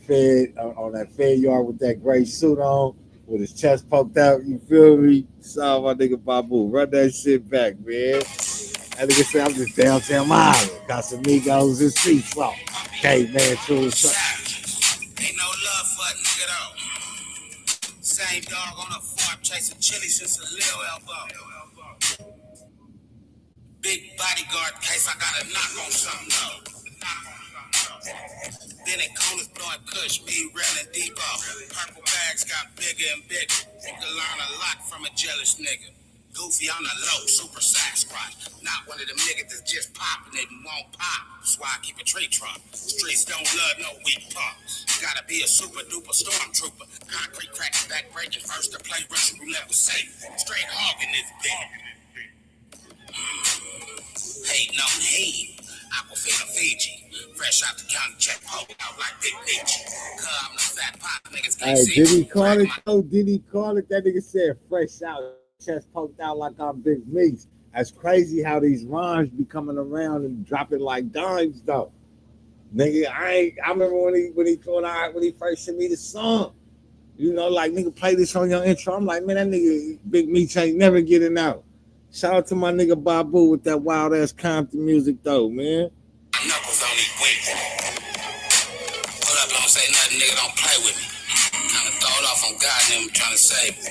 fed yard with that gray suit on with his chest poked out. You feel me? Saw my nigga Babu. Run that shit back, man. That nigga said I'm just downtown Miami. Casamigos and street salt. Okay, man, true. Ain't no love for a nigga though. Same dog on the farm chasing chili since a little elbow. Big bodyguard case, I gotta knock on something though. Bennett corners blowing kush, me running deep off. Purple bags got bigger and bigger. Think I learn a lot from a jealous nigga. Goofy on the low, super Sasquatch. Not one of them niggas that's just popping it and won't pop. That's why I keep a tree trunk. Streets don't love no weak punks. Gotta be a super duper stormtrooper. Concrete cracking, back breaking. First to play Russian roulette was safe. Straight hogging this bitch. Hating on him. Aquafina Fiji. Fresh out the county, check poked out like Big Meech. I'm the fat pop, niggas can't Hey, see did he me. call it though? Did he call it? That nigga said fresh out, chest poked out like I'm Big Meech. That's crazy how these rhymes be coming around and dropping like dimes though. Nigga, I remember when he first sent me the song. You know, like nigga play this on your intro. I'm like, man, that nigga Big Meech ain't never getting out. Shout out to my nigga Babu with that wild ass Compton music though, man. Knuckles on these quick. Pull up, don't say nothing, nigga, don't play with me. Trying to throw it off on God and them trying to save me.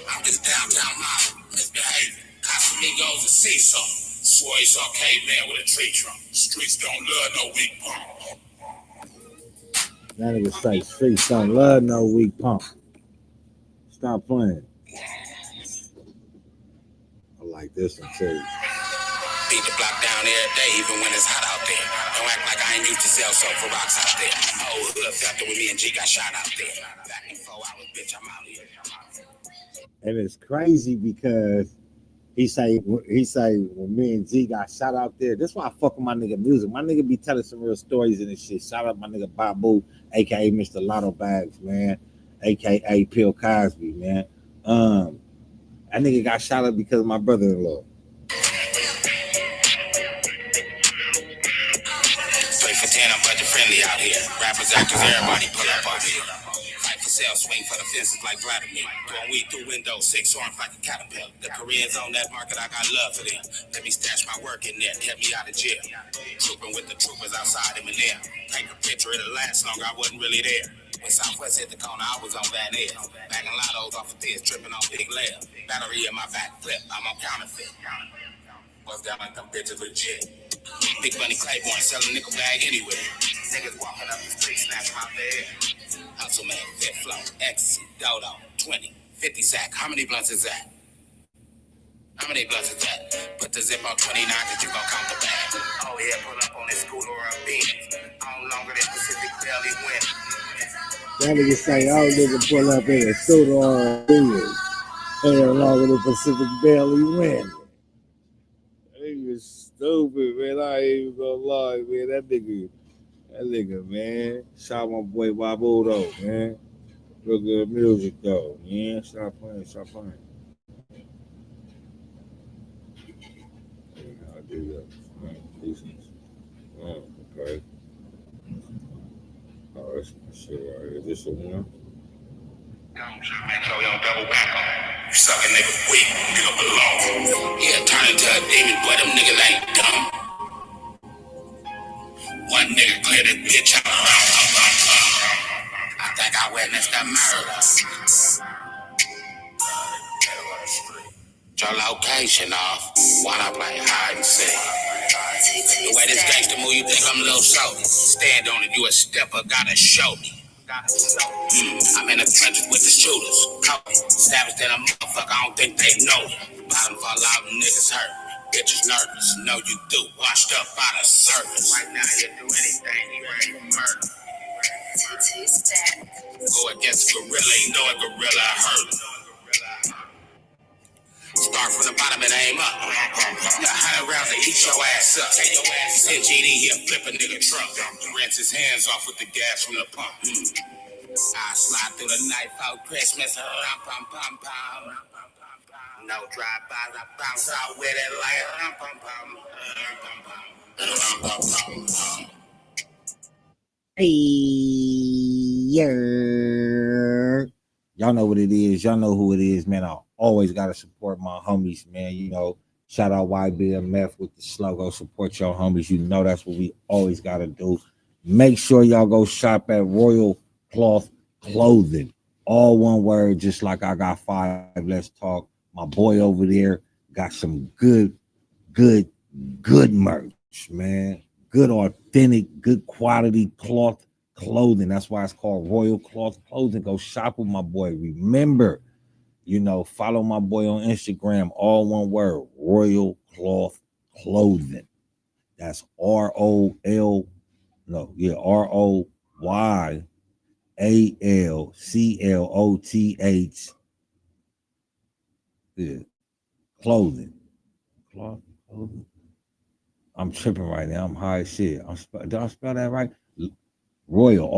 I'm just downtown model, misbehaving. Casamigos and Cecil. Swore he saw caveman with a tree trunk. Streets don't love no weak punk. That nigga say streets don't love no weak punk. Stop playing. I like this one too. Beat the block down every day, even when it's hot out there. Don't act like I ain't used to sell soap for rocks out there. Oh, hood felt it with me and G got shot out there. Back in 4 hours, bitch, I'm out here. And it's crazy because he say when me and G got shot out there. That's why I fuck with my nigga music. My nigga be telling some real stories and this shit. Shout out my nigga Babu, aka Mr. Lotto Bags, man, aka Bill Cosby, man. That nigga got shot up because of my brother-in-law. I'm budget friendly out here. Rappers, actors, everybody pull up on me. Fight for sale, swing for the fences like Vladimir. Throwing weed through windows, 6 arms like a caterpillar. The Koreans on that market, I got love for them. Let me stash my work in there, kept me out of jail. Trooping with the troopers outside him and there. Take a picture, it'll last longer, I wasn't really there. When Southwest hit the corner, I was on Van Air. Bagging lottos off of this, tripping on big layer. Battery in my back flip, I'm on counterfeit. Bust down like them bitches legit. Big money Claiborne selling nickel bag anywhere. Niggas walking up the street, snatch my bed. Hustle man, fit flow, ecstasy, dodo, 20, 50 sack. How many blunts is that? How many blunts is that? Put the zip on 29 that you gon' count the bag. Oh yeah, pull up on this scooter or a beans. I'm longer than Pacific Belly win. That nigga say, oh nigga pull up in a suit or a beard. Hell longer than Pacific barely win. That nigga stupid, man. I ain't even gonna lie, man. That nigga That nigga, man. Shout my boy Babu though, man. Real good music though. Yeah, stop playing, stop playing. Yeah, I do that. Decent. Oh, okay. Oh, that's my shit right here. This the one? Make sure y'all double back on it. You suckin' nigga weak, nigga below. Yeah, turn into a demon, boy, them niggas ain't dumb. One nigga clear this bitch out. I think I witnessed a murder. Your location off while I play hide and seek. The way this gangster move, you think I'm a little salty. Stand on it, you a stepper, gotta show me. I'm in the trenches with the shooters. Savage than a motherfucker, I don't think they know me. Bottom fall out, niggas hurt. Bitches nervous, know you do. Washed up by the service. Right now, you do anything, you ready for murder. Go against a gorilla, you know a gorilla hurt. Start from the bottom and aim up. 100 rounds to eat your ass up. Take your ass. Send GD here, flip a nigga truck. Rinse his hands off with the gas from the pump. I slide through the night out Christmas. Rum, pum, pum, pum. No drive-bys, I bounce out with it like rum, pum, pum. Rum, pum, pum, pum. Hey, yeah. Y'all know what it is. Y'all know who it is, man. I always gotta support my homies, man. You know, shout out YBMF with the slogan. Support your homies. You know that's what we always gotta do. Make sure y'all go shop at Royal Cloth Clothing. All one word, just like I got 5. Let's talk. My boy over there got some good merch, man. Good, authentic, good quality cloth clothing. That's why it's called Royal Cloth Clothing. Go shop with my boy. Remember, you know, follow my boy on Instagram. All one word, Royal Cloth Clothing. That's ROYALCLOTH. Yeah, clothing. Cloth clothing. I'm tripping right now. I'm high as shit. Did I spell that right? Royal,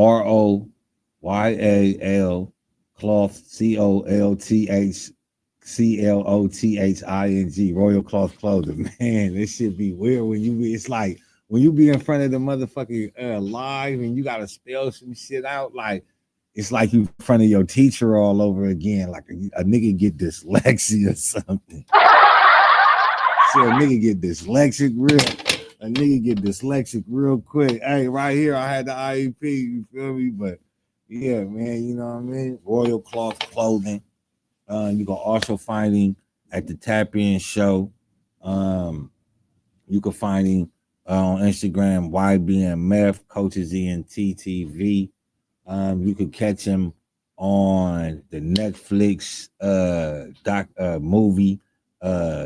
ROYAL, cloth, COLTHCLOTHING, Royal Cloth Clothing. Man, this shit be weird when you be, it's like when you be in front of the motherfucking live and you gotta spell some shit out, like it's like you in front of your teacher all over again, like a nigga get dyslexia or something. So a nigga get dyslexic real quick. Hey, right here, I had the IEP, you feel me? But yeah, man, you know what I mean? Royal Cloth Clothing. You can also find him at the Tap In Show. You can find him on Instagram, YBMF, Coaches ENTTV. You could catch him on the Netflix movie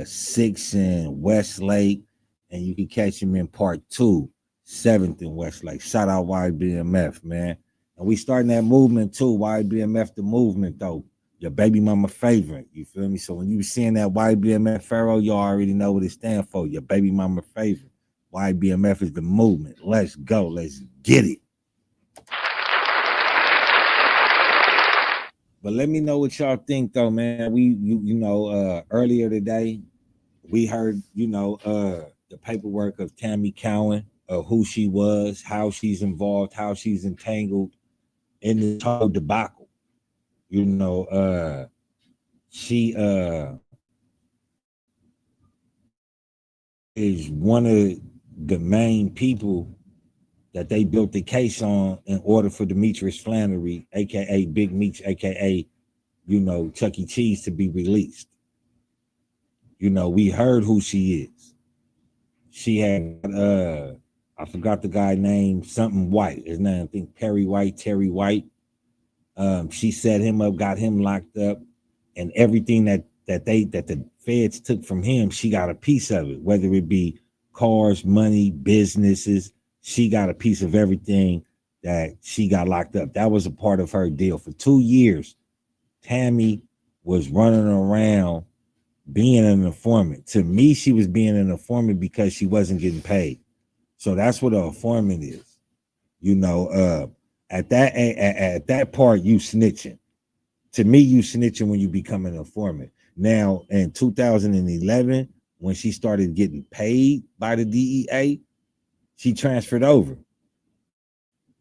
6 in Westlake, and you can catch him in part 2, 7th in Westlake. Shout out YBMF, man. And we starting that movement too, YBMF the movement though. Your baby mama favorite, you feel me? So when you seeing that YBMF Pharaoh, you already know what it stands for. Your baby mama favorite. YBMF is the movement. Let's go. Let's get it. But let me know what y'all think though, man. Earlier today, we heard, the paperwork of Tammy Cowan, of who she was, how she's involved, how she's entangled in this whole debacle. She is one of the main people that they built the case on in order for Demetrius Flannery, aka Big Meech, aka Chuck E. Cheese, to be released. We heard who she is. She had I forgot the guy named something White. His name, I think Terry White. She set him up, got him locked up, and everything that the feds took from him, she got a piece of it, whether it be cars, money, businesses. She got a piece of everything that she got locked up. That was a part of her deal. For 2 years, Tammy was running around being an informant. To me, she was being an informant because she wasn't getting paid. So that's what an informant is. You know, at that part, you snitching. To me, you snitching when you become an informant. Now, in 2011, when she started getting paid by the DEA, she transferred over.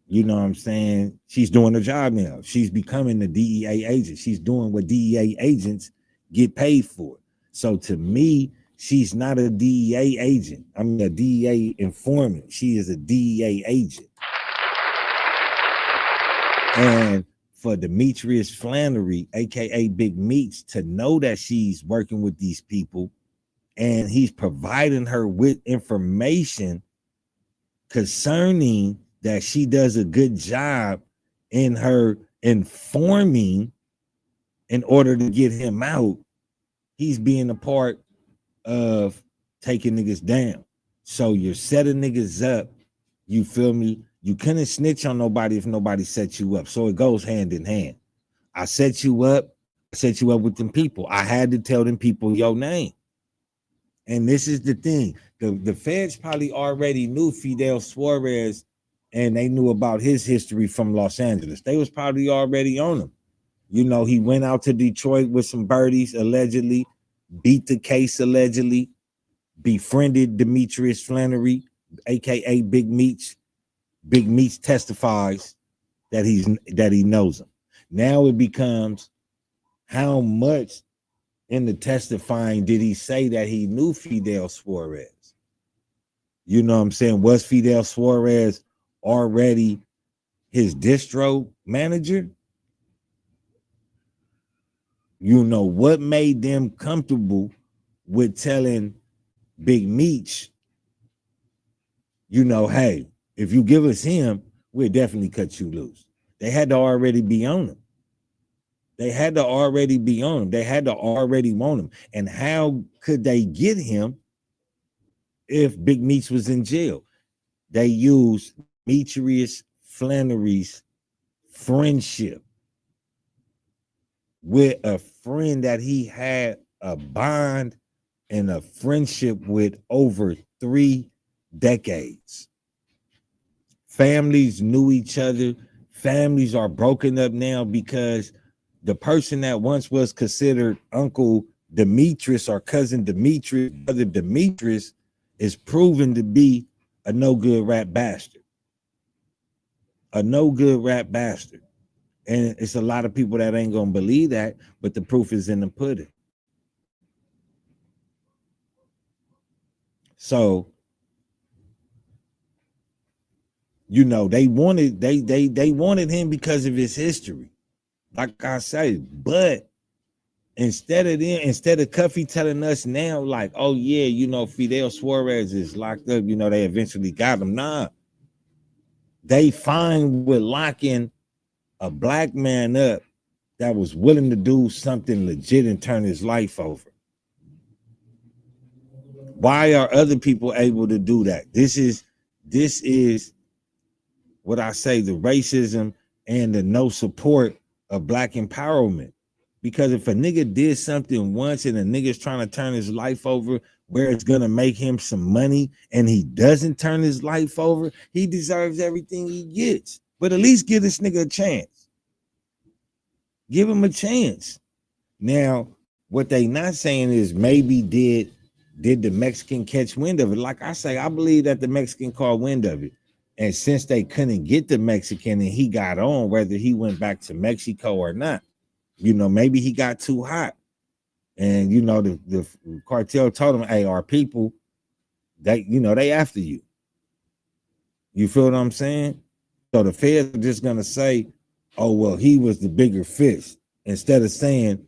You know what I'm saying? She's doing her job now. She's becoming the DEA agent. She's doing what DEA agents get paid for. So to me, she's not a DEA agent. I mean, a DEA informant. She is a DEA agent. And for Demetrius Flannery, aka Big Meech, to know that she's working with these people and he's providing her with information concerning that she does a good job in her informing in order to get him out, he's being a part of taking niggas down. So you're setting niggas up. You feel me? You couldn't snitch on nobody if nobody set you up. So it goes hand in hand. I set you up. I set you up with them people. I had to tell them people your name. And this is the thing. The feds probably already knew Fidel Suarez and they knew about his history from Los Angeles. They was probably already on him. You know, he went out to Detroit with some birdies, allegedly, beat the case allegedly, befriended Demetrius Flannery, aka Big Meech. Big Meech testifies that he knows him. Now it becomes how much in the testifying did he say that he knew Fidel Suarez? You know what I'm saying? Was Fidel Suarez already his distro manager? You know, what made them comfortable with telling Big Meech, you know, hey, if you give us him, we'll definitely cut you loose. They had to already be on him. They had to already be on him. They had to already want him. And how could they get him if Big Meech was in jail? They used Demetrius Flannery's friendship with a friend that he had a bond and a friendship with over 3 decades. Families knew each other. Families are broken up now because the person that once was considered Uncle Demetrius or Cousin Demetrius, Brother Demetrius, is proven to be a no good rap bastard. A no good rap bastard. And it's a lot of people that ain't gonna believe that, but the proof is in the pudding. So, you know, they wanted him because of his history. Like I say, but instead of Cuffy telling us now, like, oh yeah, you know, Fidel Suarez is locked up, you know, they eventually got him. Nah, they fine with locking a black man up that was willing to do something legit and turn his life over. Why are other people able to do that? This is what I say, the racism and the no support of black empowerment. Because if a nigga did something once and a nigga's trying to turn his life over where it's gonna make him some money and he doesn't turn his life over, he deserves everything he gets. But at least give this nigga a chance. Give him a chance. Now, what they not saying is maybe did the Mexican catch wind of it? Like I say, I believe that the Mexican caught wind of it. And since they couldn't get the Mexican and he got on, whether he went back to Mexico or not, you know, maybe he got too hot. And, you know, the cartel told him, hey, our people, they, you know, they after you. You feel what I'm saying? So the feds are just going to say, oh, well, he was the bigger fish, instead of saying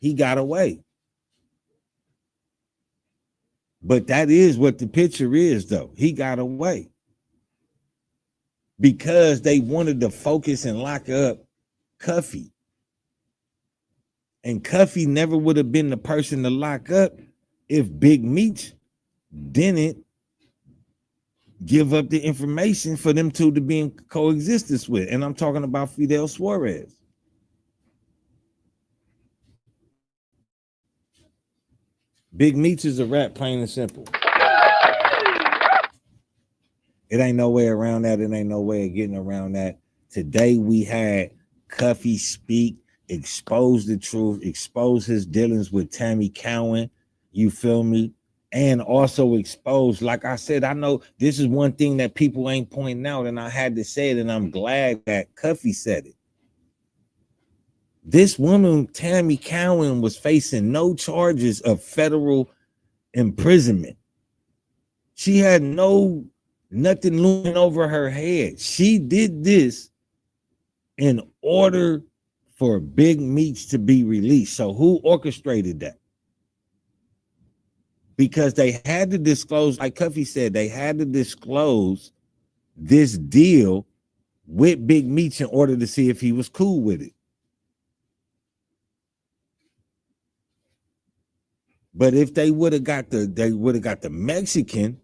he got away. But that is what the picture is, though. He got away. Because they wanted to focus and lock up Cuffy. And Cuffy never would have been the person to lock up if Big Meech didn't give up the information for them two to be in coexistence with. And I'm talking about Fidel Suarez. Big Meech is a rat, plain and simple. It ain't no way around that. It ain't no way of getting around that. Today we had Cuffy speak, expose the truth, expose his dealings with Tammy Cowan. You feel me? And also expose, like I said, I know this is one thing that people ain't pointing out, and I had to say it, and I'm glad that Cuffy said it. This woman, Tammy Cowan, was facing no charges of federal imprisonment. She had nothing looming over her head. She did this in order for Big Meech to be released. So who orchestrated that? Because they had to disclose, like Cuffy said, they had to disclose this deal with Big Meech in order to see if he was cool with it. But if they would have got the Mexican,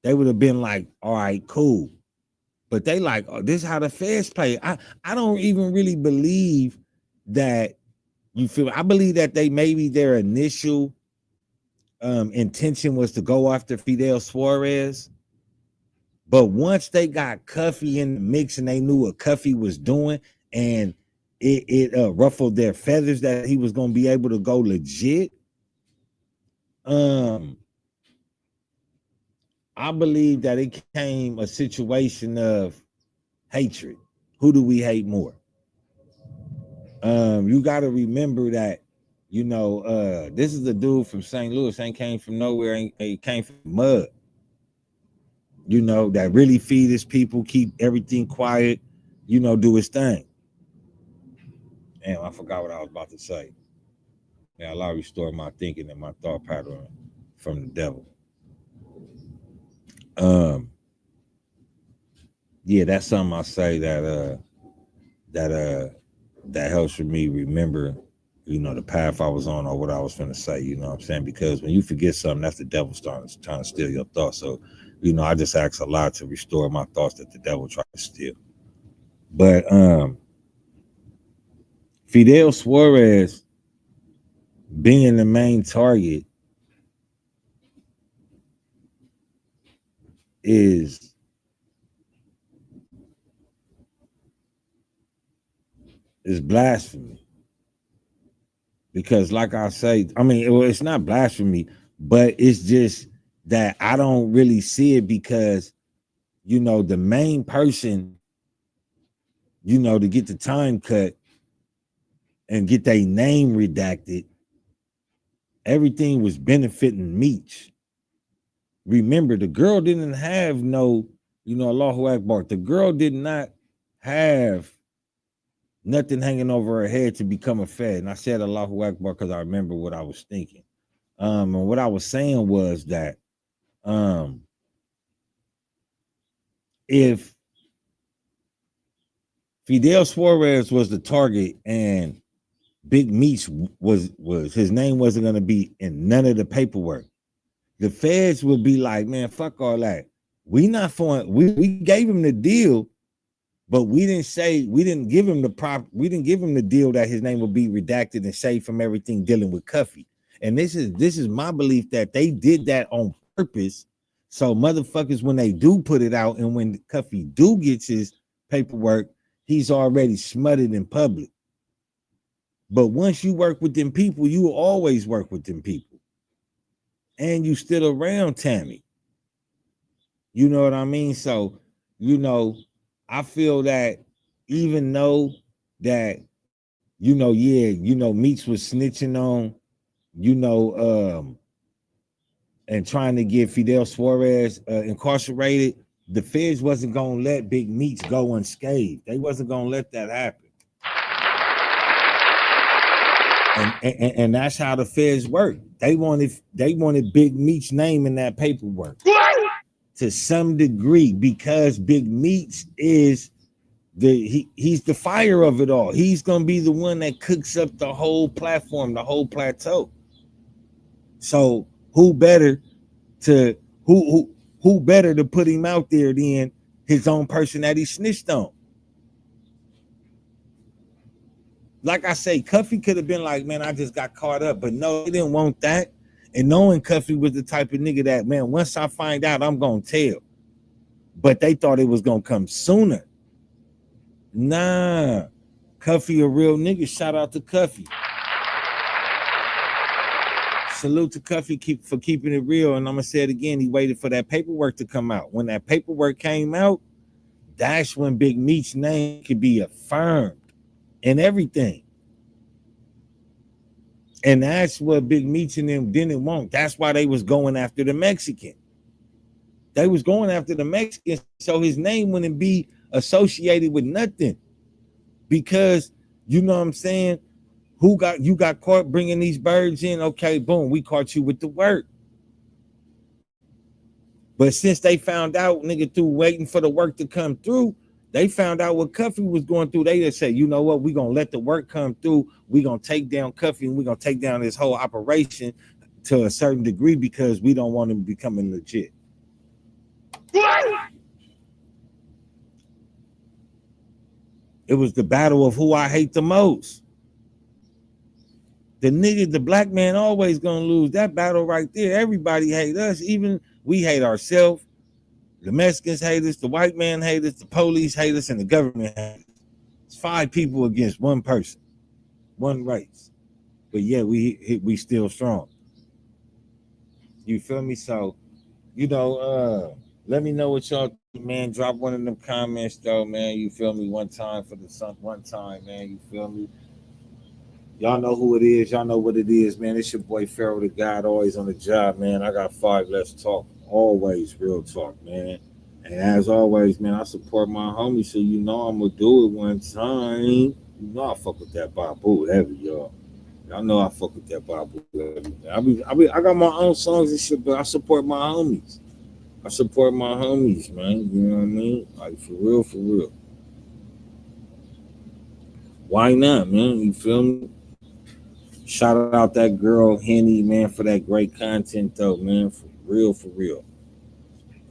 they would have been like, all right, cool. But they like, oh, this is how the feds play. I don't even really believe that, you feel. I believe that they maybe their initial intention was to go after Fidel Suarez. But once they got Cuffy in the mix and they knew what Cuffy was doing, and it ruffled their feathers that he was going to be able to go legit. I believe that it came a situation of hatred. Who do we hate more? You got to remember that, this is a dude from St. Louis, ain't came from nowhere, ain't came from mud. That really feed his people, keep everything quiet, do his thing. Damn, I forgot what I was about to say. Yeah, Allah restore my thinking and my thought pattern from the devil. Yeah, that's something I say that helps for me remember, the path I was on or what I was going to say, you know what I'm saying? Because when you forget something, that's the devil trying to steal your thoughts. So, I just ask Allah to restore my thoughts that the devil tried to steal. But Fidel Suarez being the main target is blasphemy. Because like I say, I mean, it's not blasphemy, but it's just that I don't really see it because, the main person, to get the time cut and get their name redacted, everything was benefiting Meech. Remember, the girl didn't have no, Allahu Akbar. The girl did not have nothing hanging over her head to become a fed. And I said Allahu Akbar because I remember what I was thinking. And what I was saying was that if Fidel Suarez was the target and Big Meech was his name wasn't going to be in none of the paperwork, the feds would be like, man, fuck all that. We gave him the deal, but we didn't give him the deal that his name would be redacted and saved from everything dealing with Cuffy. And this is my belief that they did that on purpose. So motherfuckers, when they do put it out and when Cuffy do gets his paperwork, he's already smutted in public. But once you work with them people, you will always work with them people. And you still around Tammy. You know what I mean? So, I feel that even though that, Meech was snitching on, and trying to get Fidel Suarez incarcerated, the feds wasn't going to let Big Meech go unscathed. They wasn't going to let that happen. And that's how the feds work. They wanted Big Meech's name in that paperwork. To some degree, because Big Meech is he's the fire of it all. He's gonna be the one that cooks up the whole platform, the whole plateau. So who better to put him out there than his own person that he snitched on? Like I say, Cuffy could have been like, man, I just got caught up, but no, he didn't want that. And knowing Cuffy was the type of nigga that, man, once I find out, I'm gonna tell. but they thought it was gonna come sooner. Nah, Cuffy a real nigga. Shout out to Cuffy. Salute to Cuffy for keeping it real. And I'm gonna say it again. He waited for that paperwork to come out. When that paperwork came out, that's when Big Meech's name could be affirmed and everything. And that's what Big Meech and them didn't want. That's why they was going after the Mexican. They was going after the Mexican so his name wouldn't be associated with nothing. Because, you know what I'm saying, you got caught bringing these birds in, okay, boom, we caught you with the work. But since they found out, nigga, through waiting for the work to come through, they found out what Cuffy was going through. They just said, you know what, we're going to let the work come through. We're going to take down Cuffy and we're going to take down this whole operation to a certain degree because we don't want him becoming legit. It was the battle of who I hate the most. The black man always going to lose that battle right there. Everybody hate us. Even we hate ourselves. The Mexicans hate us, the white man hate us, the police hate us, and the government hate us. It's 5 people against one person, one race. But yeah, we still strong. You feel me? So, let me know what y'all think, man. Drop one of them comments though, man. You feel me? One time for the sun, one time, man. You feel me? Y'all know who it is. Y'all know what it is, man. It's your boy Pharaoh the God, always on the job, man. I got 5 Let's Talk. Always real talk, man. And as always, man, I support my homie, so you know I'm gonna do it one time. You know I fuck with that Babu heavy, y'all. Y'all know I fuck with that Babu heavy. I got my own songs and shit, but I support my homies. I support my homies, man. You know what I mean? Like for real, for real. Why not, man? You feel me? Shout out that girl Henny, man, for that great content though, man. For real, for real.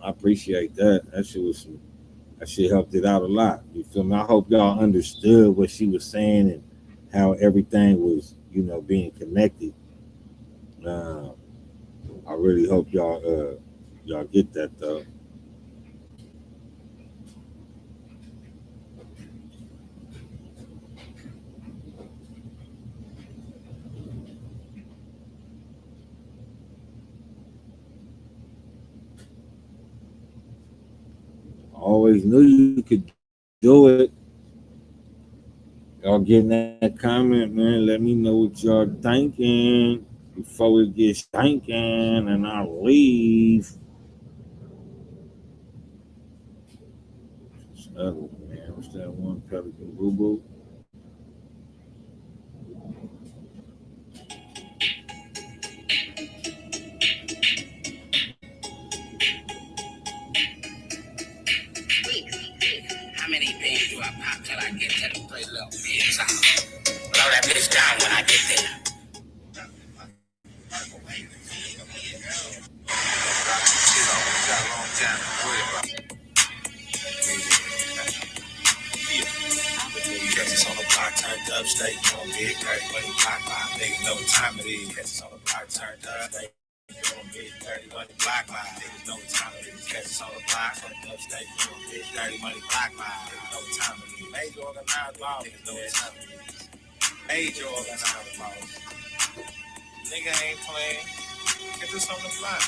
I appreciate that. That shit helped it out a lot. You feel me? I hope y'all understood what she was saying and how everything was, being connected. I really hope y'all get that though. I always knew you could do it. Y'all getting that comment, man. Let me know what y'all thinking before we get stinking and I leave. What's that one, man? What's that one? Pelican Boo Boo. How many pins do I pop till I get to the pretty little pigs out? Blow that bitch down when I get there. Catch us on the block, turned up, stay on big, dirty money, block, niggas know what time it is. Catch us on the block, turned up, stay on big, dirty money, block, niggas know what time it is. Catch us on the block, turned up, stay on big, dirty money, block, niggas know what time it is. Major organized ball, niggas know what time it is. Major organized ball. Nigga ain't playing. Catch us on the block,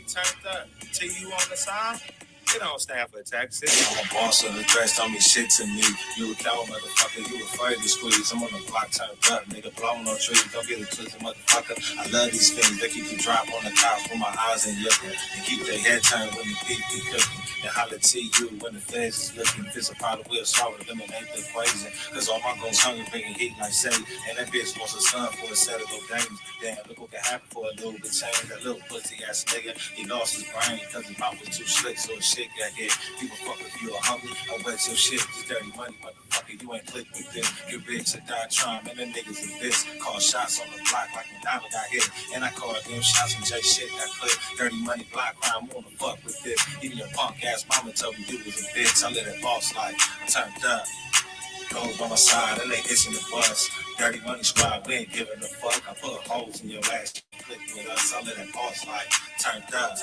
turned up, till you on the side. It don't stand for Texas. I'm a boss of the dress, don't mean shit to me. You a cow motherfucker, you afraid to squeeze. I'm on the block turned up, nigga blowing on trees. Don't get it twisted, motherfucker. I love these things. They keep you drop on the couch when my eyes ain't looking. And keep their head turned when the beat be cooking. And holler to you when the feds is looking. If it's a pot of we'll swallow them and ain't the equation. Cause all my goals hungry, bringing heat like say. And that bitch wants a son for a set of those games. Damn, look what can happen for a little bit change. That little pussy ass nigga, he lost his brain cause his mouth was too slick, so his shit got hit. People fuck if you a hungry, I wet your shit. This dirty money, motherfucker, you ain't click with this. Get rich or die trying, man, them niggas is this. Call shots on the block like when Diamond got hit. And I called them shots when J shit got clipped. Dirty money, block crime, wanna fuck with this. Even your punk ass mama told me you was a bitch. I let it boss like I turned up. Goes by my side and they itching the bus. Dirty money squad, we ain't giving a fuck. I put holes in your ass. Click with us, I let that boss like turned up.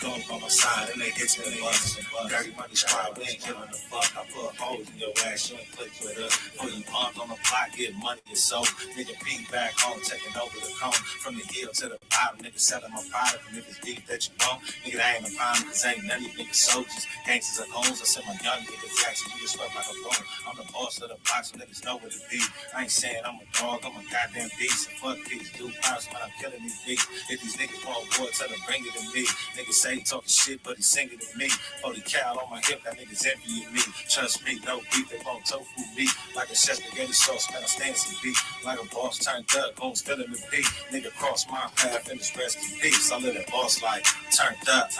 Goes by my side and they itching the bus. Dirty money squad, we ain't giving a fuck. I put holes in your ass, you ain't click with us. Putting arms on the block, get money and soul. Nigga beat back home, taking over the cone. From the hill to the bottom, nigga selling my product. Niggas deep that you want. Nigga, I ain't a problem, cause ain't none of you niggas soldiers. Gangsters and hoes, I send my young niggas action. You just sweat like a bone. I'm the boss of the box, so niggas know what it be. I ain't saying I'm a dog, I'm a goddamn beast. And fuck these dude pops when I'm killing these beats. If these niggas want war, tell them bring it to me. Niggas say he talking shit, but he singing to me. 40 cal on my hip, that niggas envying me. Trust me, no beef, they won't tofu me. Like a chef spaghetti sauce, man, I stand some beef. Like a boss turned up, homes filling the beat. Nigga cross my path and it's rest in peace. I live that boss like turned up.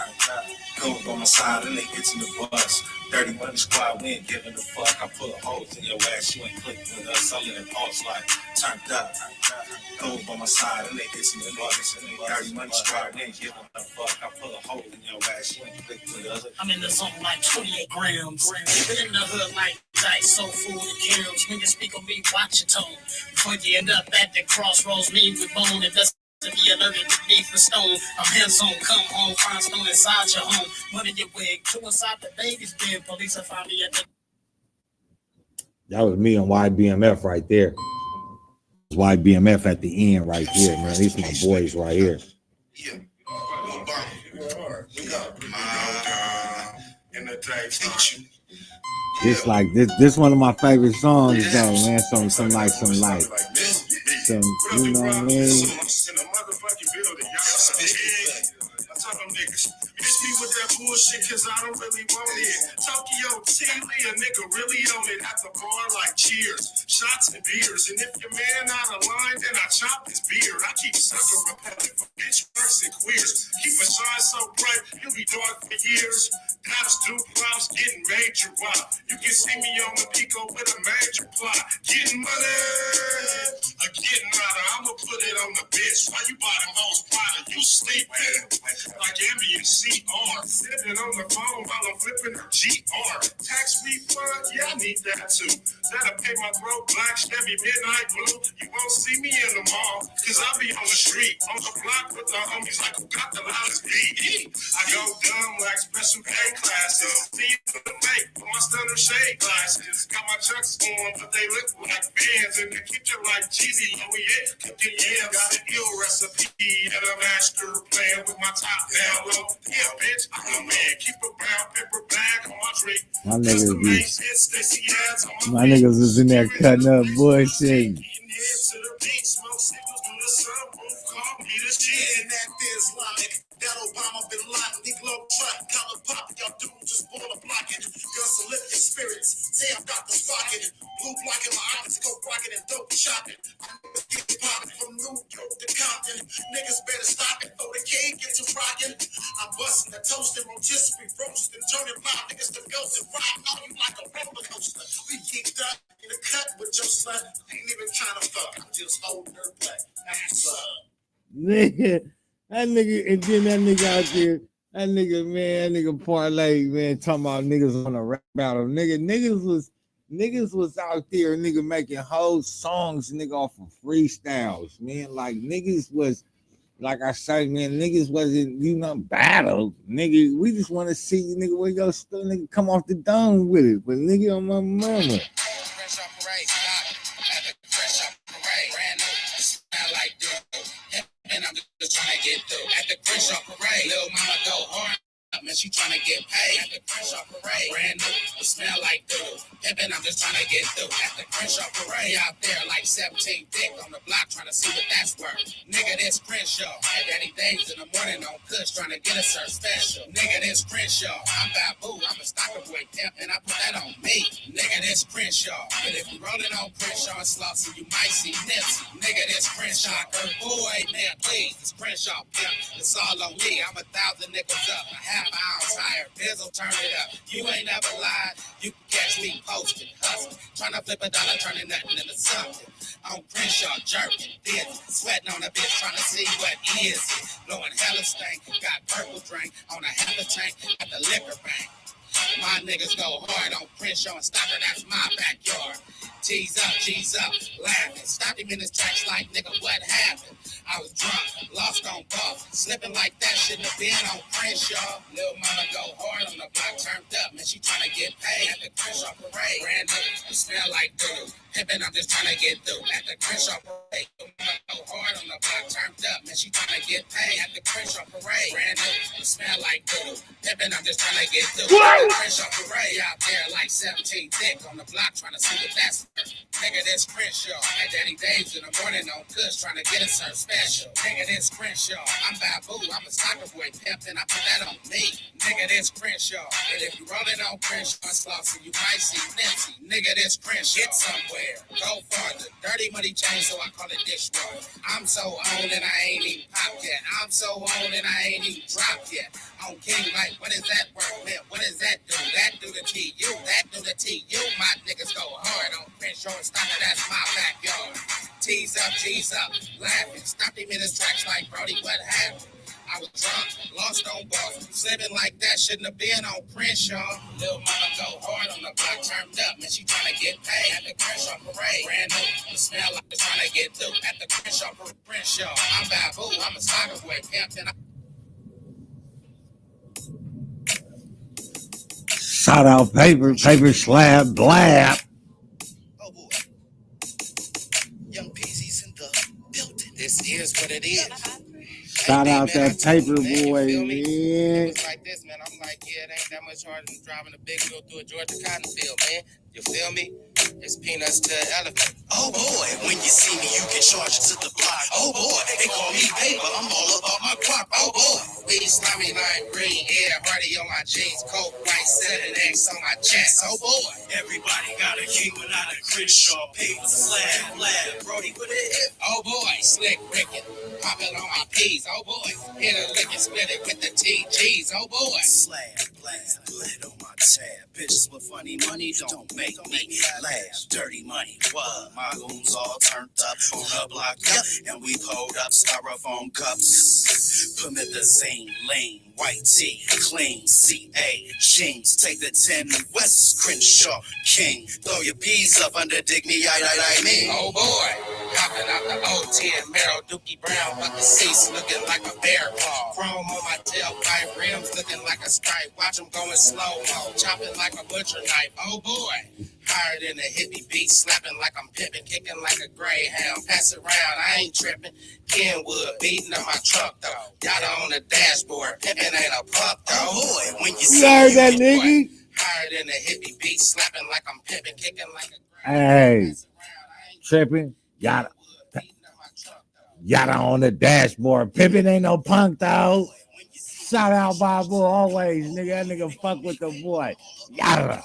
Goons on my side and they get in the bus. Dirty money squad, we ain't giving a fuck. I put holes in your ass, you ain't click with us. I live that boss like turned up. Goons on my side and they get in the bus. Dirty money squad, we ain't giving a fuck. I put a hole in your ass, you ain't click with us. I'm in the zone like 28 grams. Been in the hood like dice, so full of cams. When you speak of me, watch your tone. Before you end up at the crossroads, leave with bone. It doesn't to be alerted to be for stone. I'm hands on, come home, find stone inside your home. One in your wig, two inside the baby's bed. Police have found me at the. That was me on YBMF right there. YBMF at the end right there, man. These my boys right here. Yeah. In the day, This like this one of my favorite songs though, man. Some like you know what I mean? Miss me with that bullshit, cause I don't really want it. Tokyo Chile, a nigga really on it at the bar like cheers, shots and beers. And if your man out of line, then I chop his beard. I keep sucker repellent for bitch works and queers. Keep a shine so bright, you'll be dark for years. Cops do props, getting major wild. You can see me on the Pico with a major plot. Getting money, getting out of. I'ma put it on the bitch. Why you buy them hoes product? You sleeping like ambient CR. Sipping on the phone while I'm flipping her GR. Tax refund, yeah, I need that too. That'll pay my broke black Chevy midnight blue. You won't see me in the mall, cause I be on the street, on the block with the homies like who got the loudest beat. I go dumb like special K classes. See you for the fake, with my stunner shade glasses. Got my chucks on, but they look like bands. And they keep it like cheesy, oh yeah, cooking yeah. Got an ill recipe and a master plan with my top down low. Yeah, bitch, I'm a man. Keep a brown paper bag on my drink. My niggas is in there cutting up bullshit. That Obama been lying, they globe trot, collar pop, y'all dudes just wanna block it. Guns to lift your spirits, say I'm Dr. Spockin'. Blue blocking my eyes, go rockin' and dope shopping. I'm get poppin' from New York to Compton. Niggas better stop it, before the cave gets to rockin'. I'm bustin' the toast and rotisserie roast and turning my niggas to ghosts and rock on you like a roller coaster. We geeked up in the cut with your son. I ain't even trying to fuck, I'm just holding her black. That's Nigga. That nigga, and then that nigga out there, that nigga parlay, man, talking about niggas on a rap battle. Niggas was out there, nigga, making whole songs, nigga, off of freestyles, man. Like, niggas was, like I say, man, niggas wasn't, battle. Nigga, we just want to see, nigga, where your still, nigga, come off the dome with it. But, nigga, on my mama. And I'm just trying to get through. At the Crenshaw Parade, little mama go hard. Man, she trying to get paid. At the Crenshaw Parade, brand new, it smell like doodle. Pimpin', I'm just trying to get through. At the Crenshaw Parade, out there like 17 dick on the block trying to see what that's worth. Nigga, this Crenshaw. My daddy days in the morning on Kush trying to get a surf special. Nigga, this Crenshaw. I'm Babu, I'm a stalker boy pimp, and I put that on me. Nigga, this Crenshaw. But if you rollin' on Crenshaw and Slauson, you might see Nipsey. Nigga, this Crenshaw. Good boy, man, please. This Crenshaw pimp. It's all on me. I'm 1,000 nickels up. A half ounce higher. Bizzle, turn it up. You ain't never lied. You can catch me posting, hustling. Trying to flip a dollar, turning nothing into something. On Crenshaw, jerking, dizzy. Sweating on a bitch, trying to see what is it. Blowing hella stank. Got purple drink on a hella tank at the liquor bank. My niggas go hard on Crenshaw and Stocker, that's my backyard. G's up, laughing. Stopped him in his tracks like, nigga, what happened? I was drunk, lost on ball, slipping like that shouldn't have been on Crenshaw. Lil' mama go hard on the block, turned up, man, she tryna get paid at the Crenshaw parade. Brand new, smell like doo. Pimpin', I'm just tryna get through at the Crenshaw parade. Lil' mama go hard on the block, turned up, man, she tryna get paid at the Crenshaw parade. Brand new, smell like doo. Pimpin', I'm just tryna get through at the Crenshaw parade. Out there like 17 thick on the block, tryna see what that's. Nigga, this Crenshaw. At Daddy Dave's in the morning on Kush, trying to get us her special. Nigga, this Crenshaw. I'm Babu, I'm a soccer boy, pimped, and I put that on me. Nigga, this Crenshaw. And if you rollin' on Crenshaw Slauson, you might see Nipsey. Nigga, this Crenshaw. Get somewhere, go farther. Dirty money change, so I call it dishwater. I'm so on and I ain't even popped yet. I'm so on and I ain't even dropped yet. On King, like, what is that word, man? What does that do? That do the TU, that do the TU. My niggas go hard on Crenshaw and Stocker, that's my backyard. G's up, laughing. Stopped him in his tracks like, Brody, what happened? I was drunk, lost on balls, slipping like that shouldn't have been on Crenshaw. Lil' mama go hard on the block, turned up, man, she tryna get paid at the Crenshaw parade. Brand new, smell like it's tryna get through at the Crenshaw parade. Crenshaw, I'm Babu, I'm a soccer boy, pimped, and I. Shout out paper slab, blab. Oh boy, Young Peasy's in the building. This is what it is. Shout out that paper boy, man. man. It's like this, man. I'm like, yeah, it ain't that much harder than driving a big wheel through a Georgia cotton field, man. You feel me? It's peanuts to an elephant. Oh boy, when you see me, you get charged to the block. Oh boy, they call me paper, I'm all about my clock. Oh boy, we slimy lime green, yeah, hardy on my jeans, coat white, 7X on my chest. Oh boy, everybody got a king without a Crenshaw. Paper slab, lab, Brody with it hip. Oh boy, slick ricket, popping on my P's. Oh boy, hit a lick and split it with the TGs. Oh boy, slab, blast, lead on my tab. Bitches with funny money don't make me laugh. Dirty money, what? My goons all turned up on the block, yeah, and we pulled up styrofoam cups. Promethazine, lane, white tee, clean, CA, jeans. Take the 10 West Crenshaw King. Throw your peas up under dig me, I mean. Oh boy, hopping out the O10, Merrill, Dookie Brown, but the seats looking like a bear claw. Chrome on my tailpipe, rims looking like a stripe. Watch them going slow-mo, chopping like a butcher knife. Oh boy, higher than a hippie beat, slapping like I'm pimping, kicking like a greyhound. Pass it around, I ain't tripping. Kenwood beating up my truck though. Yada on the dashboard, pimping ain't a pup though. Oh boy, when you You see heard that nigga? Higher than a hippie beat, slapping like I'm pimping, kicking like a Hey, tripping, yada on the dashboard. Pippin ain't no punk though. Shout out Babu always, nigga. That nigga fuck with the boy. Yada.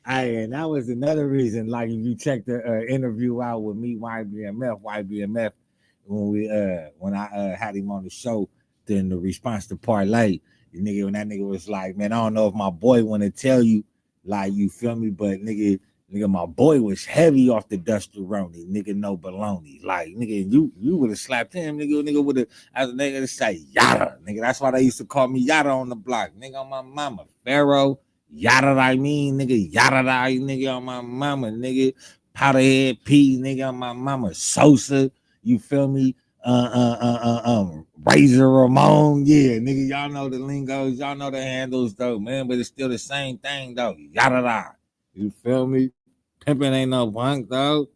Hey, and that was another reason. Like, if you check the interview out with me, YBMF, when I had him on the show, then the response to Parlay, when that nigga was like, man, I don't know if my boy want to tell you, like, you feel me, but nigga, my boy was heavy off the Dusty-roni, nigga, no baloney. Like, nigga, you would have slapped him, nigga would have, as a nigga to say, yada, nigga. That's why they used to call me yada on the block, nigga, on my mama. Pharaoh, yada, I mean, nigga, yada, nigga, on my mama, nigga. Powderhead P, nigga, on my mama. Sosa, you feel me? Razor Ramon, yeah, nigga, y'all know the lingos, y'all know the handles, though, man, but it's still the same thing, though, yada, you feel me? Pimpin' ain't no punk, though.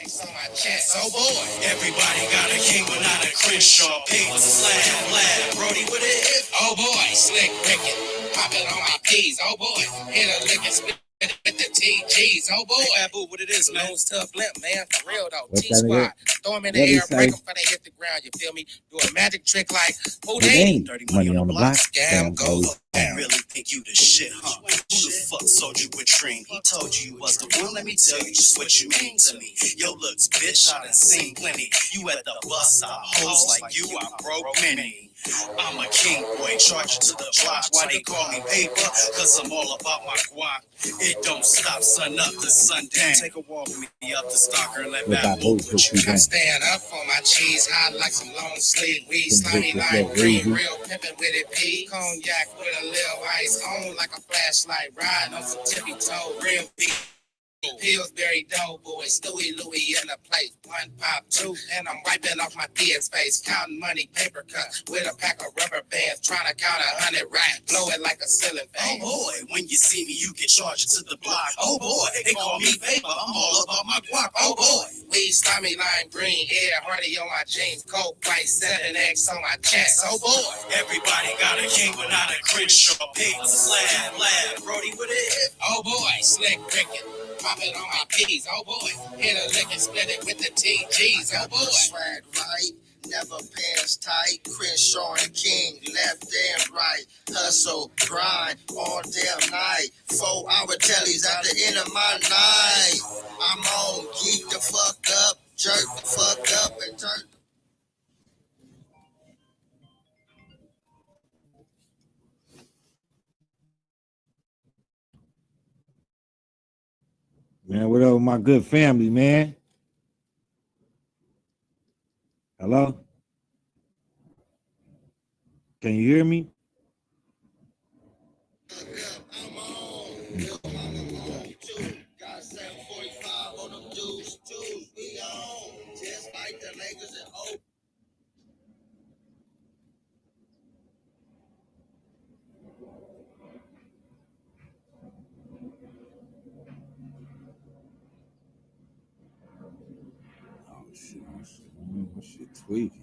On my chest, oh boy. Everybody got a king but not a Crenshaw. Paper slab, lab, Brody with it hip. Oh boy, slick ricket, popping on my P's. Oh boy, hit a lick and split with the TGs. Oh boy, Babu, what it is, man? It's tough limp, man. For real though. T-Squad, throw them in the air, break them before they hit the ground. You feel me? Do a magic trick like Houdini. Dirty money on the block. Scam goes down. Really think you the shit, huh? Who the fuck sold you a dream? He told you was the one. Let me tell you just what you mean to me. Yo, looks, bitch, I done seen plenty. You at the bus stop, hoes like you, I broke many. I'm a king boy, charging to the block. Why they call me paper? Cause I'm all about my guap. It don't stop, sun up to sundown. Take a walk with me up the stalker, let that move with you. I'm staying up on my cheese, hot like some long sleeve weed. Slimy lime green, real pimpin' with it pee. Cognac with a little ice on like a flashlight. Riding on some tippy toe, real beat. Pillsbury Doughboy, Stewie Louie in the plate. One pop, two, and I'm wiping off my DX face. Counting money, paper cut, with a pack of rubber bands. Trying to count 100 racks, blow it like a ceiling fan. Oh boy, when you see me, you get charged to the block. Oh boy, they call me paper, I'm all about my guap. Oh boy. Weed, slimy, lime green, air, hardy on my jeans. Coke, white, 7X on my chest. Oh boy. Everybody got a king, but not a Crenshaw. Pig, slab, lab, Brody with a hip. Oh boy, slick cricket. Pop it on my P's, oh boy. Hit a lick and split it with the TGs, oh boy. Swag right, never pants tight. Crenshaw and King, left and right. Hustle, grind, all damn night. 4-hour tellies at the end of my night. I'm on, geek the fuck up, jerk the fuck up, and turn. Man, what up with my good family, man? Hello? Can you hear me? I'm on. Got 745 on them dudes, too. We on. Just like the Lakers and O. Oh, shit. My shit tweaking.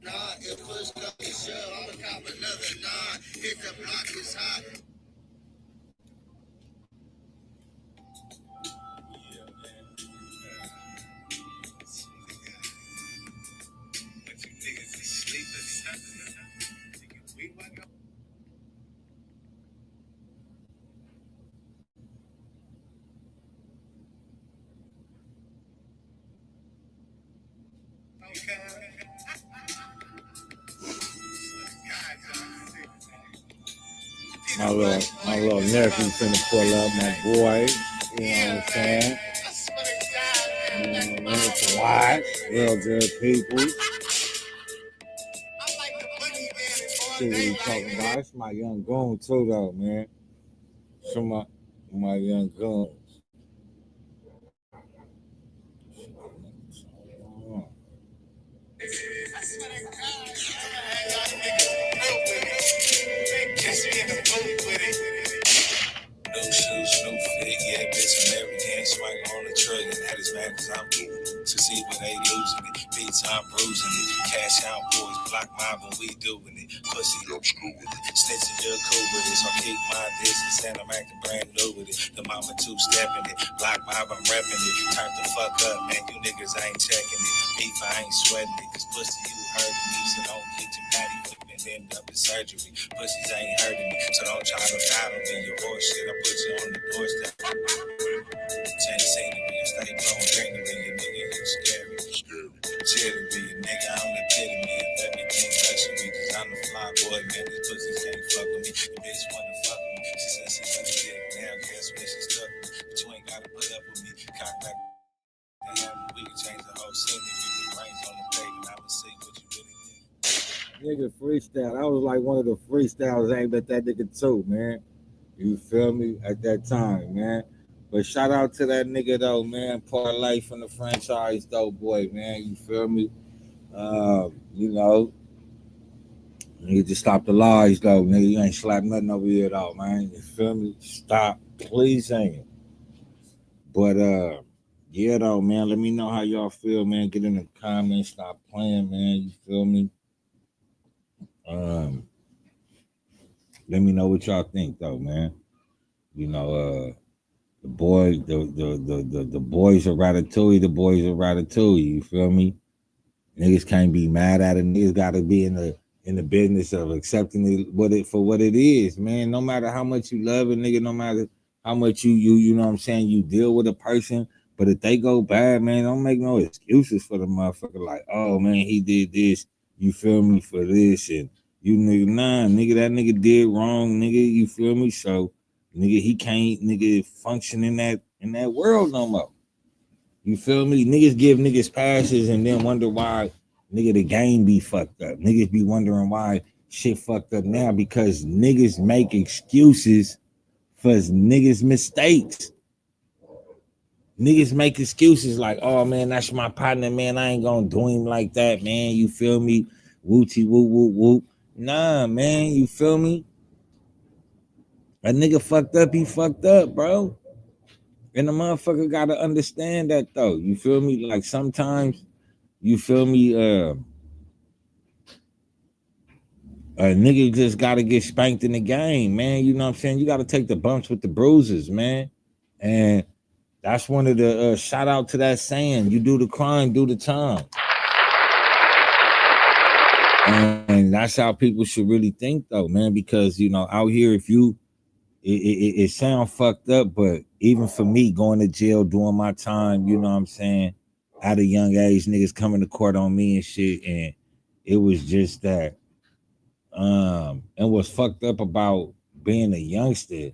Nah, if push comes to shove, I'ma cop another 9. Hit the block is hot. My little nephew finna pull up, my boy. You know what I'm saying? It's wise, real good people. See what he talking about. It's my young goon too, though, man. Some of my young goons. No shoes, no fit, yeah, bitch, American swag on the trigger, and that is mad cause I'm moving. To see when they losing it, big time bruising it. Cash out boys, block mob when we doing it. Pussy, I'm screwing it. Snitching, you're cool with it, so I keep my distance and I'm acting brand new with it. The mama two-stepping it, block mob, I'm repping it. Turn the fuck up, man, you niggas ain't checking it. Beef, I ain't sweating it, cause pussy, you hurting me, so don't get your patty flipping and end up in surgery. Pussies ain't hurting me, so don't try to battle me. Your bullshit, I put you on the doorstep. Change scenery, I stay blowing greenery, you nigga, you scary. Jittery, nigga, I'm the epitome of everything luxury, cause I'm the fly boy, man, these pussies can't fuck with me. The bitch wanna fuck with me, she said she wanna dick, now guess what, she stuck me. But you ain't gotta put up with me, cock back and have me, we can change the whole scenery, the brains on the plate, and I'ma see what you really think. nigga freestyle. That was like one of the freestyles aimed at that nigga too, man. You feel me? At that time, man. But shout out to that nigga though, man. Part of life from the franchise though, boy, man. You feel me? You know, you just stop the lies though, nigga. You ain't slap nothing over here though, man. You feel me? Stop, please saying. But yeah though, man. Let me know how y'all feel, man. Get in the comments. Stop playing, man. You feel me? Um, Let me know what y'all think though, man. You know, the boys are ratatouille, the boys are ratatouille, you feel me? Niggas can't be mad at it. Niggas gotta be in the business of accepting it for what it is, man. No matter how much you love a nigga, no matter how much you know what I'm saying, you deal with a person. But if they go bad, man, don't make no excuses for the motherfucker. Like, oh man, he did this, you feel me, for this, and you nigga, nah, nigga, that nigga did wrong, nigga, you feel me? So, nigga, he can't, nigga, function in that world no more. You feel me? Niggas give niggas passes and then wonder why, nigga, the game be fucked up. Niggas be wondering why shit fucked up now because niggas make excuses for niggas' mistakes. Niggas make excuses like, oh man, that's my partner, man. I ain't gonna do him like that, man. You feel me? Wooty woo woo woo. Nah, man, you feel me? A nigga fucked up, he fucked up, bro. And the motherfucker gotta understand that though. You feel me? Like sometimes, you feel me? A nigga just gotta get spanked in the game, man. You know what I'm saying? You gotta take the bumps with the bruises, man. And that's one of the shout out to that saying, you do the crime, do the time. And that's how people should really think though, man, because you know, out here, if you it sound fucked up, but even for me going to jail doing my time, you know what I'm saying, at a young age, niggas coming to court on me and shit, and it was just that and what's fucked up about being a youngster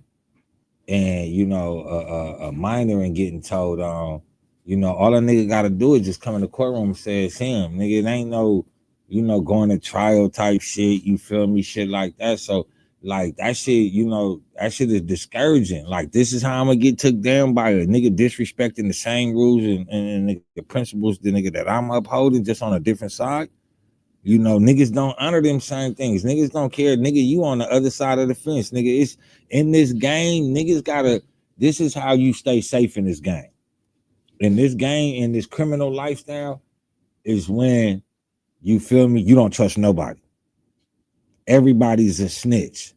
and you know a minor and getting told on, you know, all a nigga gotta do is just come in the courtroom and say it's him, nigga. It ain't no, you know, going to trial type shit, you feel me, shit like that. So like that shit, you know, that shit is discouraging. Like this is how I'm gonna get took down by a nigga disrespecting the same rules and the principles the nigga that I'm upholding just on a different side. You know, niggas don't honor them same things. Niggas don't care. Nigga, you on the other side of the fence. Nigga, it's in this game. Niggas gotta, this is how you stay safe in this game. In this game, in this criminal lifestyle, is when, you feel me, you don't trust nobody. Everybody's a snitch.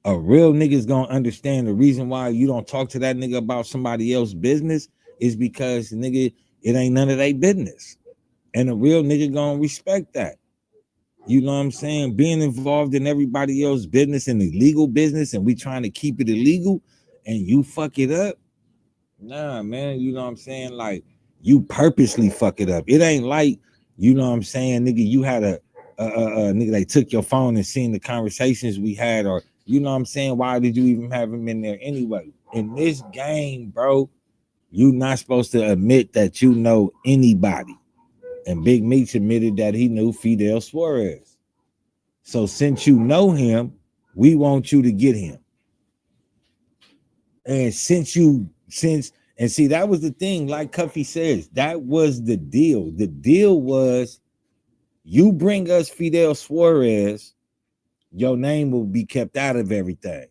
A real nigga's gonna understand the reason why you don't talk to that nigga about somebody else's business is because, nigga, it ain't none of their business. And a real nigga gonna respect that. You know what I'm saying? Being involved in everybody else's business and illegal business, and we trying to keep it illegal, and you fuck it up. Nah, man. You know what I'm saying? Like you purposely fuck it up. It ain't like, you know what I'm saying, nigga. You had a nigga. They took your phone and seen the conversations we had, or you know what I'm saying. Why did you even have him in there anyway? In this game, bro, you not supposed to admit that you know anybody. And Big Meech admitted that he knew Fidel Suarez. So since you know him, we want you to get him. And and see, that was the thing, like Cuffy says, that was the deal. The deal was you bring us Fidel Suarez, your name will be kept out of everything.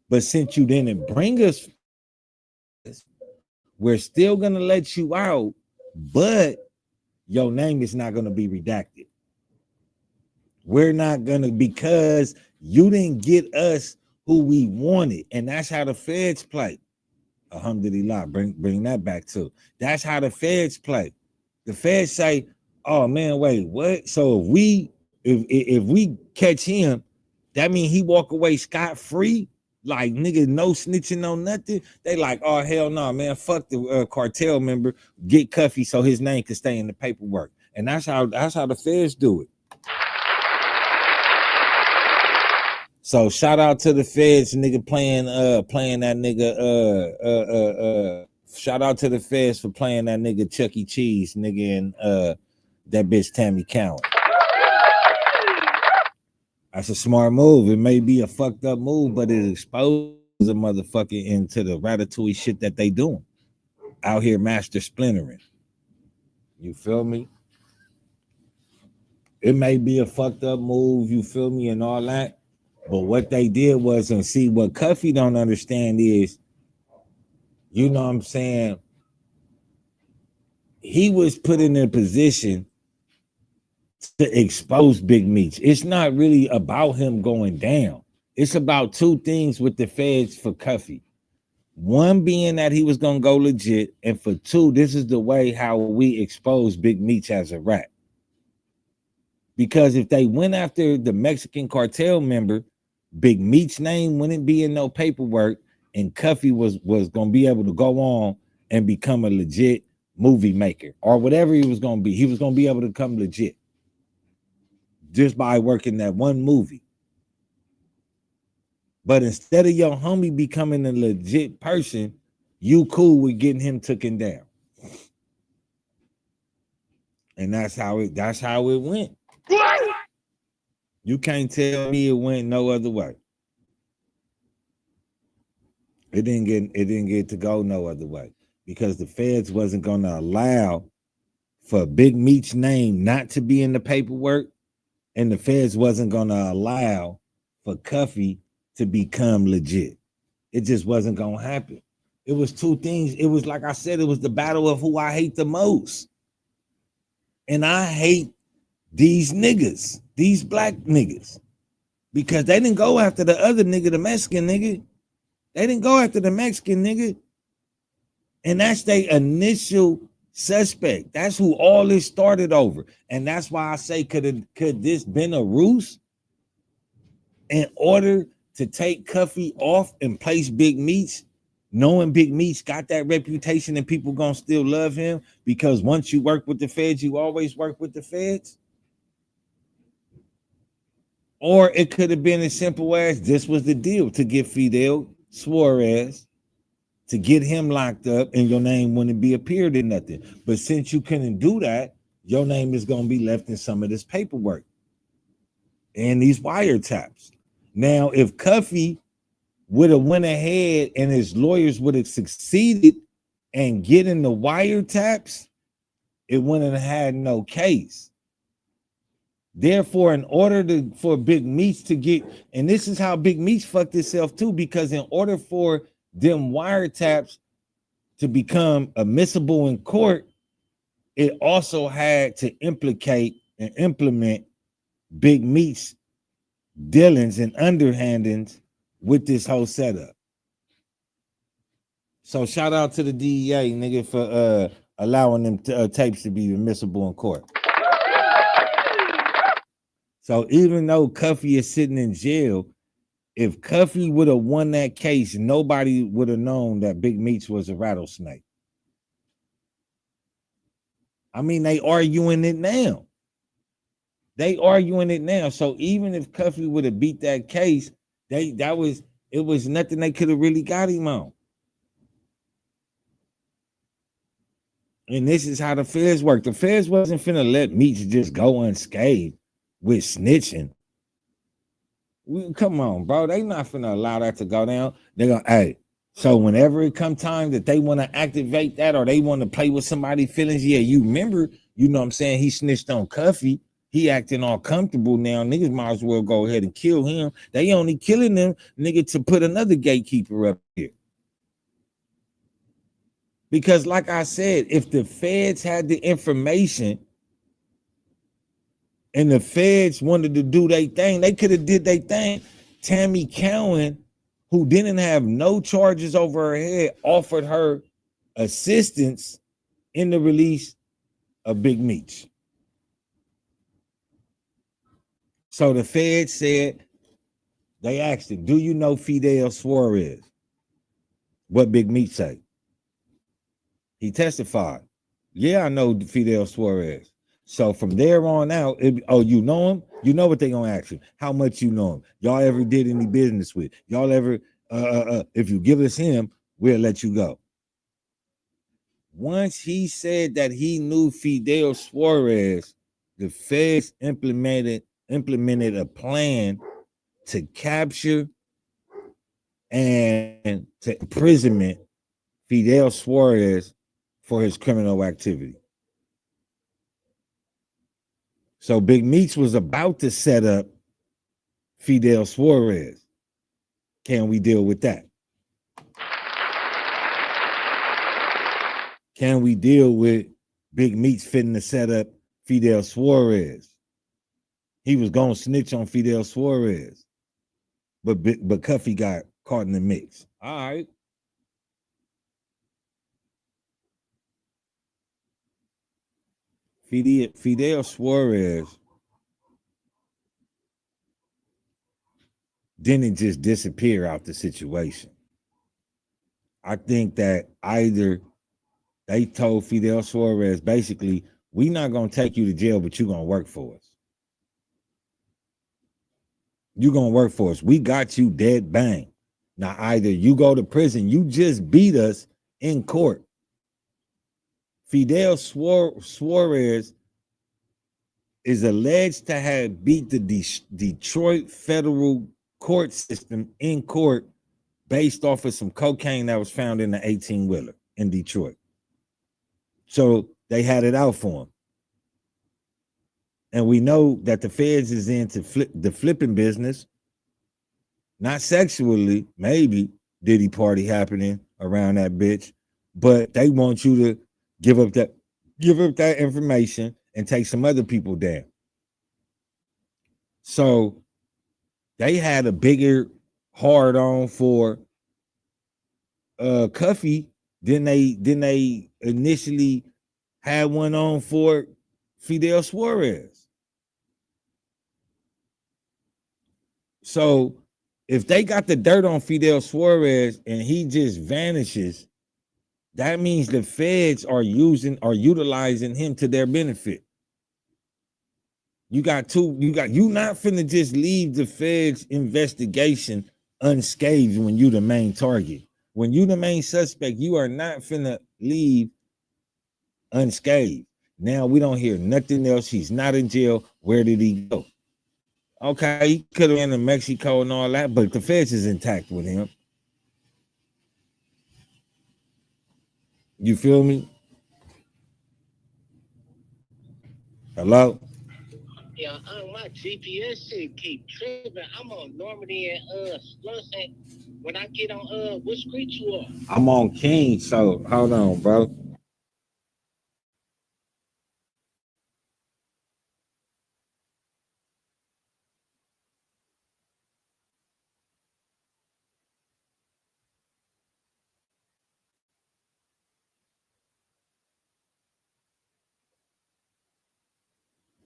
But since you didn't bring us, we're still gonna let you out, but your name is not gonna be redacted. We're not gonna, because you didn't get us who we wanted, and that's how the feds play. Alhamdulillah, bring that back too. That's how the feds play. The feds say, "Oh man, wait, what?" So if we catch him, that means he walk away scot free. Like nigga, no snitching, no nothing. They like, oh hell no, man, fuck the cartel member. Get Cuffy so his name can stay in the paperwork, and that's how the feds do it. So shout out to the feds, nigga, playing that nigga shout out to the feds for playing that nigga Chuck E. Cheese, nigga, and that bitch Tammy Cowan. That's a smart move. It may be a fucked up move, but it exposes a motherfucker into the ratatouille shit that they doing out here, master splintering. You feel me? It may be a fucked up move, you feel me, and all that. But what they did was, and see, what Cuffy don't understand is, you know what I'm saying, he was put in a position to expose Big Meech. It's not really about him going down. It's about two things with the feds for Cuffy. One being that he was gonna go legit, and for two, this is the way how we expose Big Meech as a rat. Because if they went after the Mexican cartel member, Big Meech's name wouldn't be in no paperwork, and Cuffy was gonna be able to go on and become a legit movie maker or whatever he was gonna be. He was gonna be able to become legit just by working that one movie. But instead of your homie becoming a legit person, you cool with getting him taken down. And that's how it went. You can't tell me it went no other way. It didn't get to go no other way because the feds wasn't gonna allow for Big Meech's name not to be in the paperwork, and the feds wasn't gonna allow for Cuffy to become legit. It just wasn't gonna happen. It was two things. It was like I said, it was the battle of who I hate the most. And I hate these niggas, these black niggas, because they didn't go after the other nigga, the Mexican nigga. They didn't go after the Mexican nigga. And that's their initial suspect. That's who all this started over. And that's why I say, could this been a ruse in order to take Cuffy off and place Big Meech, knowing Big Meech got that reputation and people gonna still love him because once you work with the feds, you always work with the feds? Or it could have been as simple as this was the deal to get Fidel Suarez, to get him locked up, and your name wouldn't be appeared in nothing. But since you couldn't do that, your name is going to be left in some of this paperwork and these wiretaps. Now, if Cuffy would have went ahead and his lawyers would have succeeded in getting the wiretaps, it wouldn't have had no case. Therefore, in order for Big Meech to get, and this is how Big Meech fucked himself too, because in order for them wiretaps to become admissible in court, it also had to implicate and implement Big Meech's dealings and underhandings with this whole setup. So shout out to the DEA, nigga, for allowing them tapes to be admissible in court. So even though Cuffy is sitting in jail, if Cuffy would have won that case, nobody would have known that Big Meech was a rattlesnake. I mean, they arguing it now. So even if Cuffy would have beat that case, it was nothing they could have really got him on. And this is how the feds work. The feds wasn't finna let Meech just go unscathed with snitching. Come on, bro. They not finna allow that to go down. They're gonna, hey. So whenever it come time that they want to activate that or they want to play with somebody's feelings, yeah, you remember, you know what I'm saying? He snitched on Cuffy. He acting all comfortable now. Niggas might as well go ahead and kill him. They only killing them, nigga, to put another gatekeeper up here. Because like I said, if the feds had the information and the feds wanted to do their thing, they could have did their thing. Tammy Cowan, who didn't have no charges over her head, offered her assistance in the release of Big Meech. So the feds said, they asked him, do you know Fidel Suarez? What Big Meech say? He testified, yeah, I know Fidel Suarez. So from there on out, you know him? You know what they gonna ask you. How much you know him? Y'all ever did any business with? Y'all ever, if you give us him, we'll let you go. Once he said that he knew Fidel Suarez, the feds implemented implemented a plan to capture and to imprisonment Fidel Suarez for his criminal activity. So Big Meech was about to set up Fidel Suarez. Can we deal with that? Can we deal with Big Meech fitting to set up Fidel Suarez? He was going to snitch on Fidel Suarez, but Cuffy got caught in the mix. All right. Fidel Suarez didn't just disappear out the situation. I think that either they told Fidel Suarez, basically, we're not going to take you to jail, but you're going to work for us. You're going to work for us. We got you dead bang. Now, either you go to prison, you just beat us in court. Fidel Suarez is alleged to have beat the Detroit federal court system in court based off of some cocaine that was found in the 18-wheeler in Detroit. So they had it out for him. And we know that the feds is into the flipping business, not sexually, maybe Diddy party happening around that bitch, but they want you to give up that information and take some other people down. So they had a bigger hard on for Cuffy than they initially had one on for Fidel Suarez. So if they got the dirt on Fidel Suarez and he just vanishes, that means the feds are utilizing him to their benefit. You not finna just leave the feds investigation unscathed when you the main target. When you the main suspect, you are not finna leave unscathed. Now we don't hear nothing else. He's not in jail. Where did he go? Okay, he could have been in Mexico and all that, but the feds is intact with him. You feel me? Hello? Yeah, my GPS shit keep tripping. I'm on Normandy and Slunson. When I get on what street you on? I'm on King, so hold on, bro.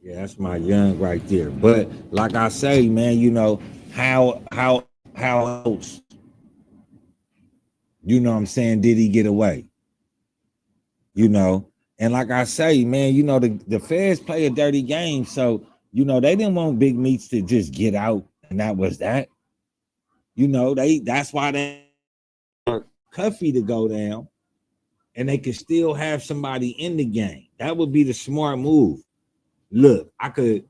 Yeah, that's my young right there. But like I say, man, you know, how else, you know what I'm saying, did he get away? You know, and like I say, man, you know, the feds play a dirty game. So, you know, they didn't want Big Meech to just get out, and that was that. You know, that's why they want Cuffy to go down, and they could still have somebody in the game. That would be the smart move. Look, I could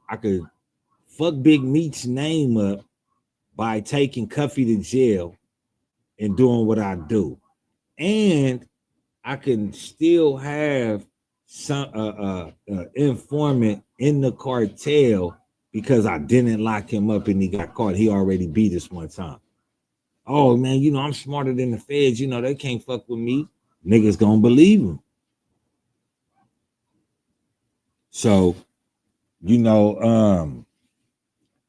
fuck Big Meech's name up by taking Cuffy to jail and doing what I do. And I can still have some informant in the cartel because I didn't lock him up and he got caught. He already beat us one time. Oh man, you know, I'm smarter than the feds, you know, they can't fuck with me. Niggas gonna believe him. So, you know,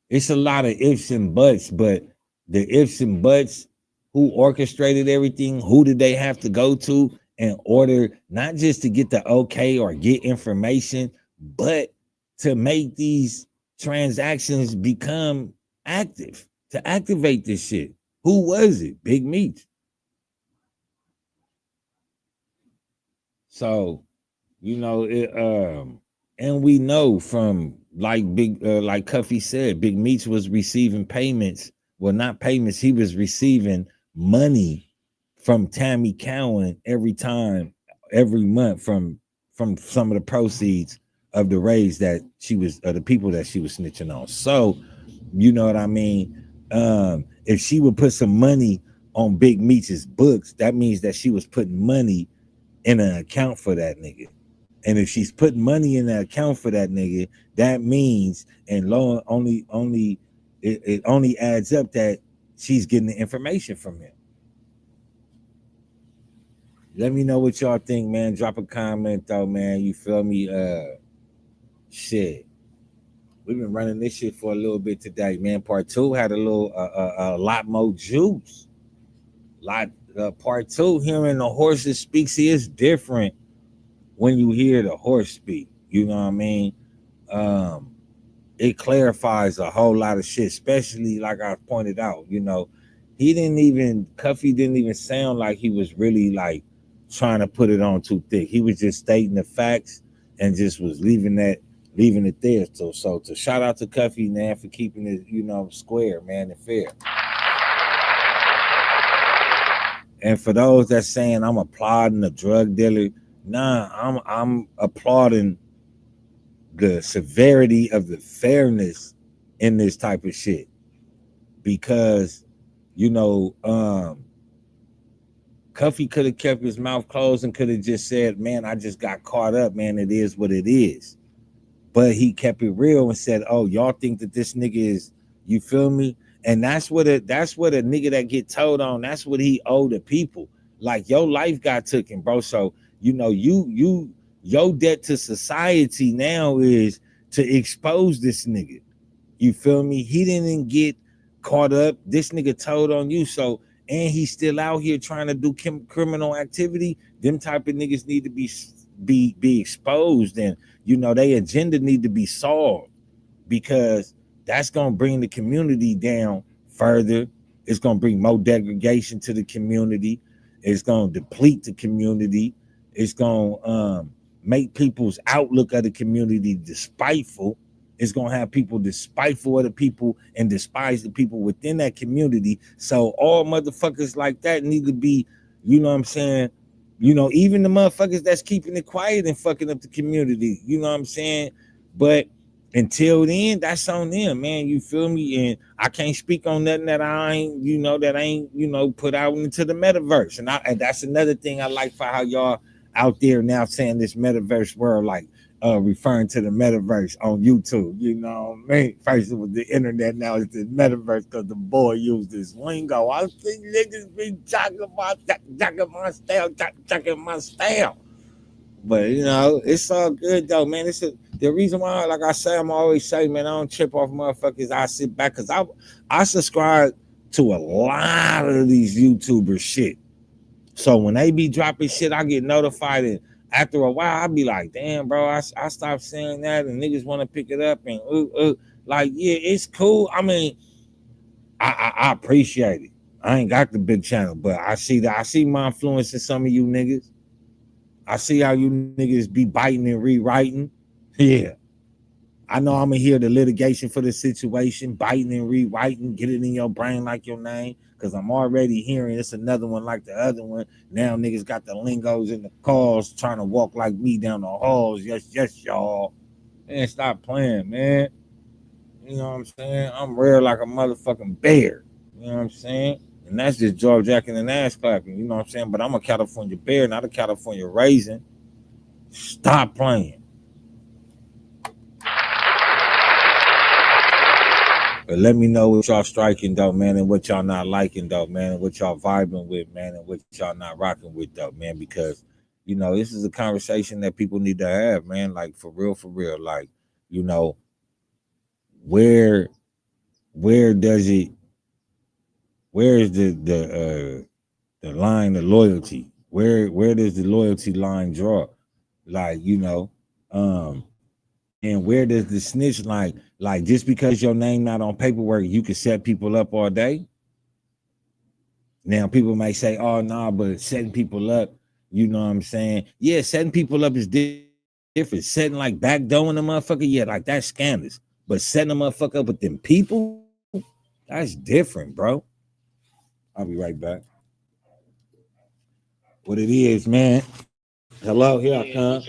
it's a lot of ifs and buts, but the ifs and buts, who orchestrated everything, who did they have to go to in order not just to get the okay or get information, but to make these transactions become active, to activate this shit. Who was it? Big Meech. So, you know, and we know from like Cuffy said, Big Meech was receiving payments. Well, not payments, he was receiving money from Tammy Cowan every month from some of the proceeds of the rays that she was, the people that she was snitching on. So, you know what I mean? If she would put some money on Big Meech's books, that means that she was putting money in an account for that nigga. And if she's putting money in the account for that nigga, that means, and lo, only it only adds up that she's getting the information from him. Let me know what y'all think, man. Drop a comment though, man. You feel me? Shit. We've been running this shit for a little bit today, man. Part two had a lot more juice. Part two, hearing the horses speak, see, it's different when you hear the horse speak. You know what I mean? It clarifies a whole lot of shit, especially like I pointed out. You know, Cuffy didn't even sound like he was really like trying to put it on too thick. He was just stating the facts and just was leaving it there. So to shout out to Cuffy, man, for keeping it, you know, square, man, and fair. And for those that saying I'm applauding a drug dealer, nah, I'm applauding the severity of the fairness in this type of shit. Because, you know, Cuffy could have kept his mouth closed and could have just said, man, I just got caught up, man. It is what it is. But he kept it real and said, oh, y'all think that this nigga is, you feel me? And that's what a nigga that get told on, that's what he owe the people. Like, your life got taken, bro. So, you know, your debt to society now is to expose this nigga. You feel me? He didn't get caught up. This nigga told on you. So, and he's still out here trying to do criminal activity. Them type of niggas need to be exposed, and you know, their agenda need to be solved, because that's gonna bring the community down further. It's gonna bring more degradation to the community. It's gonna deplete the community. It's gonna make people's outlook of the community despiteful. It's gonna have people despiteful of the people and despise the people within that community. So all motherfuckers like that need to be, you know what I'm saying? You know, even the motherfuckers that's keeping it quiet and fucking up the community, you know what I'm saying? But until then, that's on them, man. You feel me? And I can't speak on nothing that I ain't, you know, put out into the metaverse. And that's another thing I like for how y'all out there now saying this metaverse world, like referring to the metaverse on YouTube. You know what I mean? First it was the internet, now it's the metaverse because the boy used this lingo. I think niggas be talking my style. But you know, it's all good though, man. The reason why, like I say, I'm always saying, man, I don't trip off motherfuckers. I sit back because I subscribe to a lot of these YouTubers shit. So when they be dropping shit, I get notified, and after a while, I be like, damn, bro, I stopped saying that, and niggas want to pick it up, and like, yeah, it's cool. I mean, I appreciate it. I ain't got the big channel, but I see my influence in some of you niggas. I see how you niggas be biting and rewriting. Yeah. I know I'm gonna hear the litigation for the situation, biting and rewriting, get it in your brain like your name, because I'm already hearing it's another one like the other one. Now niggas got the lingos in the cars trying to walk like me down the halls. Yes, y'all. Man, stop playing, man. You know what I'm saying? I'm rare like a motherfucking bear. You know what I'm saying? And that's just jaw jacking and ass clapping. You know what I'm saying? But I'm a California bear, not a California raisin. Stop playing. But let me know what y'all striking though, man, and what y'all not liking though, man, and what y'all vibing with, man, and what y'all not rocking with though, man, because you know, this is a conversation that people need to have, man. Like for real. Like, you know, where does it where is the line of loyalty? Where does the loyalty line draw? Like, you know, and where does the snitch like just because your name not on paperwork, you can set people up all day? Now people might say, oh nah, but setting people up, you know what I'm saying? Yeah, setting people up is different. Setting like backdooring the motherfucker, yeah, like that's scandalous. But setting a motherfucker up with them people, that's different, bro. I'll be right back. What it is, man. Hello, here I come.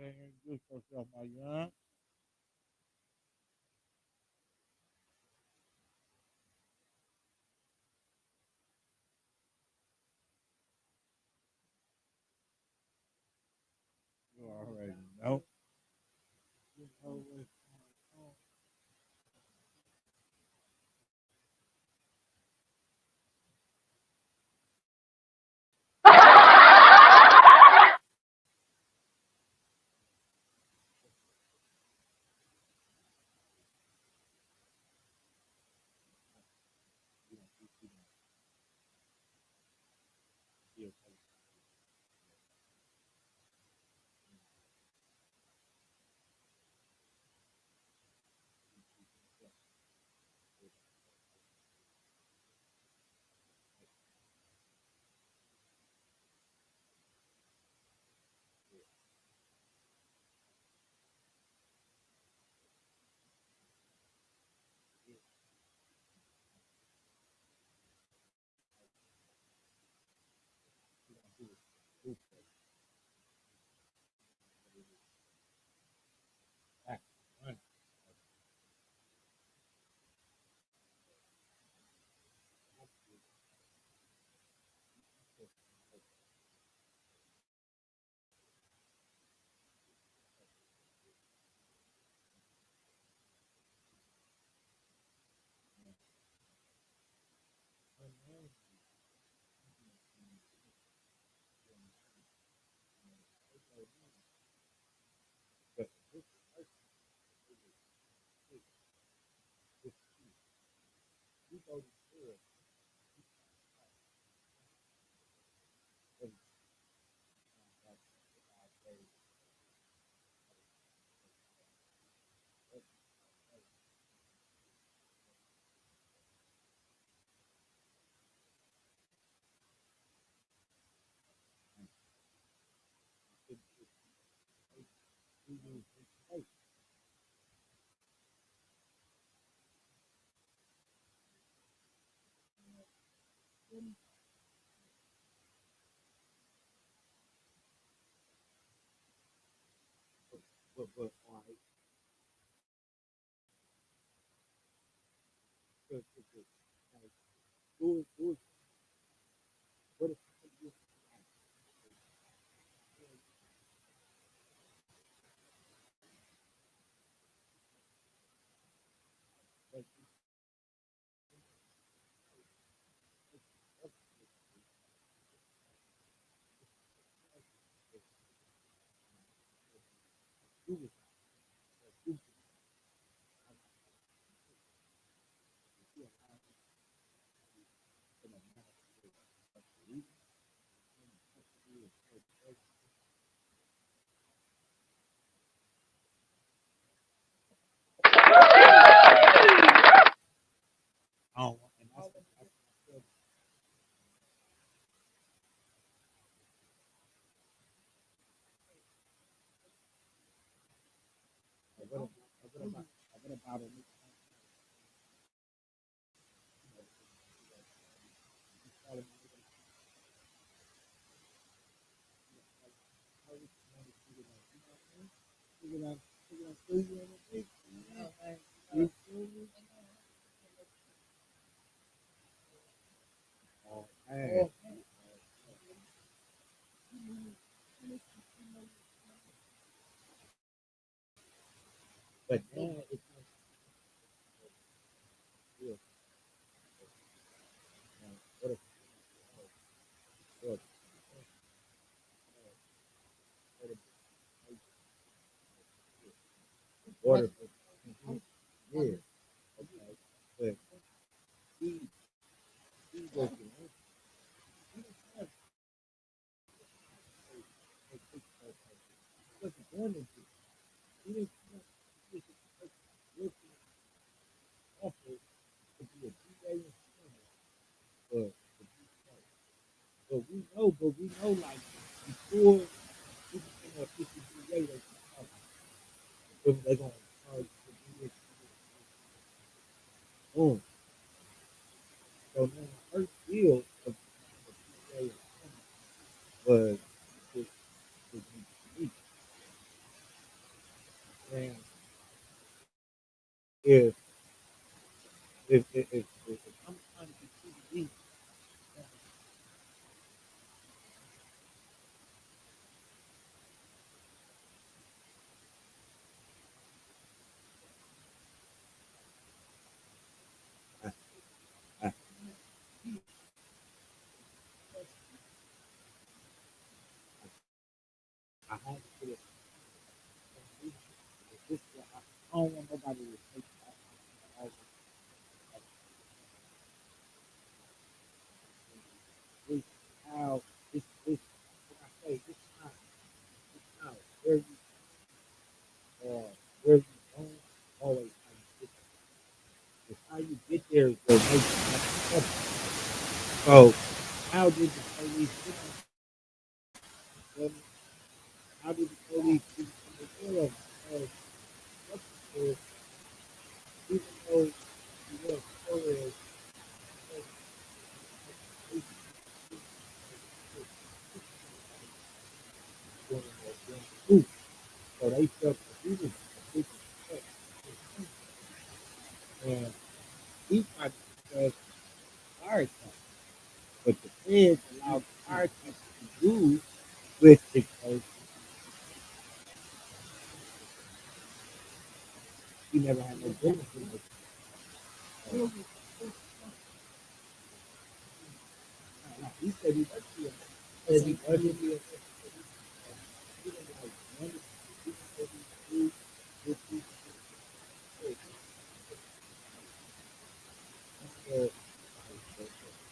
ahead and introduce yourself, my young. You already know. You know what's going on. But all right, like, who is what if you like, you was you oh, and what about it? Oh, man. But now it's not good. What if what if what if yeah, okay. But he he was wasn't born into he didn't he was offered to be a DJ and singer, but we know like before we became a 50 DJ they gonna charge for DJ. Boom. So now the first deal of DJ was was me. if if I'm trying to be too deep, I, I, I have to put it. This, I don't want nobody to take this how this what I say this time where you where you don't always how you get there. It's how you get there is what makes you have to. So how did the police get on? How did the police get on the air of it? Because what you said, even though you were Torres, so they felt that he was a big threat. And he tried to have fire attack. But the feds allowed the fire attack to do with the person. He never had no business with it. He said he worked here. He said he worked here. He was like, one, two, three, four,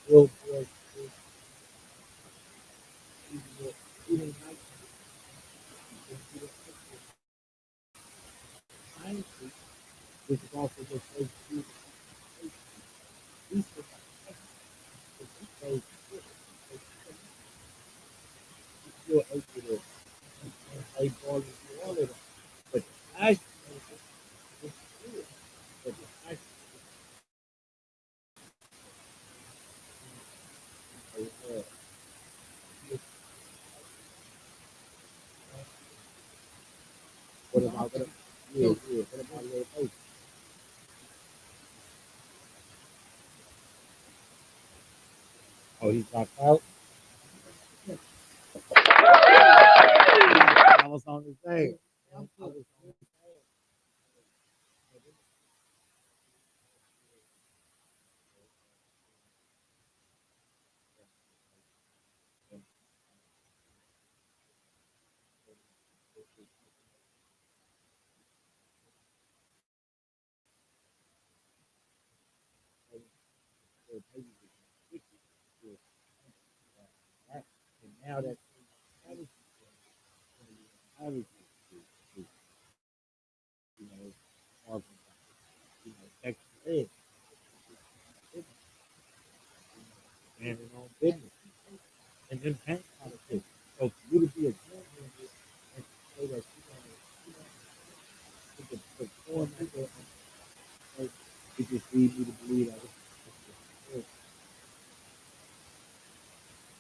real boy, he didn't like science, which is also the first two. He said, he said, he still ate with it and played ball and do all of that. But the passion was good. But the passion was what about what? Yeah, yeah. What about your face? Oh, he dropped out. I was on his thing. I was on his thing. And now that you know, Marvin, Texas Ed, and his own business, and then paying politics. So for you to be a joint member and to say that you know, to perform at their own, it just leads me to believe that it's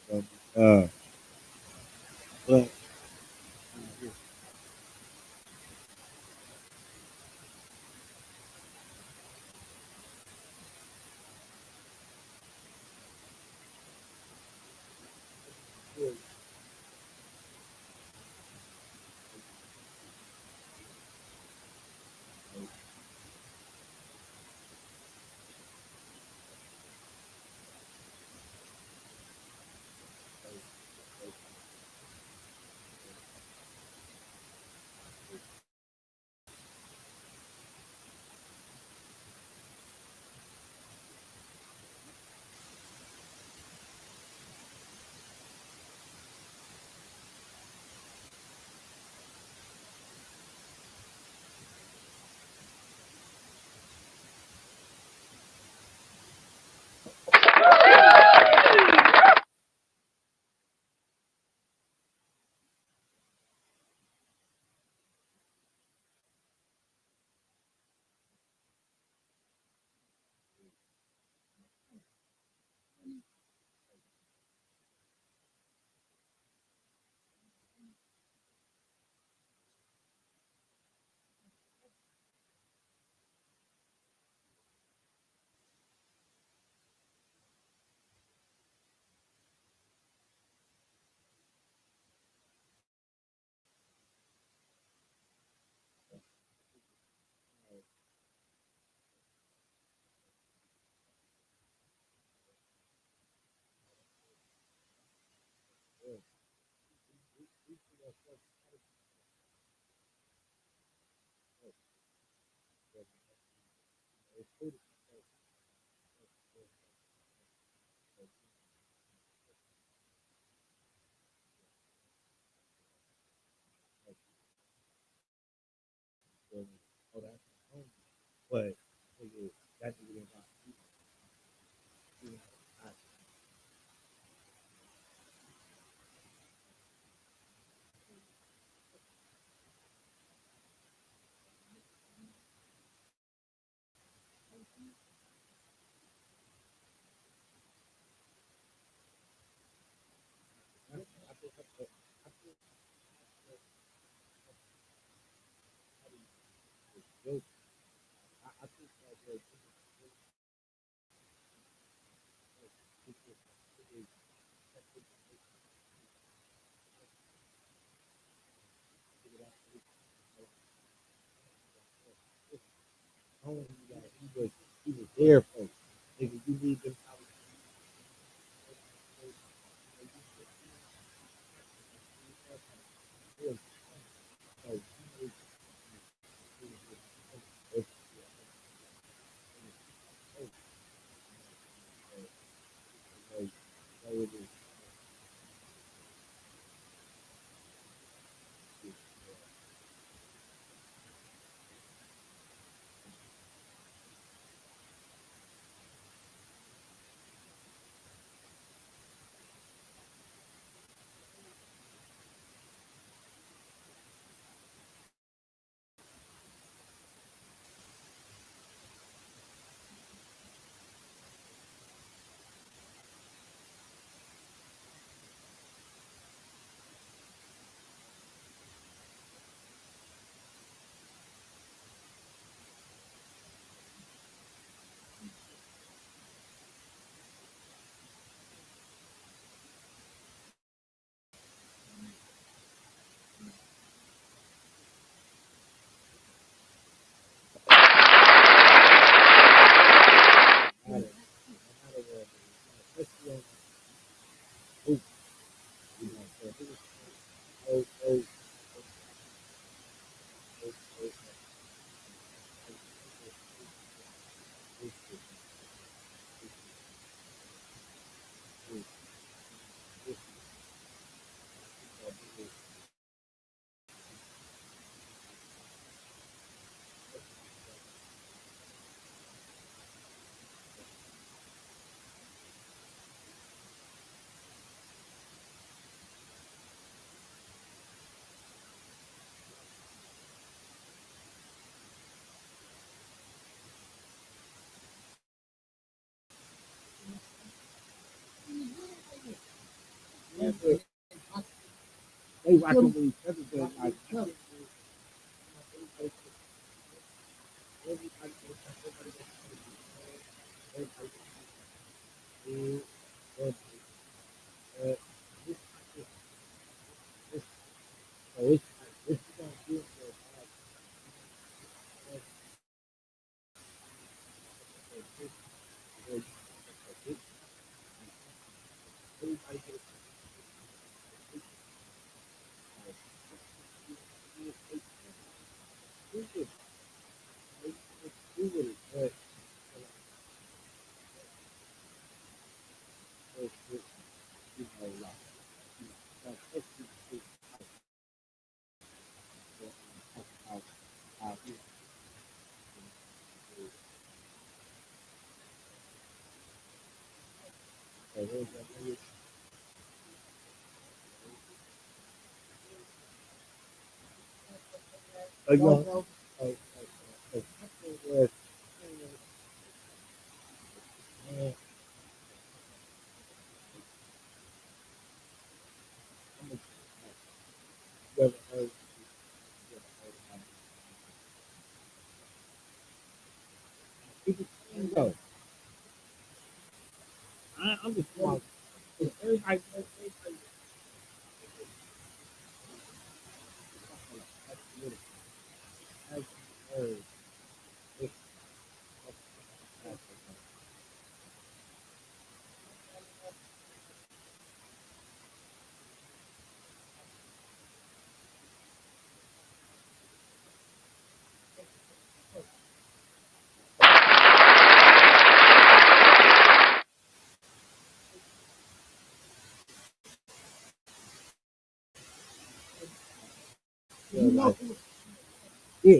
but, but But that nigga didn't want to. He was there for nigga. You need them. They watching with each other, but like a young no, I'm just talking. Everybody yeah, like, yeah,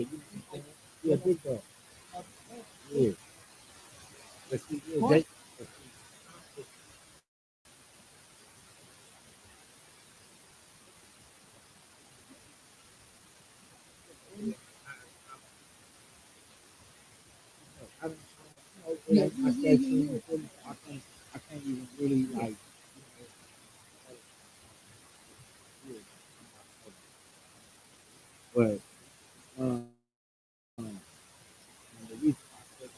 yeah, big dog. Yeah. Let's see. Yeah, they, I don't know. I said to you, I can't even really like. But the reason I said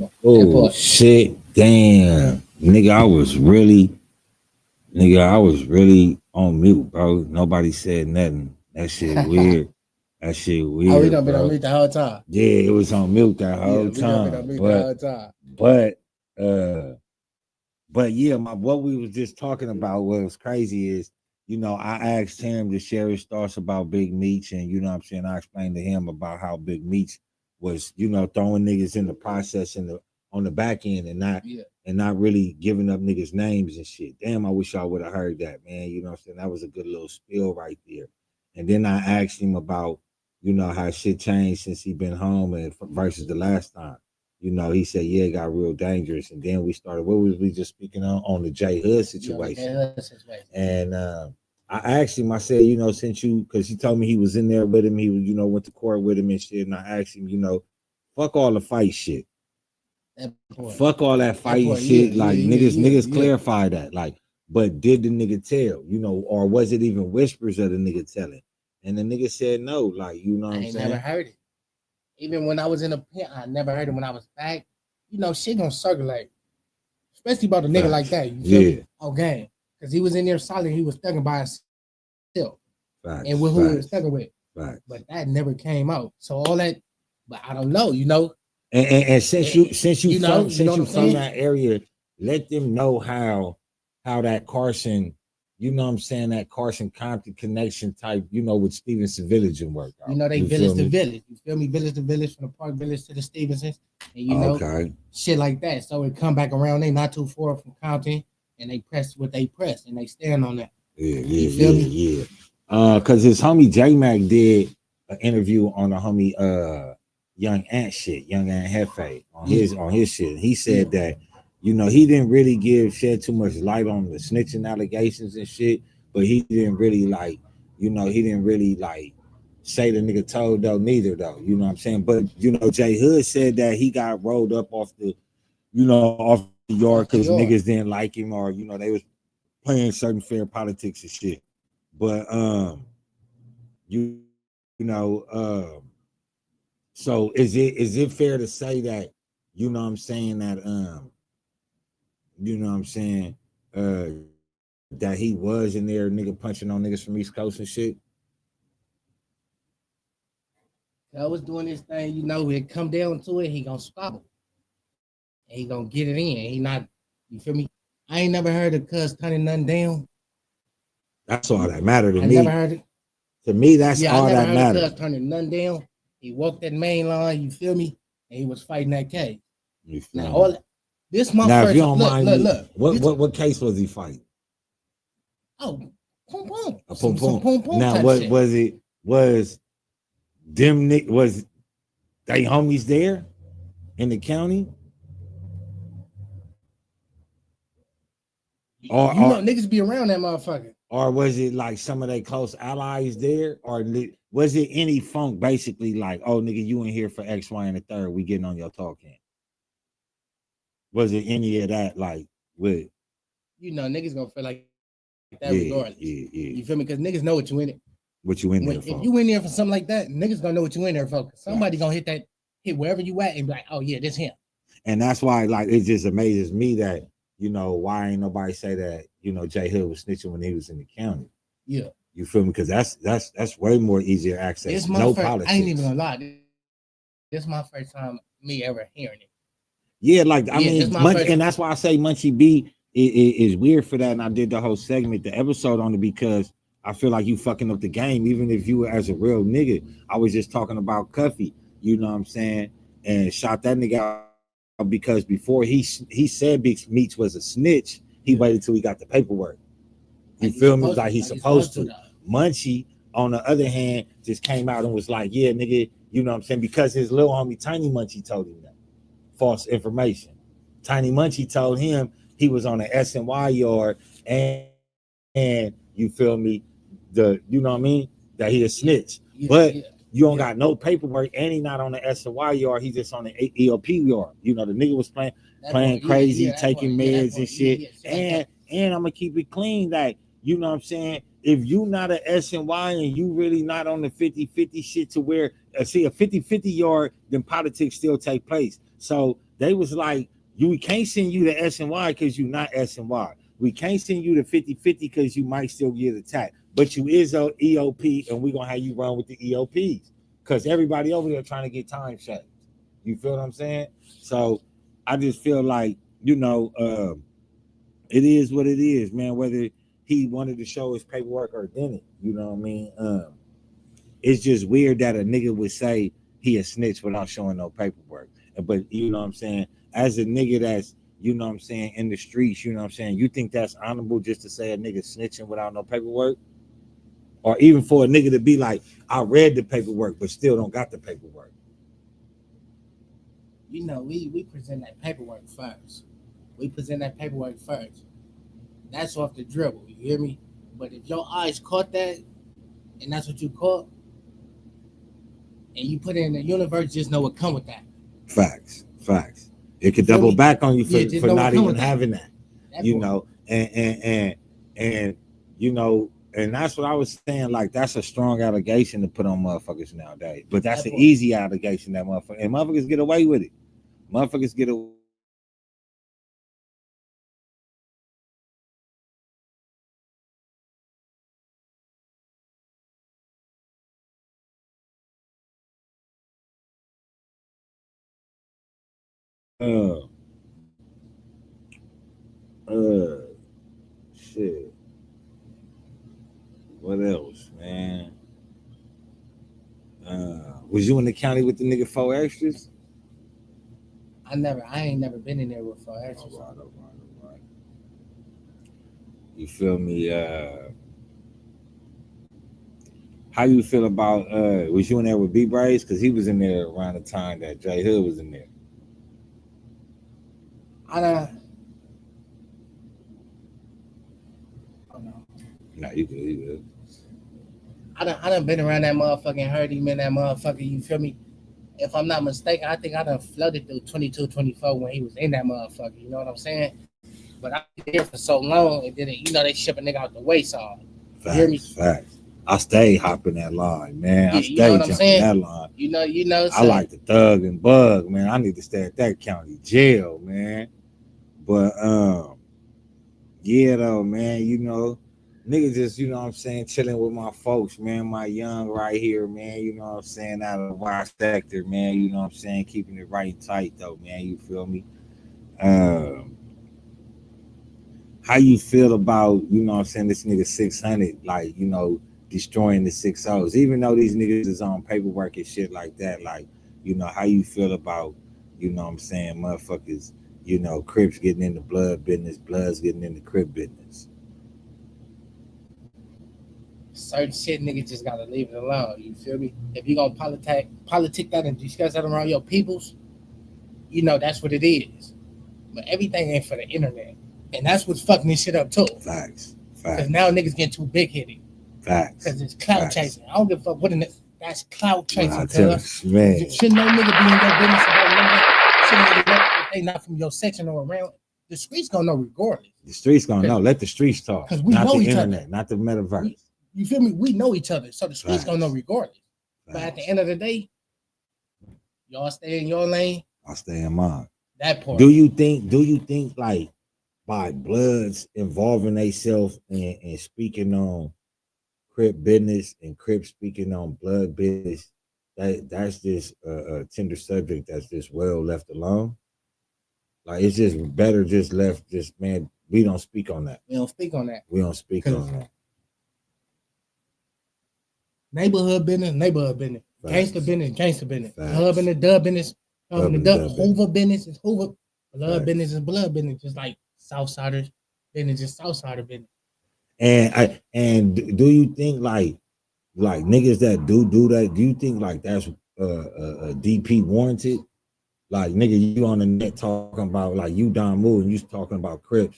That oh part. shit, damn, nigga, I was really on mute, bro. Nobody said nothing. That shit weird. That shit Oh, we weird, done been on bro. mute the whole time. Yeah, it was on mute that Yeah, whole we done been on time. mute the whole time. Uh but yeah, what we was just talking about, what was crazy is, I asked him to share his thoughts about Big Meech, and you know what I'm saying, I explained to him about how Big Meech was, throwing niggas in the process on the back end, and not really giving up niggas names and shit. Damn, I wish I would have heard that, man. You know what I'm saying? That was a good little spill right there. And then I asked him about, how shit changed since he been home and versus the last time. He said, yeah, it got real dangerous. And then we started, what was we just speaking on the J Hood situation? And I asked him, I said, since because he told me he was in there with him, he was, went to court with him and shit. And I asked him, fuck all the fight shit. Fuck all that fighting shit. Like niggas clarify that. Like, but did the nigga tell, or was it even whispers of the nigga telling? And the nigga said no. Like, you know what I'm saying? Never heard it. Even when I was in the pen, I never heard it. When I was back, shit gonna circulate. Especially about a nigga like that. You feel me? Okay. Because he was in there solid. He was thugging by himself. And with who he was thugging with. But that never came out. So all that, but I don't know, And since you from saying? that area, let them know how that Carson, I'm saying, that Carson Compton connection type, with Stevenson Village and work out. They village to village. You feel me? Village to village, from the Park Village to the Stevensons. And okay, shit like that. So it come back around. They not too far from Compton, and they press what they press, and they stand on that. Yeah. Cause his homie J Mac did an interview on the homie Young Ant Hefe on his shit. He said that he didn't really shed too much light on the snitching allegations and shit, but he didn't really say the nigga told though neither though. You know what I'm saying? But J Hood said that he got rolled up off the off the yard because niggas didn't like him, or they was playing certain fair politics and shit. But you know, so is it fair to say that, what I'm saying, that what I'm saying, that he was in there, nigga, punching on niggas from East Coast and shit? I was doing this thing, it come down to it, he gonna squabble. And he gonna get it in. He not, you feel me? I ain't never heard of cuz turning nothing down. That's all that mattered to I me. never heard it. To me, that's all that mattered. I never heard of cuz turning nothing down. He walked that main line, you feel me? And he was fighting that case. Now all this my now, first. If you don't look, mind, look. What case was he fighting? Oh, boom boom. A boom Some boom. Now, what shit. was it? Was them was they homies there in the county? Or niggas be around that motherfucker. Or was it like some of their close allies there? Or was it any funk basically like, oh nigga, you in here for X, Y, and the third, we getting on your talking? Was it any of that like with niggas gonna feel like that regardless. Yeah. You feel me? Because niggas know what you in it. What you in there for? If you in there for something like that, niggas gonna know what you in there for. Somebody gonna hit wherever you at and be like, oh yeah, this him. And that's why, like, it just amazes me that, why ain't nobody say that, J Hood was snitching when he was in the county. Yeah. You feel me? Because that's way more easier access. No politics. I ain't even gonna lie. This is my first time me ever hearing it. Yeah, like I mean, and that's why I say Munchie B is weird for that. And I did the whole segment, the episode on it, because I feel like you fucking up the game, even if you were as a real nigga. I was just talking about Cuffy, you know what I'm saying, and shot that nigga out because before he said Big Meech was a snitch, he waited till he got the paperwork. You Like feel me? Like he's supposed to. though. Munchie, on the other hand, just came out and was like, yeah, nigga, you know what I'm saying? Because his little homie Tiny Munchie told him that. False information. Tiny Munchie told him he was on the S&Y yard and you feel me? You know what I mean? That he a snitch. But you don't got no paperwork and he not on the S&Y yard, he just on the EOP yard. You know, the nigga was playing crazy, taking meds and shit. And I'm gonna keep it clean that, you know what I'm saying? If you not a S&Y and you really not on the 50-50 shit to where, see, a 50-50 yard, then politics still take place. So they was like, we can't send you to S&Y because you not S&Y. We can't send you to 50-50 because you might still get attacked. But you is a EOP and we're going to have you run with the EOPs because everybody over there trying to get time shut. You feel what I'm saying? So I just feel like, you know, it is what it is, man, whether he wanted to show his paperwork or didn't. You know what I mean? It's just weird that a nigga would say he a snitch without showing no paperwork. But you know what I'm saying? As a nigga that's, you know what I'm saying, in the streets, you know what I'm saying, you think that's honorable just to say a nigga snitching without no paperwork? Or even for a nigga to be like, I read the paperwork, but still don't got the paperwork. You know, we present that paperwork first. That's off the dribble, you hear me? But if your eyes caught that, and that's what you caught, and you put it in the universe, just know what come with that. Facts. It could double back on you for not even having that. You know, and you know, and that's what I was saying. Like, that's a strong allegation to put on motherfuckers nowadays. But that's an easy allegation that motherfuckers get away with it. Motherfuckers get away. Shit. What else, man? Was you in the county with the nigga 4 extras? I ain't never been in there with 4 extras. All right. You feel me? How you feel about was you in there with B Brace? Because he was in there around the time that J Hood was in there. I don't know. Nah, you good. I done been around that motherfucking herd him in that motherfucker, you feel me? If I'm not mistaken, I think I done flooded through 22, 24 when he was in that motherfucker, you know what I'm saying? But I was there for so long, and then, you know, they ship a nigga out the way, so you hear me? Facts. I stay hopping that line, man. Yeah, I stay jumping that line. You know. I like the thug and bug, man. I need to stay at that county jail, man. But yeah, though, man. You know, niggas just, you know what I'm saying, chilling with my folks, man. My young right here, man. You know what I'm saying, out of the wide sector, man. You know what I'm saying, keeping it right and tight, though, man. You feel me? How you feel about, you know what I'm saying, this nigga 600, like, you know, destroying the 6-0s, even though these niggas is on paperwork and shit like that, like, you know, how you feel about, you know what I'm saying, motherfuckers, you know, Crips getting into blood business, Bloods getting into Crip business? Certain shit, niggas just gotta leave it alone, you feel me? If you gonna politic that and discuss that around your peoples, you know, that's what it is. But everything ain't for the internet. And that's what's fucking this shit up too. Facts. Because now niggas getting too big headed. Facts. Because it's clout chasing. I don't give a fuck what in it. That's clout chasing. Man. Should no nigga be in your business about if they not from your section or around? The streets gonna know regardless. The streets gonna know. Let the streets talk. Because we not know the each internet, other. Not the metaverse. You feel me? We know each other. So the streets Facts. gonna know regardless. Facts. But at the end of the day, y'all stay in your lane. I'll stay in mine. That part. Do you think like by Bloods involving themselves and speaking on Crip business and Crip speaking on Blood business, that's just a tender subject that's just well left alone? Like, it's just better just left, just, man, we don't speak on that. We don't speak on that. Neighborhood business. Facts. Gangster business. Facts. Hub and the dub business. Hoover business is Hoover. Blood business is blood business. Just like Southsiders business is Southsider business. And do you think like niggas that do that? Do you think like that's DP warranted? Like nigga, you on the net talking about like you Don Moore and you talking about Crip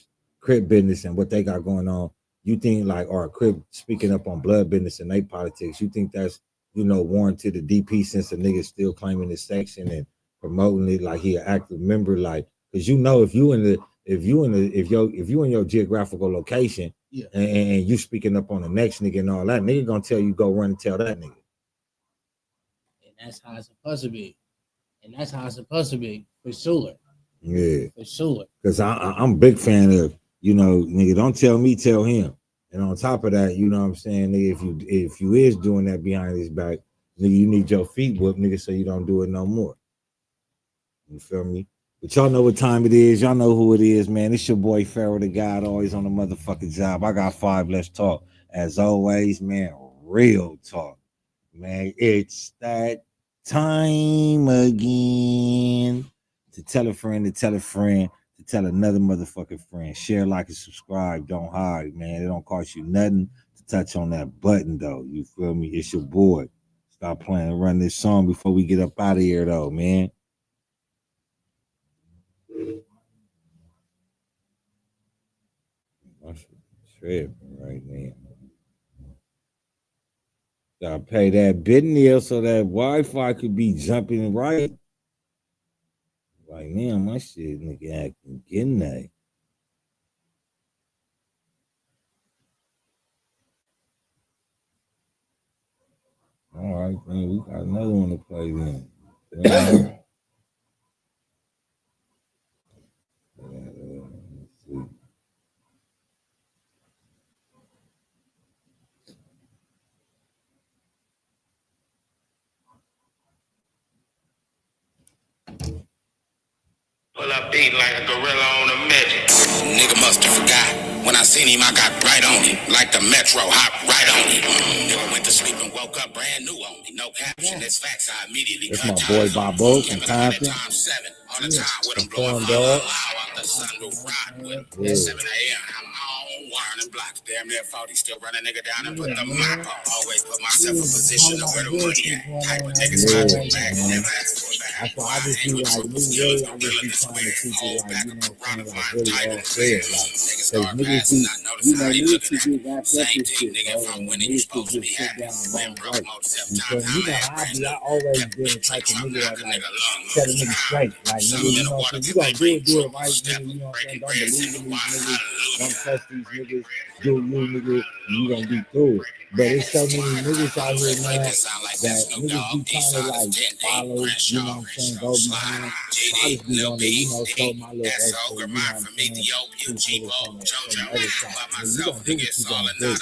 business and what they got going on. You think like or Crip speaking up on blood business and they politics? You think that's warranted the DP since the nigga still claiming this section and promoting it like he an active member? Like because if you in your geographical location and you speaking up on the next nigga and all that, nigga gonna tell you go run and tell that nigga. And that's how it's supposed to be. And that's how it's supposed to be, for sure. Yeah. For sure. Because I'm a big fan of, nigga, don't tell me, tell him. And on top of that, you know what I'm saying, nigga, if you is doing that behind his back, nigga, you need your feet whooped, nigga, so you don't do it no more. You feel me? But y'all know what time it is. Y'all know who it is, man. It's your boy Pharaoh the God, always on the motherfucking job. I got 5. Let's talk. As always, man, real talk. Man, it's that time again to tell a friend, to tell a friend, to tell another motherfucking friend. Share, like, and subscribe. Don't hide, man. It don't cost you nothing to touch on that button, though. You feel me? It's your boy. Stop playing and run this song before we get up out of here, though, man. That's tripping right now. Gotta pay that bill so that Wi-Fi could be jumping right. Like, man, my shit nigga acting getting that. All right, man, we got another one to play then. Let's see. Pull up beating like a gorilla on a midget. Nigga must have forgot. When I seen him, I got right on him. Like the Metro, hop right on him. Nigga went to sleep and woke up brand new on me. No caption, it's facts. I immediately That's cut my boy Bobo from Compton. Compton. Times 7. On the time with him Perform, blowing dog. out the sunroof ride with him. Yeah. 7 a.m. I'm on wiring and blocks. Damn near 40. Still run a nigga down and put the mop on. Always put myself in position of where the money at. Type of niggas slide your back. Never ask for that. That's why I just be like, me really, I just be trying to keep it like, you know what I'm saying, like really all fair. Like, cause niggas be, niggas could get wrapped up in shit, bro. And niggas could just sit down the wrong way. So, you know how I be, I always been the type of nigga that like, set a nigga straight. Like, nigga, you know what I'm saying, you gonna do it right, nigga, you know what I'm saying, don't believe in these niggas, don't trust these niggas, do you, nigga, and you gonna be through it. But it's so many niggas out here, man, that niggas be trying to like follow, you know what I'm saying, go behind. So I just be on there, you know, throw my little extra, you know what I'm saying, two niggas from the other side. I mean, you gonna do what you gonna do,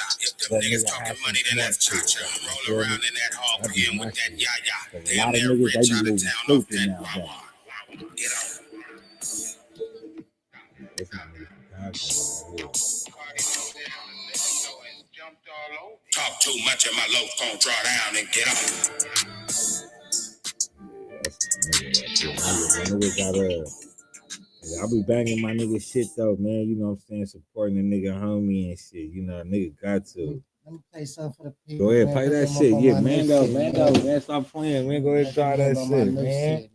but nigga have some smart shit, you feel me? That be my shit. Cause a lot of niggas, they be moving stupid now, but. That's my nigga from Compton right here. Talk too much and my loaf's gonna draw down and get off. My nigga got I'll be banging my nigga shit though, man. You know what I'm saying? Supporting the nigga homie and shit. You know, nigga got to. Let me play something for the people. Go ahead, play that shit. Yeah, man, stop playing, man. Go ahead and try that shit, man.